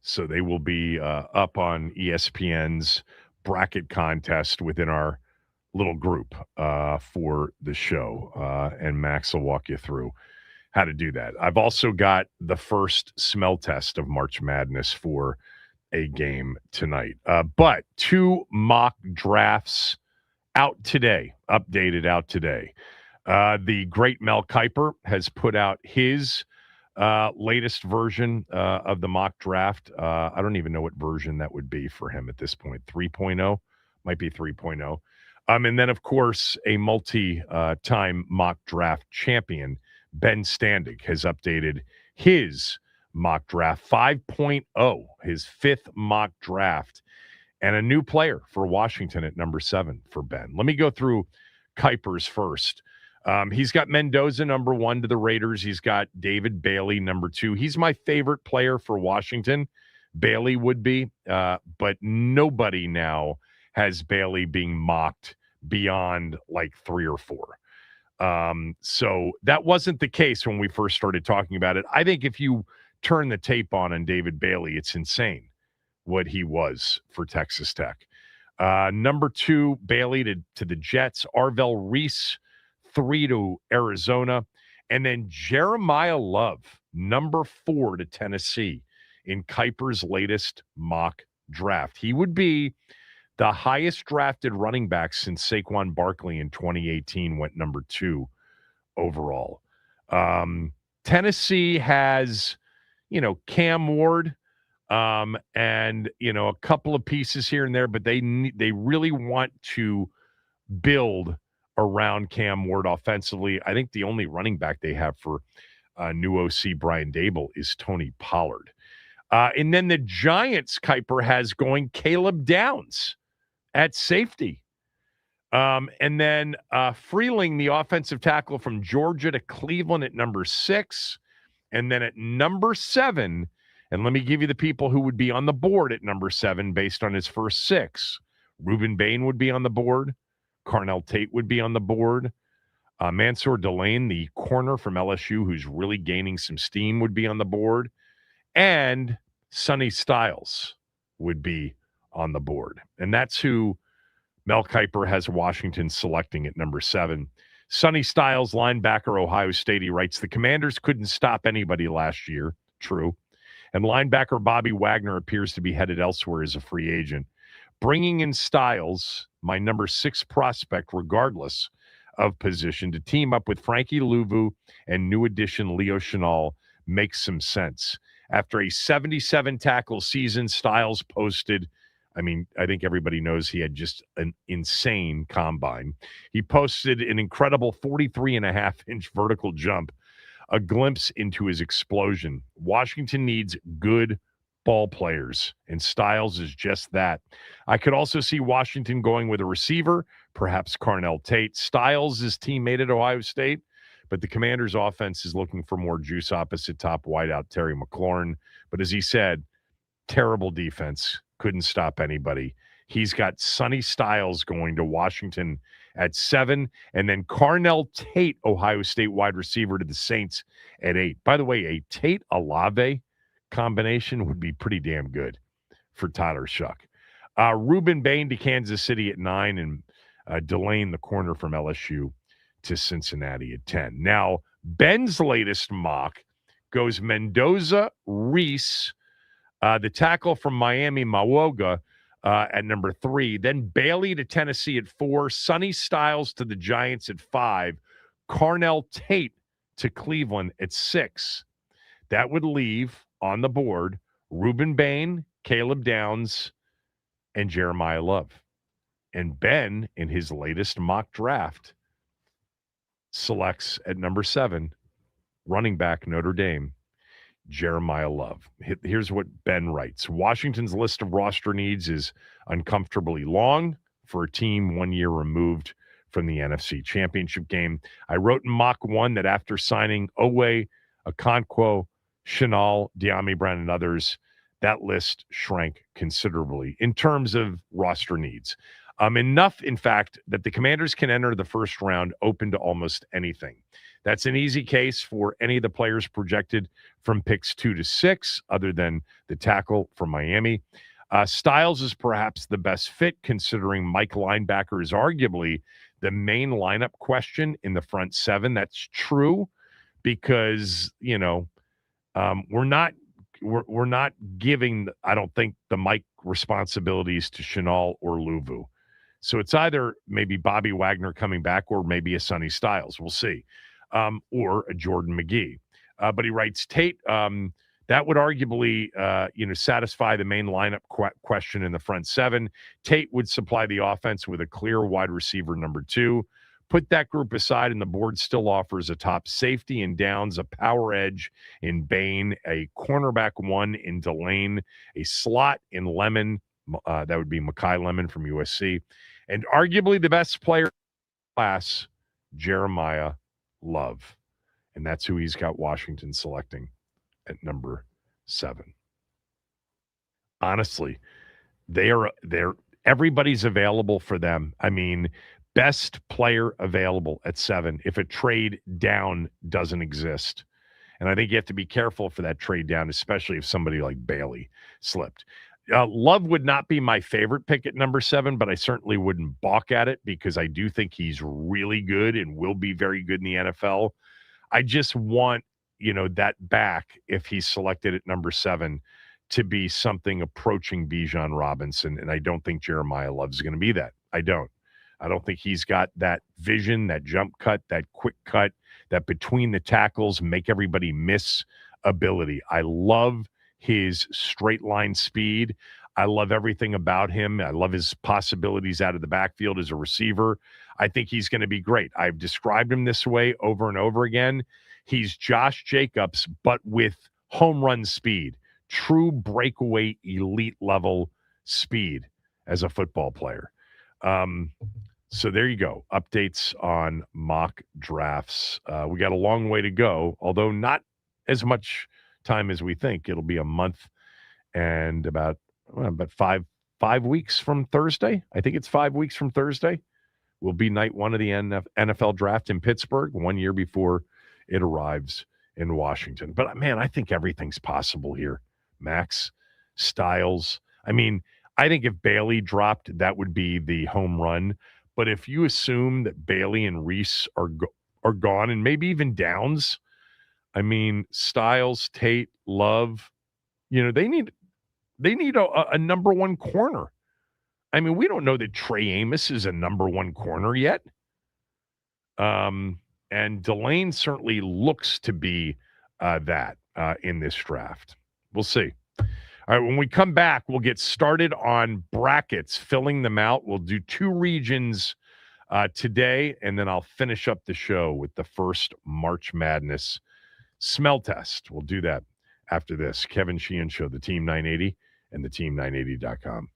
So they will be up on ESPN's bracket contest within our little group for the show. And Max will walk you through how to do that. I've also got the first smell test of March Madness for a game tonight. But 2 mock drafts out today, updated out today. The great Mel Kiper has put out his latest version of the mock draft. I don't even know what version that would be for him at this point. 3.0? Might be 3.0. And then, of course, a multi-time mock draft champion, Ben Standig, has updated his mock draft 5.0, his 5th mock draft, and a new player for Washington at number 7 for Ben. Let me go through Kiper's first. He's got Mendoza, number 1 to the Raiders. He's got David Bailey, number 2. He's my favorite player for Washington. Bailey would be, but nobody now has Bailey being mocked beyond like 3 or 4. So that wasn't the case when we first started talking about it. I think if you turn the tape on David Bailey, it's insane what he was for Texas Tech. Number 2, Bailey to the Jets. Arvell Reese, 3 to Arizona. And then Jeremiah Love, number 4 to Tennessee in Kiper's latest mock draft. He would be the highest drafted running back since Saquon Barkley in 2018 went number 2 overall. Tennessee has, Cam Ward, and, a couple of pieces here and there, but they really want to build around Cam Ward offensively. I think the only running back they have for new OC Brian Dable is Tony Pollard. And then the Giants, Kiper has going Caleb Downs at safety. And then Freeling, the offensive tackle from Georgia to Cleveland at number 6. And then at number 7, and let me give you the people who would be on the board at number 7 based on his first 6. Reuben Bain would be on the board. Carnell Tate would be on the board. Mansour Delane, the corner from LSU, who's really gaining some steam, would be on the board. And Sonny Styles would be on the board. And that's who Mel Kiper has Washington selecting at number 7. Sonny Styles, linebacker, Ohio State. He writes, the Commanders couldn't stop anybody last year. True. And linebacker Bobby Wagner appears to be headed elsewhere as a free agent. Bringing in Styles, my number 6 prospect, regardless of position, to team up with Frankie Louvu and new addition Leo Chenal makes some sense. After a 77 tackle season, Styles posted, I think everybody knows he had just an insane combine. He posted an incredible 43.5-inch vertical jump, a glimpse into his explosion. Washington needs good ball players, and Styles is just that. I could also see Washington going with a receiver, perhaps Carnell Tate. Styles is teammate at Ohio State, but the Commanders' offense is looking for more juice opposite top wideout Terry McLaurin. But as he said, terrible defense, couldn't stop anybody. He's got Sonny Styles going to Washington at 7, and then Carnell Tate, Ohio State wide receiver, to the Saints at 8. By the way, a Tate-Olave combination would be pretty damn good for Tyler Shuck. Reuben Bain to Kansas City at 9, and Delane, the corner from LSU, to Cincinnati at 10. Now, Ben's latest mock goes Mendoza, Reese, the tackle from Miami, Mawoga, at number 3. Then Bailey to Tennessee at 4. Sonny Styles to the Giants at 5. Carnell Tate to Cleveland at 6. That would leave on the board Reuben Bain, Caleb Downs, and Jeremiah Love. And Ben, in his latest mock draft, selects at number 7, running back Notre Dame, Jeremiah Love. Here's what Ben writes. Washington's list of roster needs is uncomfortably long for a team 1 year removed from the NFC Championship game. I wrote in Mock 1 that after signing Owe, Okonkwo, Chenal, De'Ami Brown, and others, that list shrank considerably in terms of roster needs. Enough, in fact, that the Commanders can enter the first round open to almost anything. That's an easy case for any of the players projected from picks 2 to 6, other than the tackle from Miami. Styles is perhaps the best fit, considering Mike linebacker is arguably the main lineup question in the front seven. That's true because, we're not giving, I don't think, the Mike responsibilities to Chenal or Luvu. So it's either maybe Bobby Wagner coming back or maybe a Sonny Styles. We'll see. Or a Jordan McGee. But he writes, Tate, that would arguably, satisfy the main lineup question in the front seven. Tate would supply the offense with a clear wide receiver number 2. Put that group aside, and the board still offers a top safety in Downs, a power edge in Bain, a cornerback 1 in Delane, a slot in Lemon. That would be Mekhi Lemon from USC. And arguably the best player in the class, Jeremiah Love. And that's who he's got Washington selecting at number 7. Honestly, they're everybody's available for them. I mean, best player available at 7 if a trade down doesn't exist. And I think you have to be careful for that trade down, especially if somebody like Bailey slipped. Love would not be my favorite pick at number 7, but I certainly wouldn't balk at it because I do think he's really good and will be very good in the NFL. I just want, that back, if he's selected at number 7, to be something approaching Bijan Robinson, and I don't think Jeremiah Love's going to be that. I don't think he's got that vision, that jump cut, that quick cut, that between the tackles, make everybody miss ability. I love his straight line speed. I love everything about him. I love his possibilities out of the backfield as a receiver. I think he's going to be great. I've described him this way over and over again. He's Josh Jacobs, but with home run speed, true breakaway elite level speed as a football player. So there you go. Updates on mock drafts. We got a long way to go, although not as much time as we think. It'll be a month and about 5 weeks from Thursday. I think it's 5 weeks from Thursday. Will be night 1 of the NFL draft in Pittsburgh, 1 year before it arrives in Washington. But man, I think everything's possible here. Max, Styles. I mean, I think if Bailey dropped, that would be the home run. But if you assume that Bailey and Reese are gone, and maybe even Downs, I mean, Styles, Tate, Love, they need a number 1 corner. I mean, we don't know that Trey Amos is a number 1 corner yet. And Delane certainly looks to be that in this draft. We'll see. All right, when we come back, we'll get started on brackets, filling them out. We'll do 2 regions today, and then I'll finish up the show with the first March Madness smell test. We'll do that after this. Kevin Sheehan Show, the Team 980 and the team980.com.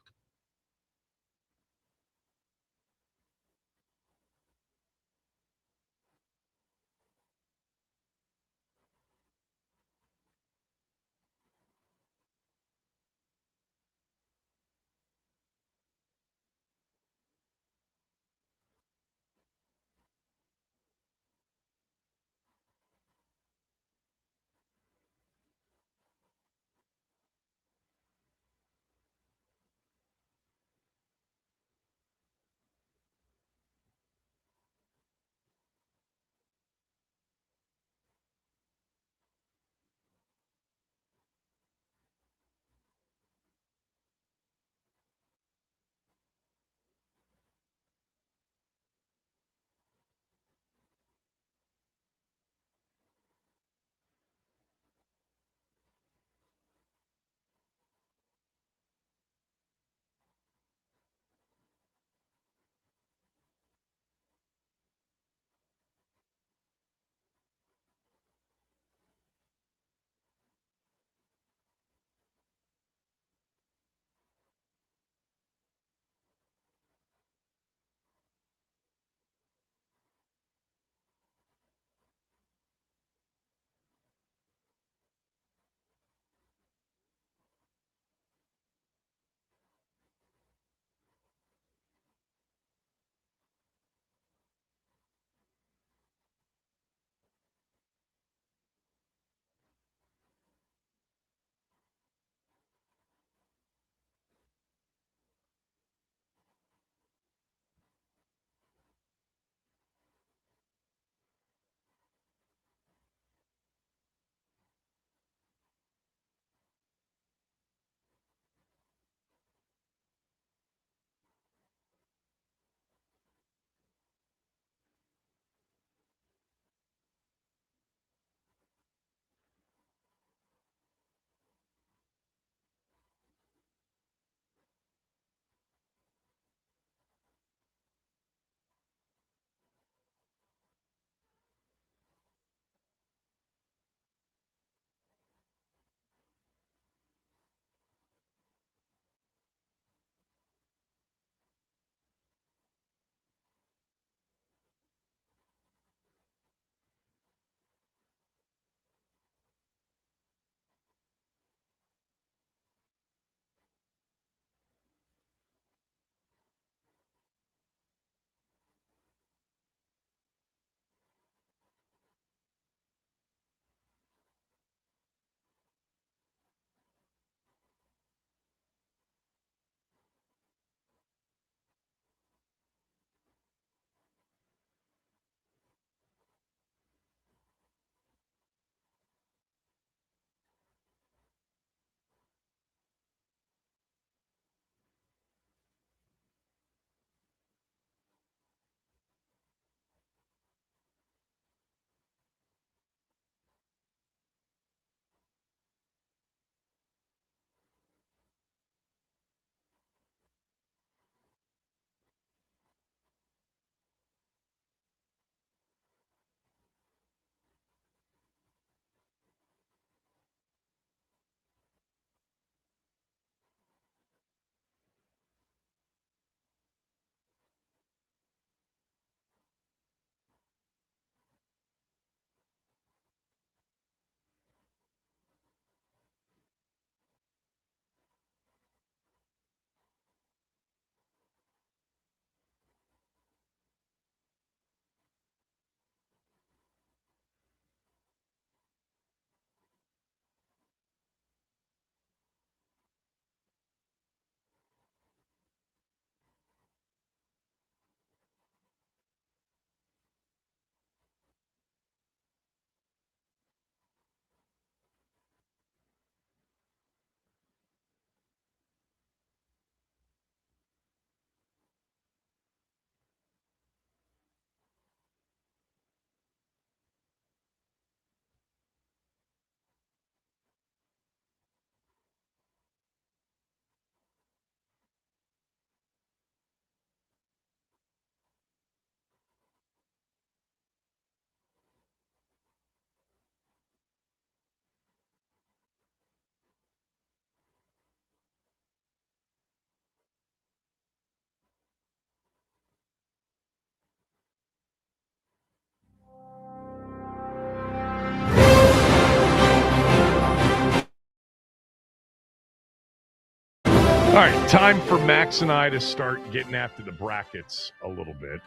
All right, time for Max and I to start getting after the brackets a little bit.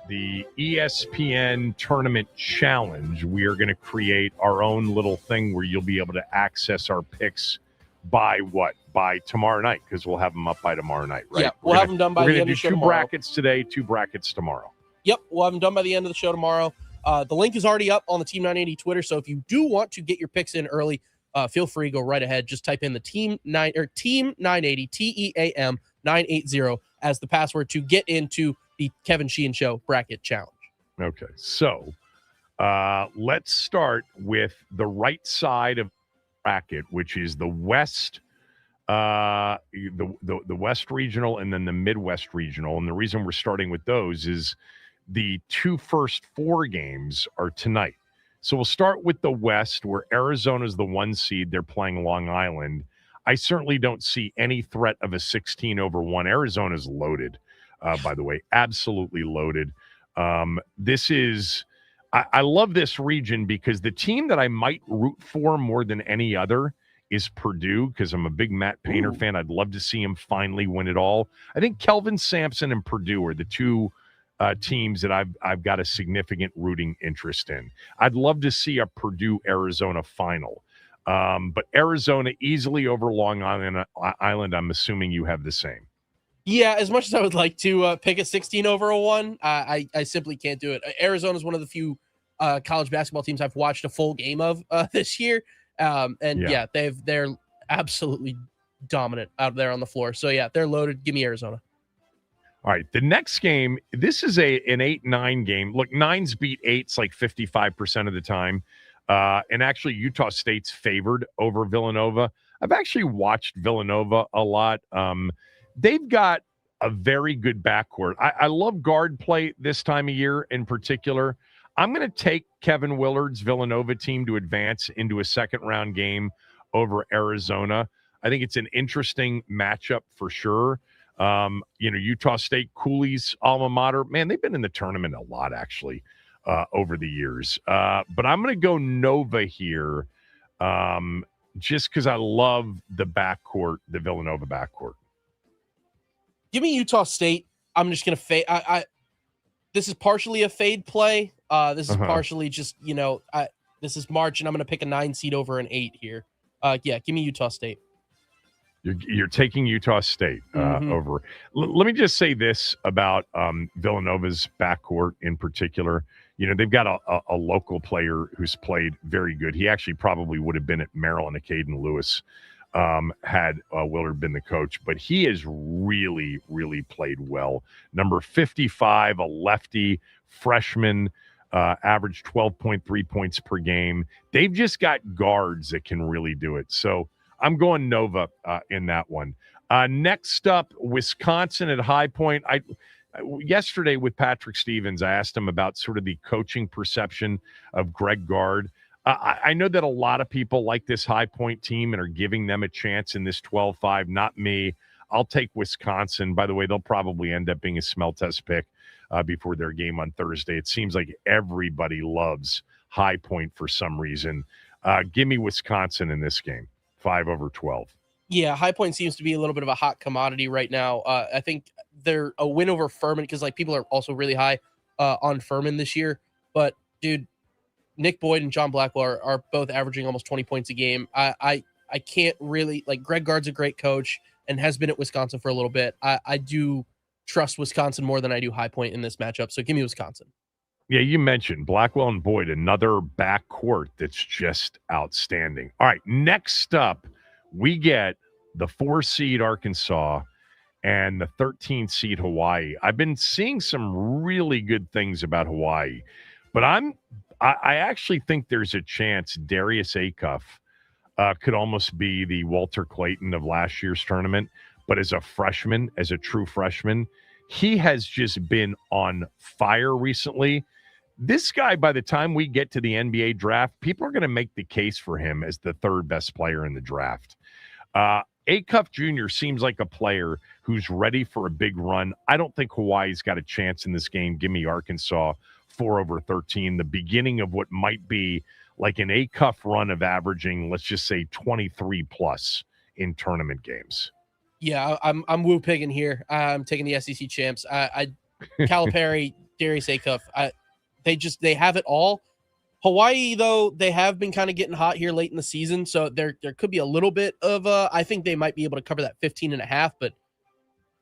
The ESPN Tournament Challenge, we are going to create our own little thing where you'll be able to access our picks by what? By tomorrow night, because we'll have them up by tomorrow night, right? Yeah, we'll have them done by the end of the show tomorrow. tomorrow. 2 brackets today, 2 brackets tomorrow. Yep, we'll have them done by the end of the show tomorrow. The link is already up on the Team 980 Twitter, so if you do want to get your picks in early, feel free, go right ahead. Just type in the Team 980 TEAM 980 as the password to get into the Kevin Sheehan Show Bracket Challenge. Okay, so let's start with the right side of the bracket, which is the West, the West Regional, and then the Midwest Regional. And the reason we're starting with those is the 2 first 4 games are tonight. So we'll start with the West, where Arizona's the 1 seed. They're playing Long Island. I certainly don't see any threat of a 16-1. Arizona's loaded, by the way, absolutely loaded. This is I love this region because the team that I might root for more than any other is Purdue, because I'm a big Matt Painter fan. I'd love to see him finally win it all. I think Kelvin Sampson and Purdue are the 2 teams that I've got a significant rooting interest in. I'd love to see a Purdue-Arizona final. But Arizona easily over Long Island. I'm assuming you have the same. Yeah, as much as I would like to pick a 16-1, I simply can't do it. Arizona is one of the few college basketball teams I've watched a full game of this year. They're absolutely dominant out there on the floor. So, yeah, they're loaded. Give me Arizona. All right, the next game, this is an 8-9 game. Look, 9s beat 8s like 55% of the time. And actually, Utah State's favored over Villanova. I've actually watched Villanova a lot. They've got a very good backcourt. I love guard play this time of year in particular. I'm going to take Kevin Willard's Villanova team to advance into a second-round game over Arizona. I think it's an interesting matchup for sure. Utah State, Cooley's alma mater, man, they've been in the tournament a lot, actually, over the years. But I'm going to go Nova here just because I love the backcourt, the Villanova backcourt. Give me Utah State. I'm just going to fade. This is partially a fade play. This is partially just, this is March, and I'm going to pick a 9 seed over an 8 here. Give me Utah State. You're taking Utah State over. Let me just say this about Villanova's backcourt in particular. They've got a local player who's played very good. He actually probably would have been at Maryland, Caden Lewis, had Willard been the coach. But he has really, really played well. Number 55, a lefty, freshman, averaged 12.3 points per game. They've just got guards that can really do it. So I'm going Nova in that one. Next up, Wisconsin at High Point. Yesterday with Patrick Stevens, I asked him about sort of the coaching perception of Greg Gard. I know that a lot of people like this High Point team and are giving them a chance in this 12-5. Not me. I'll take Wisconsin. By the way, they'll probably end up being a smell test pick before their game on Thursday. It seems like everybody loves High Point for some reason. Give me Wisconsin in this game. 5 over 12. Yeah, High Point seems to be a little bit of a hot commodity right now. I think they're a win over Furman because people are also really high on Furman this year. But dude, Nick Boyd and John Blackwell are both averaging almost 20 points a game. I can't really Greg Gard's a great coach and has been at Wisconsin for a little bit. I do trust Wisconsin more than I do High Point in this matchup. So give me Wisconsin. Yeah, you mentioned Blackwell and Boyd, another backcourt that's just outstanding. All right, next up, we get the 4 seed Arkansas and the 13 seed Hawaii. I've been seeing some really good things about Hawaii, but I actually think there's a chance Darius Acuff could almost be the Walter Clayton of last year's tournament, but as a freshman, as a true freshman, he has just been on fire recently. This guy, by the time we get to the NBA draft, people are going to make the case for him as the 3rd best player in the draft. Acuff Jr. seems like a player who's ready for a big run. I don't think Hawaii's got a chance in this game. Give me Arkansas 4 over 13, the beginning of what might be like an Acuff run of averaging, let's just say 23 plus in tournament games. Yeah, I'm woo pigging here. I'm taking the SEC champs. Calipari, Darius Acuff, they have it all. Hawaii, though, they have been kind of getting hot here late in the season, so there could be a little bit of I think they might be able to cover that 15.5, but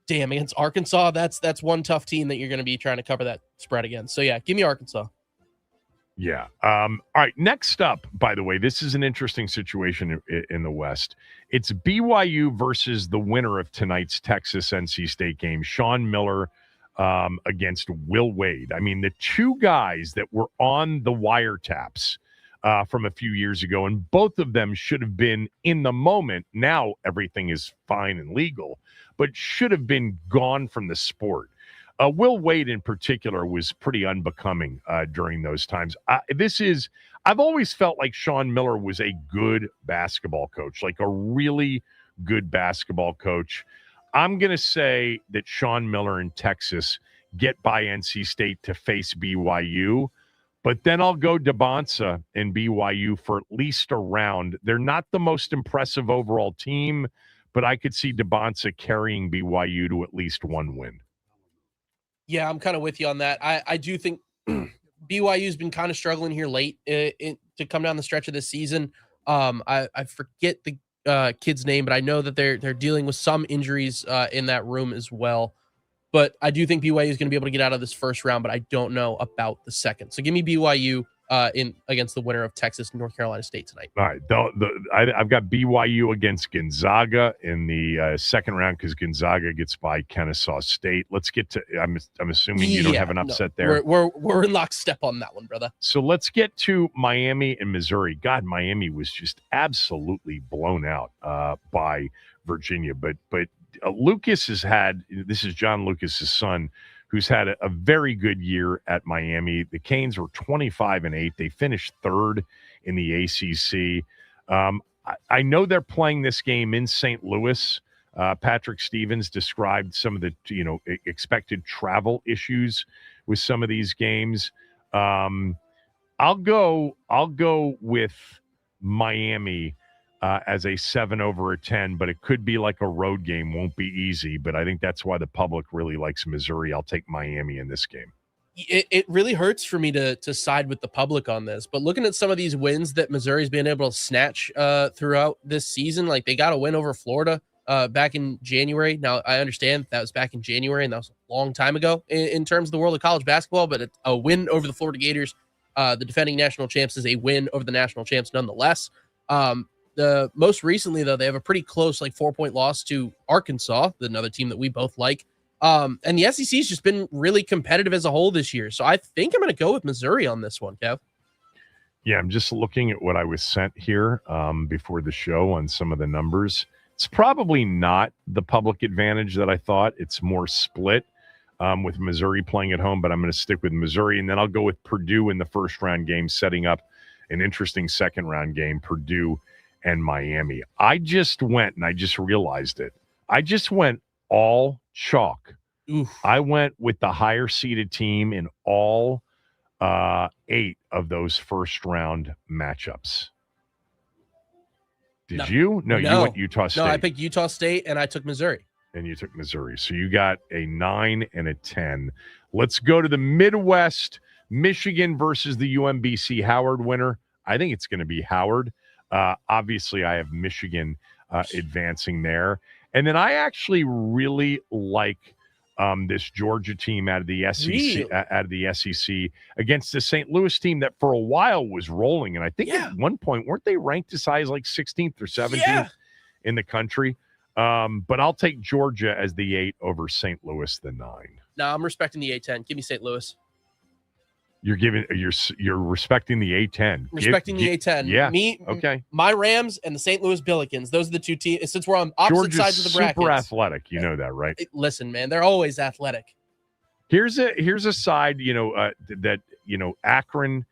damn, against Arkansas, that's one tough team that you're going to be trying to cover that spread against. So yeah, give me Arkansas. Yeah. All right. Next up, by the way, this is an interesting situation in the West. It's BYU versus the winner of tonight's Texas-NC State game, Sean Miller against Will Wade. I mean, the two guys that were on the wiretaps from a few years ago, and both of them should have been in the moment. Now everything is fine and legal, but should have been gone from the sport. Will Wade in particular was pretty unbecoming during those times. I've always felt like Sean Miller was a good basketball coach, like a really good basketball coach. I'm going to say that Sean Miller in Texas get by NC State to face BYU, but then I'll go DeBonsa and BYU for at least a round. They're not the most impressive overall team, but I could see DeBonsa carrying BYU to at least one win. Yeah, I'm kind of with you on that. I do think BYU's been kind of struggling here late to come down the stretch of this season. I forget the kid's name, but I know that they're dealing with some injuries in that room as well. But I do think BYU is going to be able to get out of this first round, but I don't know about the second. So give me BYU against the winner of Texas and North Carolina State tonight. All right. I've got BYU against Gonzaga in the second round because Gonzaga gets by Kennesaw State. Let's get to I'm assuming you don't have an upset there. We're in lockstep on that one, brother. So let's get to Miami and Missouri. God, Miami was just absolutely blown out by Virginia. But Lucas has had, this is John Lucas's son, who's had a very good year at Miami. The Canes were 25-8. They finished third in the ACC. I know they're playing this game in St. Louis. Patrick Stevens described some of the expected travel issues with some of these games. I'll go with Miami as a 7 over a 10, but it could be like a road game. Won't be easy, but I think that's why the public really likes Missouri. I'll take Miami in this game. It really hurts for me to side with the public on this, but looking at some of these wins that Missouri's been able to snatch throughout this season, like they got a win over Florida back in January. Now, I understand that was back in January, and that was a long time ago in terms of the world of college basketball, but a win over the Florida Gators, the defending national champs, is a win over the national champs nonetheless. The most recently, though, they have a pretty close, 4-point loss to Arkansas, another team that we both like. And the SEC has just been really competitive as a whole this year. So I think I'm going to go with Missouri on this one, Kev. Yeah, I'm just looking at what I was sent here before the show on some of the numbers. It's probably not the public advantage that I thought. It's more split with Missouri playing at home, but I'm going to stick with Missouri. And then I'll go with Purdue in the first round game, setting up an interesting second round game, Purdue and Miami. I just went, and I just realized it. I just went all chalk. Oof. I went with the higher seeded team in all 8 of those first round matchups. Did you? No, you went Utah State. No, I picked Utah State, and I took Missouri. And you took Missouri. So you got a 9 and a 10. Let's go to the Midwest. Michigan versus the UMBC Howard winner. I think it's going to be Howard. Obviously, I have Michigan advancing there. And then I actually really like this Georgia team out of the SEC, against the St. Louis team that for a while was rolling. And I think at one point, weren't they ranked as high as 16th or 17th in the country? But I'll take Georgia as the 8 over St. Louis, the 9. No, I'm respecting the A10. Give me St. Louis. You're respecting the A10. Respecting the A10. Yeah. Okay. My Rams and the St. Louis Billikens. Those are the two teams. Since we're on opposite sides of the bracket. Super athletic. You know that, right? Listen, man, they're always athletic. Here's a side, that Akron,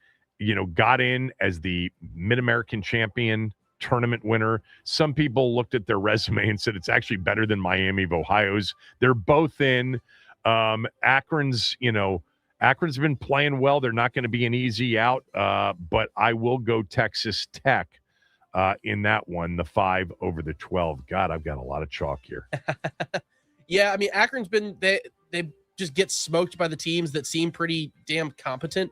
got in as the Mid-American champion tournament winner. Some people looked at their resume and said it's actually better than Miami of Ohio's. They're both in. Akron's been playing well. They're not going to be an easy out, but I will go Texas Tech in that one, the 5 over the 12. God, I've got a lot of chalk here. Yeah, I mean, Akron's been they just get smoked by the teams that seem pretty damn competent.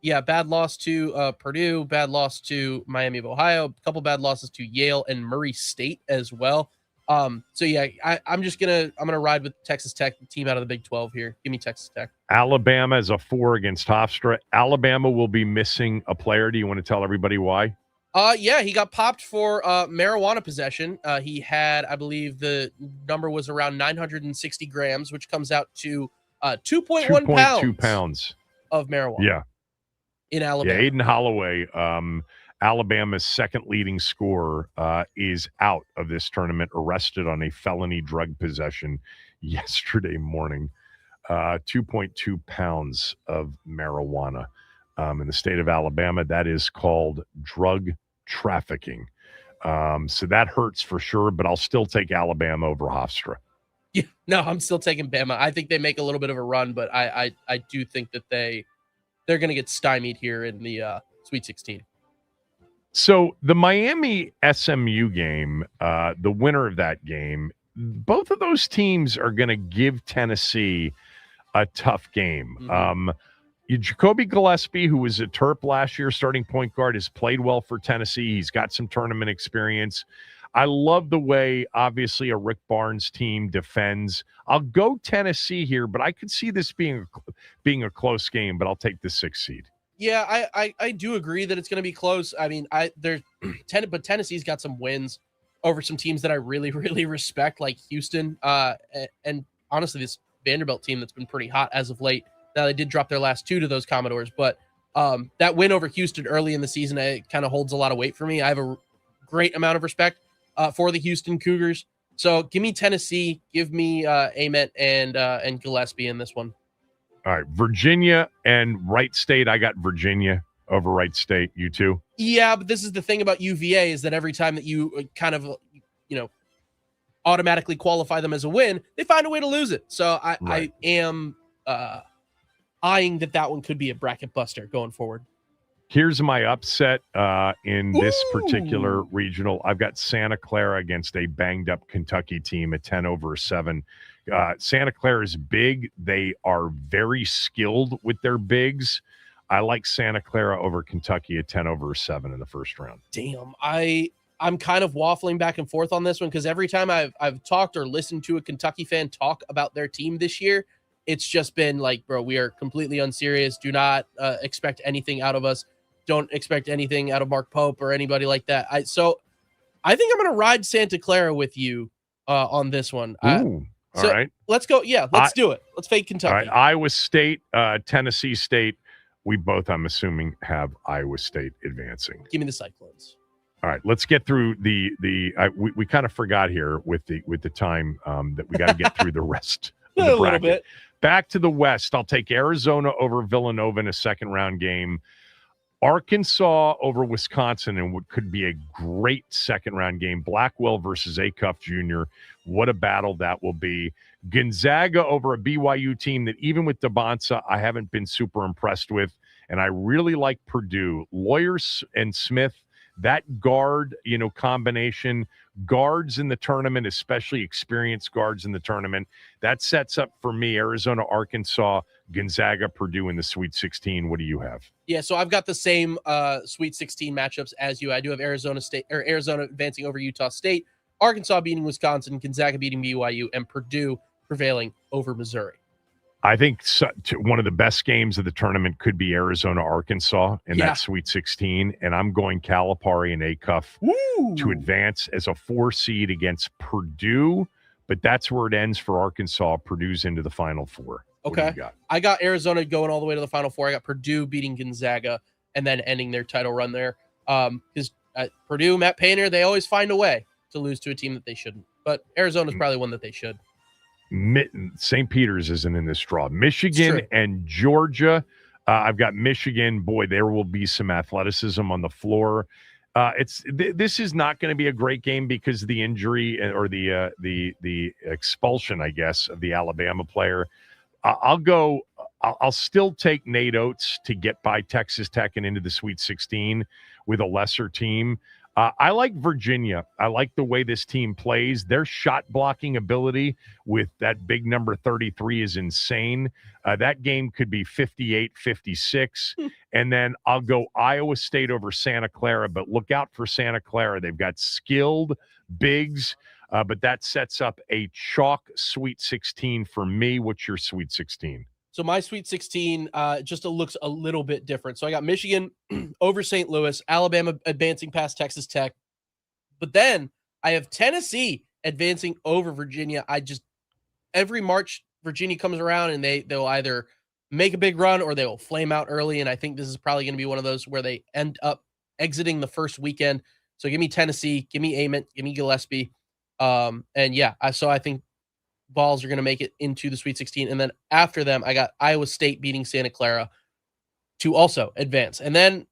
Yeah, bad loss to Purdue, bad loss to Miami of Ohio, a couple bad losses to Yale and Murray State as well. So yeah, I'm gonna ride with Texas Tech, the team out of the Big 12 here. Give me Texas Tech. Alabama is a 4 against Hofstra. Alabama will be missing a player. Do you want to tell everybody why? Yeah, he got popped for marijuana possession. He had, I believe, the number was around 960 grams, which comes out to 2.1 pounds of marijuana. Yeah, in Alabama. Yeah, Aiden Holloway, Alabama's second leading scorer, is out of this tournament, arrested on a felony drug possession yesterday morning. 2.2 pounds of marijuana. In the state of Alabama, that is called drug trafficking. So that hurts for sure, but I'll still take Alabama over Hofstra. Yeah, no, I'm still taking Bama. I think they make a little bit of a run, but I do think that they're going to get stymied here in the Sweet 16. So the Miami SMU game, the winner of that game, both of those teams are going to give Tennessee a tough game. Mm-hmm. Jacoby Gillespie, who was a Terp last year, starting point guard, has played well for Tennessee. He's got some tournament experience. I love the way, obviously, a Rick Barnes team defends. I'll go Tennessee here, but I could see this being a close game, but I'll take the 6th seed. Yeah, I do agree that it's going to be close. I mean, but Tennessee's got some wins over some teams that I really, really respect, like Houston. And honestly, this Vanderbilt team that's been pretty hot as of late. Now, they did drop their last 2 to those Commodores, but that win over Houston early in the season, it kind of holds a lot of weight for me. I have a great amount of respect for the Houston Cougars. So give me Tennessee, give me Ament and Gillespie in this one. All right, Virginia and Wright State. I got Virginia over Wright State. You too? Yeah, but this is the thing about UVA is that every time that you kind of, automatically qualify them as a win, they find a way to lose it. So I am eyeing that one could be a bracket buster going forward. Here's my upset in this particular regional. I've got Santa Clara against a banged-up Kentucky team at 10 over 7. Santa Clara is big. They are very skilled with their bigs. I like Santa Clara over Kentucky at 10 over 7 in the first round. Damn, I'm kind of waffling back and forth on this one because every time I've talked or listened to a Kentucky fan talk about their team this year, it's just been like, bro, we are completely unserious. Do not expect anything out of us. Don't expect anything out of Mark Pope or anybody like that. So I think I'm going to ride Santa Clara with you on this one. All right. Let's go. Yeah, let's do it. Let's fade Kentucky. All right. Iowa State, Tennessee State. We both, I'm assuming, have Iowa State advancing. Give me the Cyclones. All right, let's get through we kind of forgot here with the time that we got to get through the rest of the bracket. Little bit. Back to the West, I'll take Arizona over Villanova in a second round game. Arkansas over Wisconsin in what could be a great second round game. Blackwell versus Acuff Jr. What a battle that will be. Gonzaga over a BYU team that even with DeBonsa, I haven't been super impressed with. And I really like Purdue. Lawyers and Smith, that guard, combination, guards in the tournament, especially experienced guards in the tournament, that sets up for me Arizona, Arkansas, Gonzaga, Purdue in the Sweet 16. What do you have? Yeah, so I've got the same Sweet 16 matchups as you. I do have Arizona advancing over Utah State, Arkansas beating Wisconsin, Gonzaga beating BYU, and Purdue prevailing over Missouri. I think one of the best games of the tournament could be Arizona-Arkansas in that Sweet 16, and I'm going Calipari and Acuff to advance as a 4 seed against Purdue, but that's where it ends for Arkansas. Purdue's into the Final Four. Okay. I got Arizona going all the way to the Final Four. I got Purdue beating Gonzaga and then ending their title run there. Because Purdue, Matt Painter, they always find a way to lose to a team that they shouldn't. But Arizona's probably one that they should. St. Peter's isn't in this draw. Michigan and Georgia. I've got Michigan. Boy, there will be some athleticism on the floor. This is not going to be a great game because of the injury or the expulsion, I guess, of the Alabama player. I'll go I'll still take Nate Oates to get by Texas Tech and into the Sweet 16 with a lesser team. I like Virginia. I like the way this team plays. Their shot blocking ability with that big number 33 is insane. That game could be 58-56. And then I'll go Iowa State over Santa Clara, but look out for Santa Clara. They've got skilled bigs, but that sets up a chalk Sweet 16 for me. What's your Sweet 16? So my Sweet 16 just looks a little bit different. So I got Michigan over St. Louis, Alabama advancing past Texas Tech. But then I have Tennessee advancing over Virginia. Every March, Virginia comes around and they'll either make a big run or they will flame out early. And I think this is probably going to be one of those where they end up exiting the first weekend. So give me Tennessee, give me Ament, give me Gillespie. And yeah, I think Vols are going to make it into the Sweet 16. And then after them, I got Iowa State beating Santa Clara to also advance. And then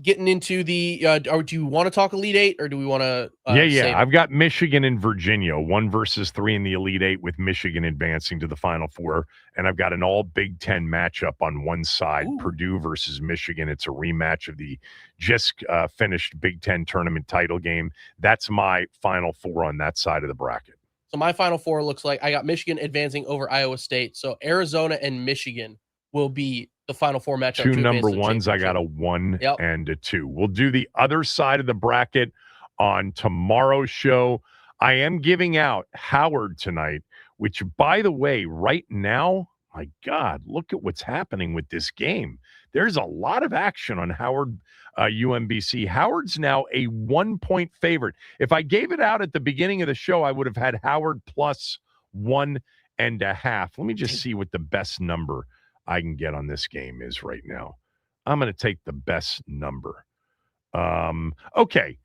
getting into the, or do you want to talk Elite Eight or do we want to? Yeah. I've got Michigan and Virginia, 1 versus 3 in the Elite Eight with Michigan advancing to the Final Four. And I've got an all Big Ten matchup on one side, Purdue versus Michigan. It's a rematch of the just finished Big Ten tournament title game. That's my Final Four on that side of the bracket. So my Final Four looks like I got Michigan advancing over Iowa State. So Arizona and Michigan will be the Final Four matchup. 2 number ones. I got a 1 and a 2. We'll do the other side of the bracket on tomorrow's show. I am giving out Howard tonight, which, by the way, right now, my God, look at what's happening with this game. There's a lot of action on Howard UMBC. Howard's now a 1-point favorite. If I gave it out at the beginning of the show, I would have had Howard plus 1.5. Let me just see what the best number I can get on this game is right now. I'm going to take the best number. Okay.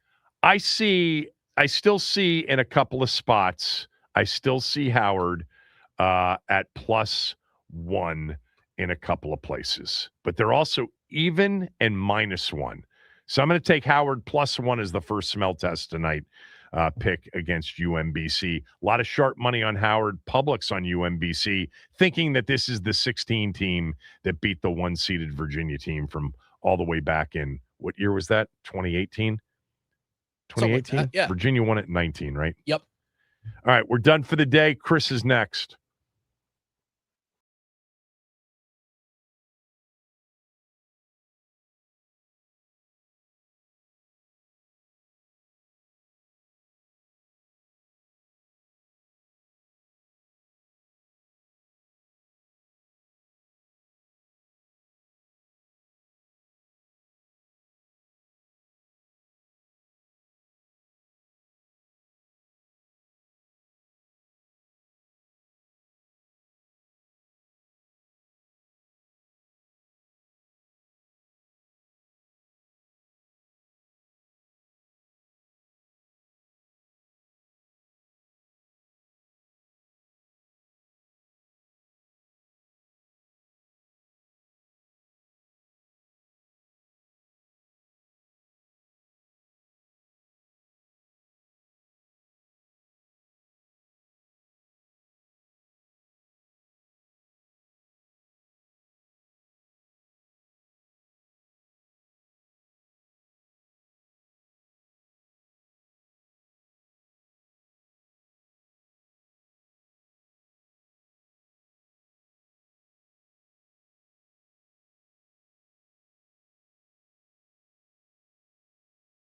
I still see in a couple of spots, I still see Howard at plus 1 in a couple of places, but they're also even and -1. So I'm going to take Howard plus 1 as the first smell test tonight pick against UMBC. A lot of sharp money on Howard, Publix on UMBC, thinking that this is the 16 team that beat the 1-seeded Virginia team from all the way back in, what year was that? 2018? 2018? Like that, yeah. Virginia won it in 19, right? Yep. All right, we're done for the day. Chris is next.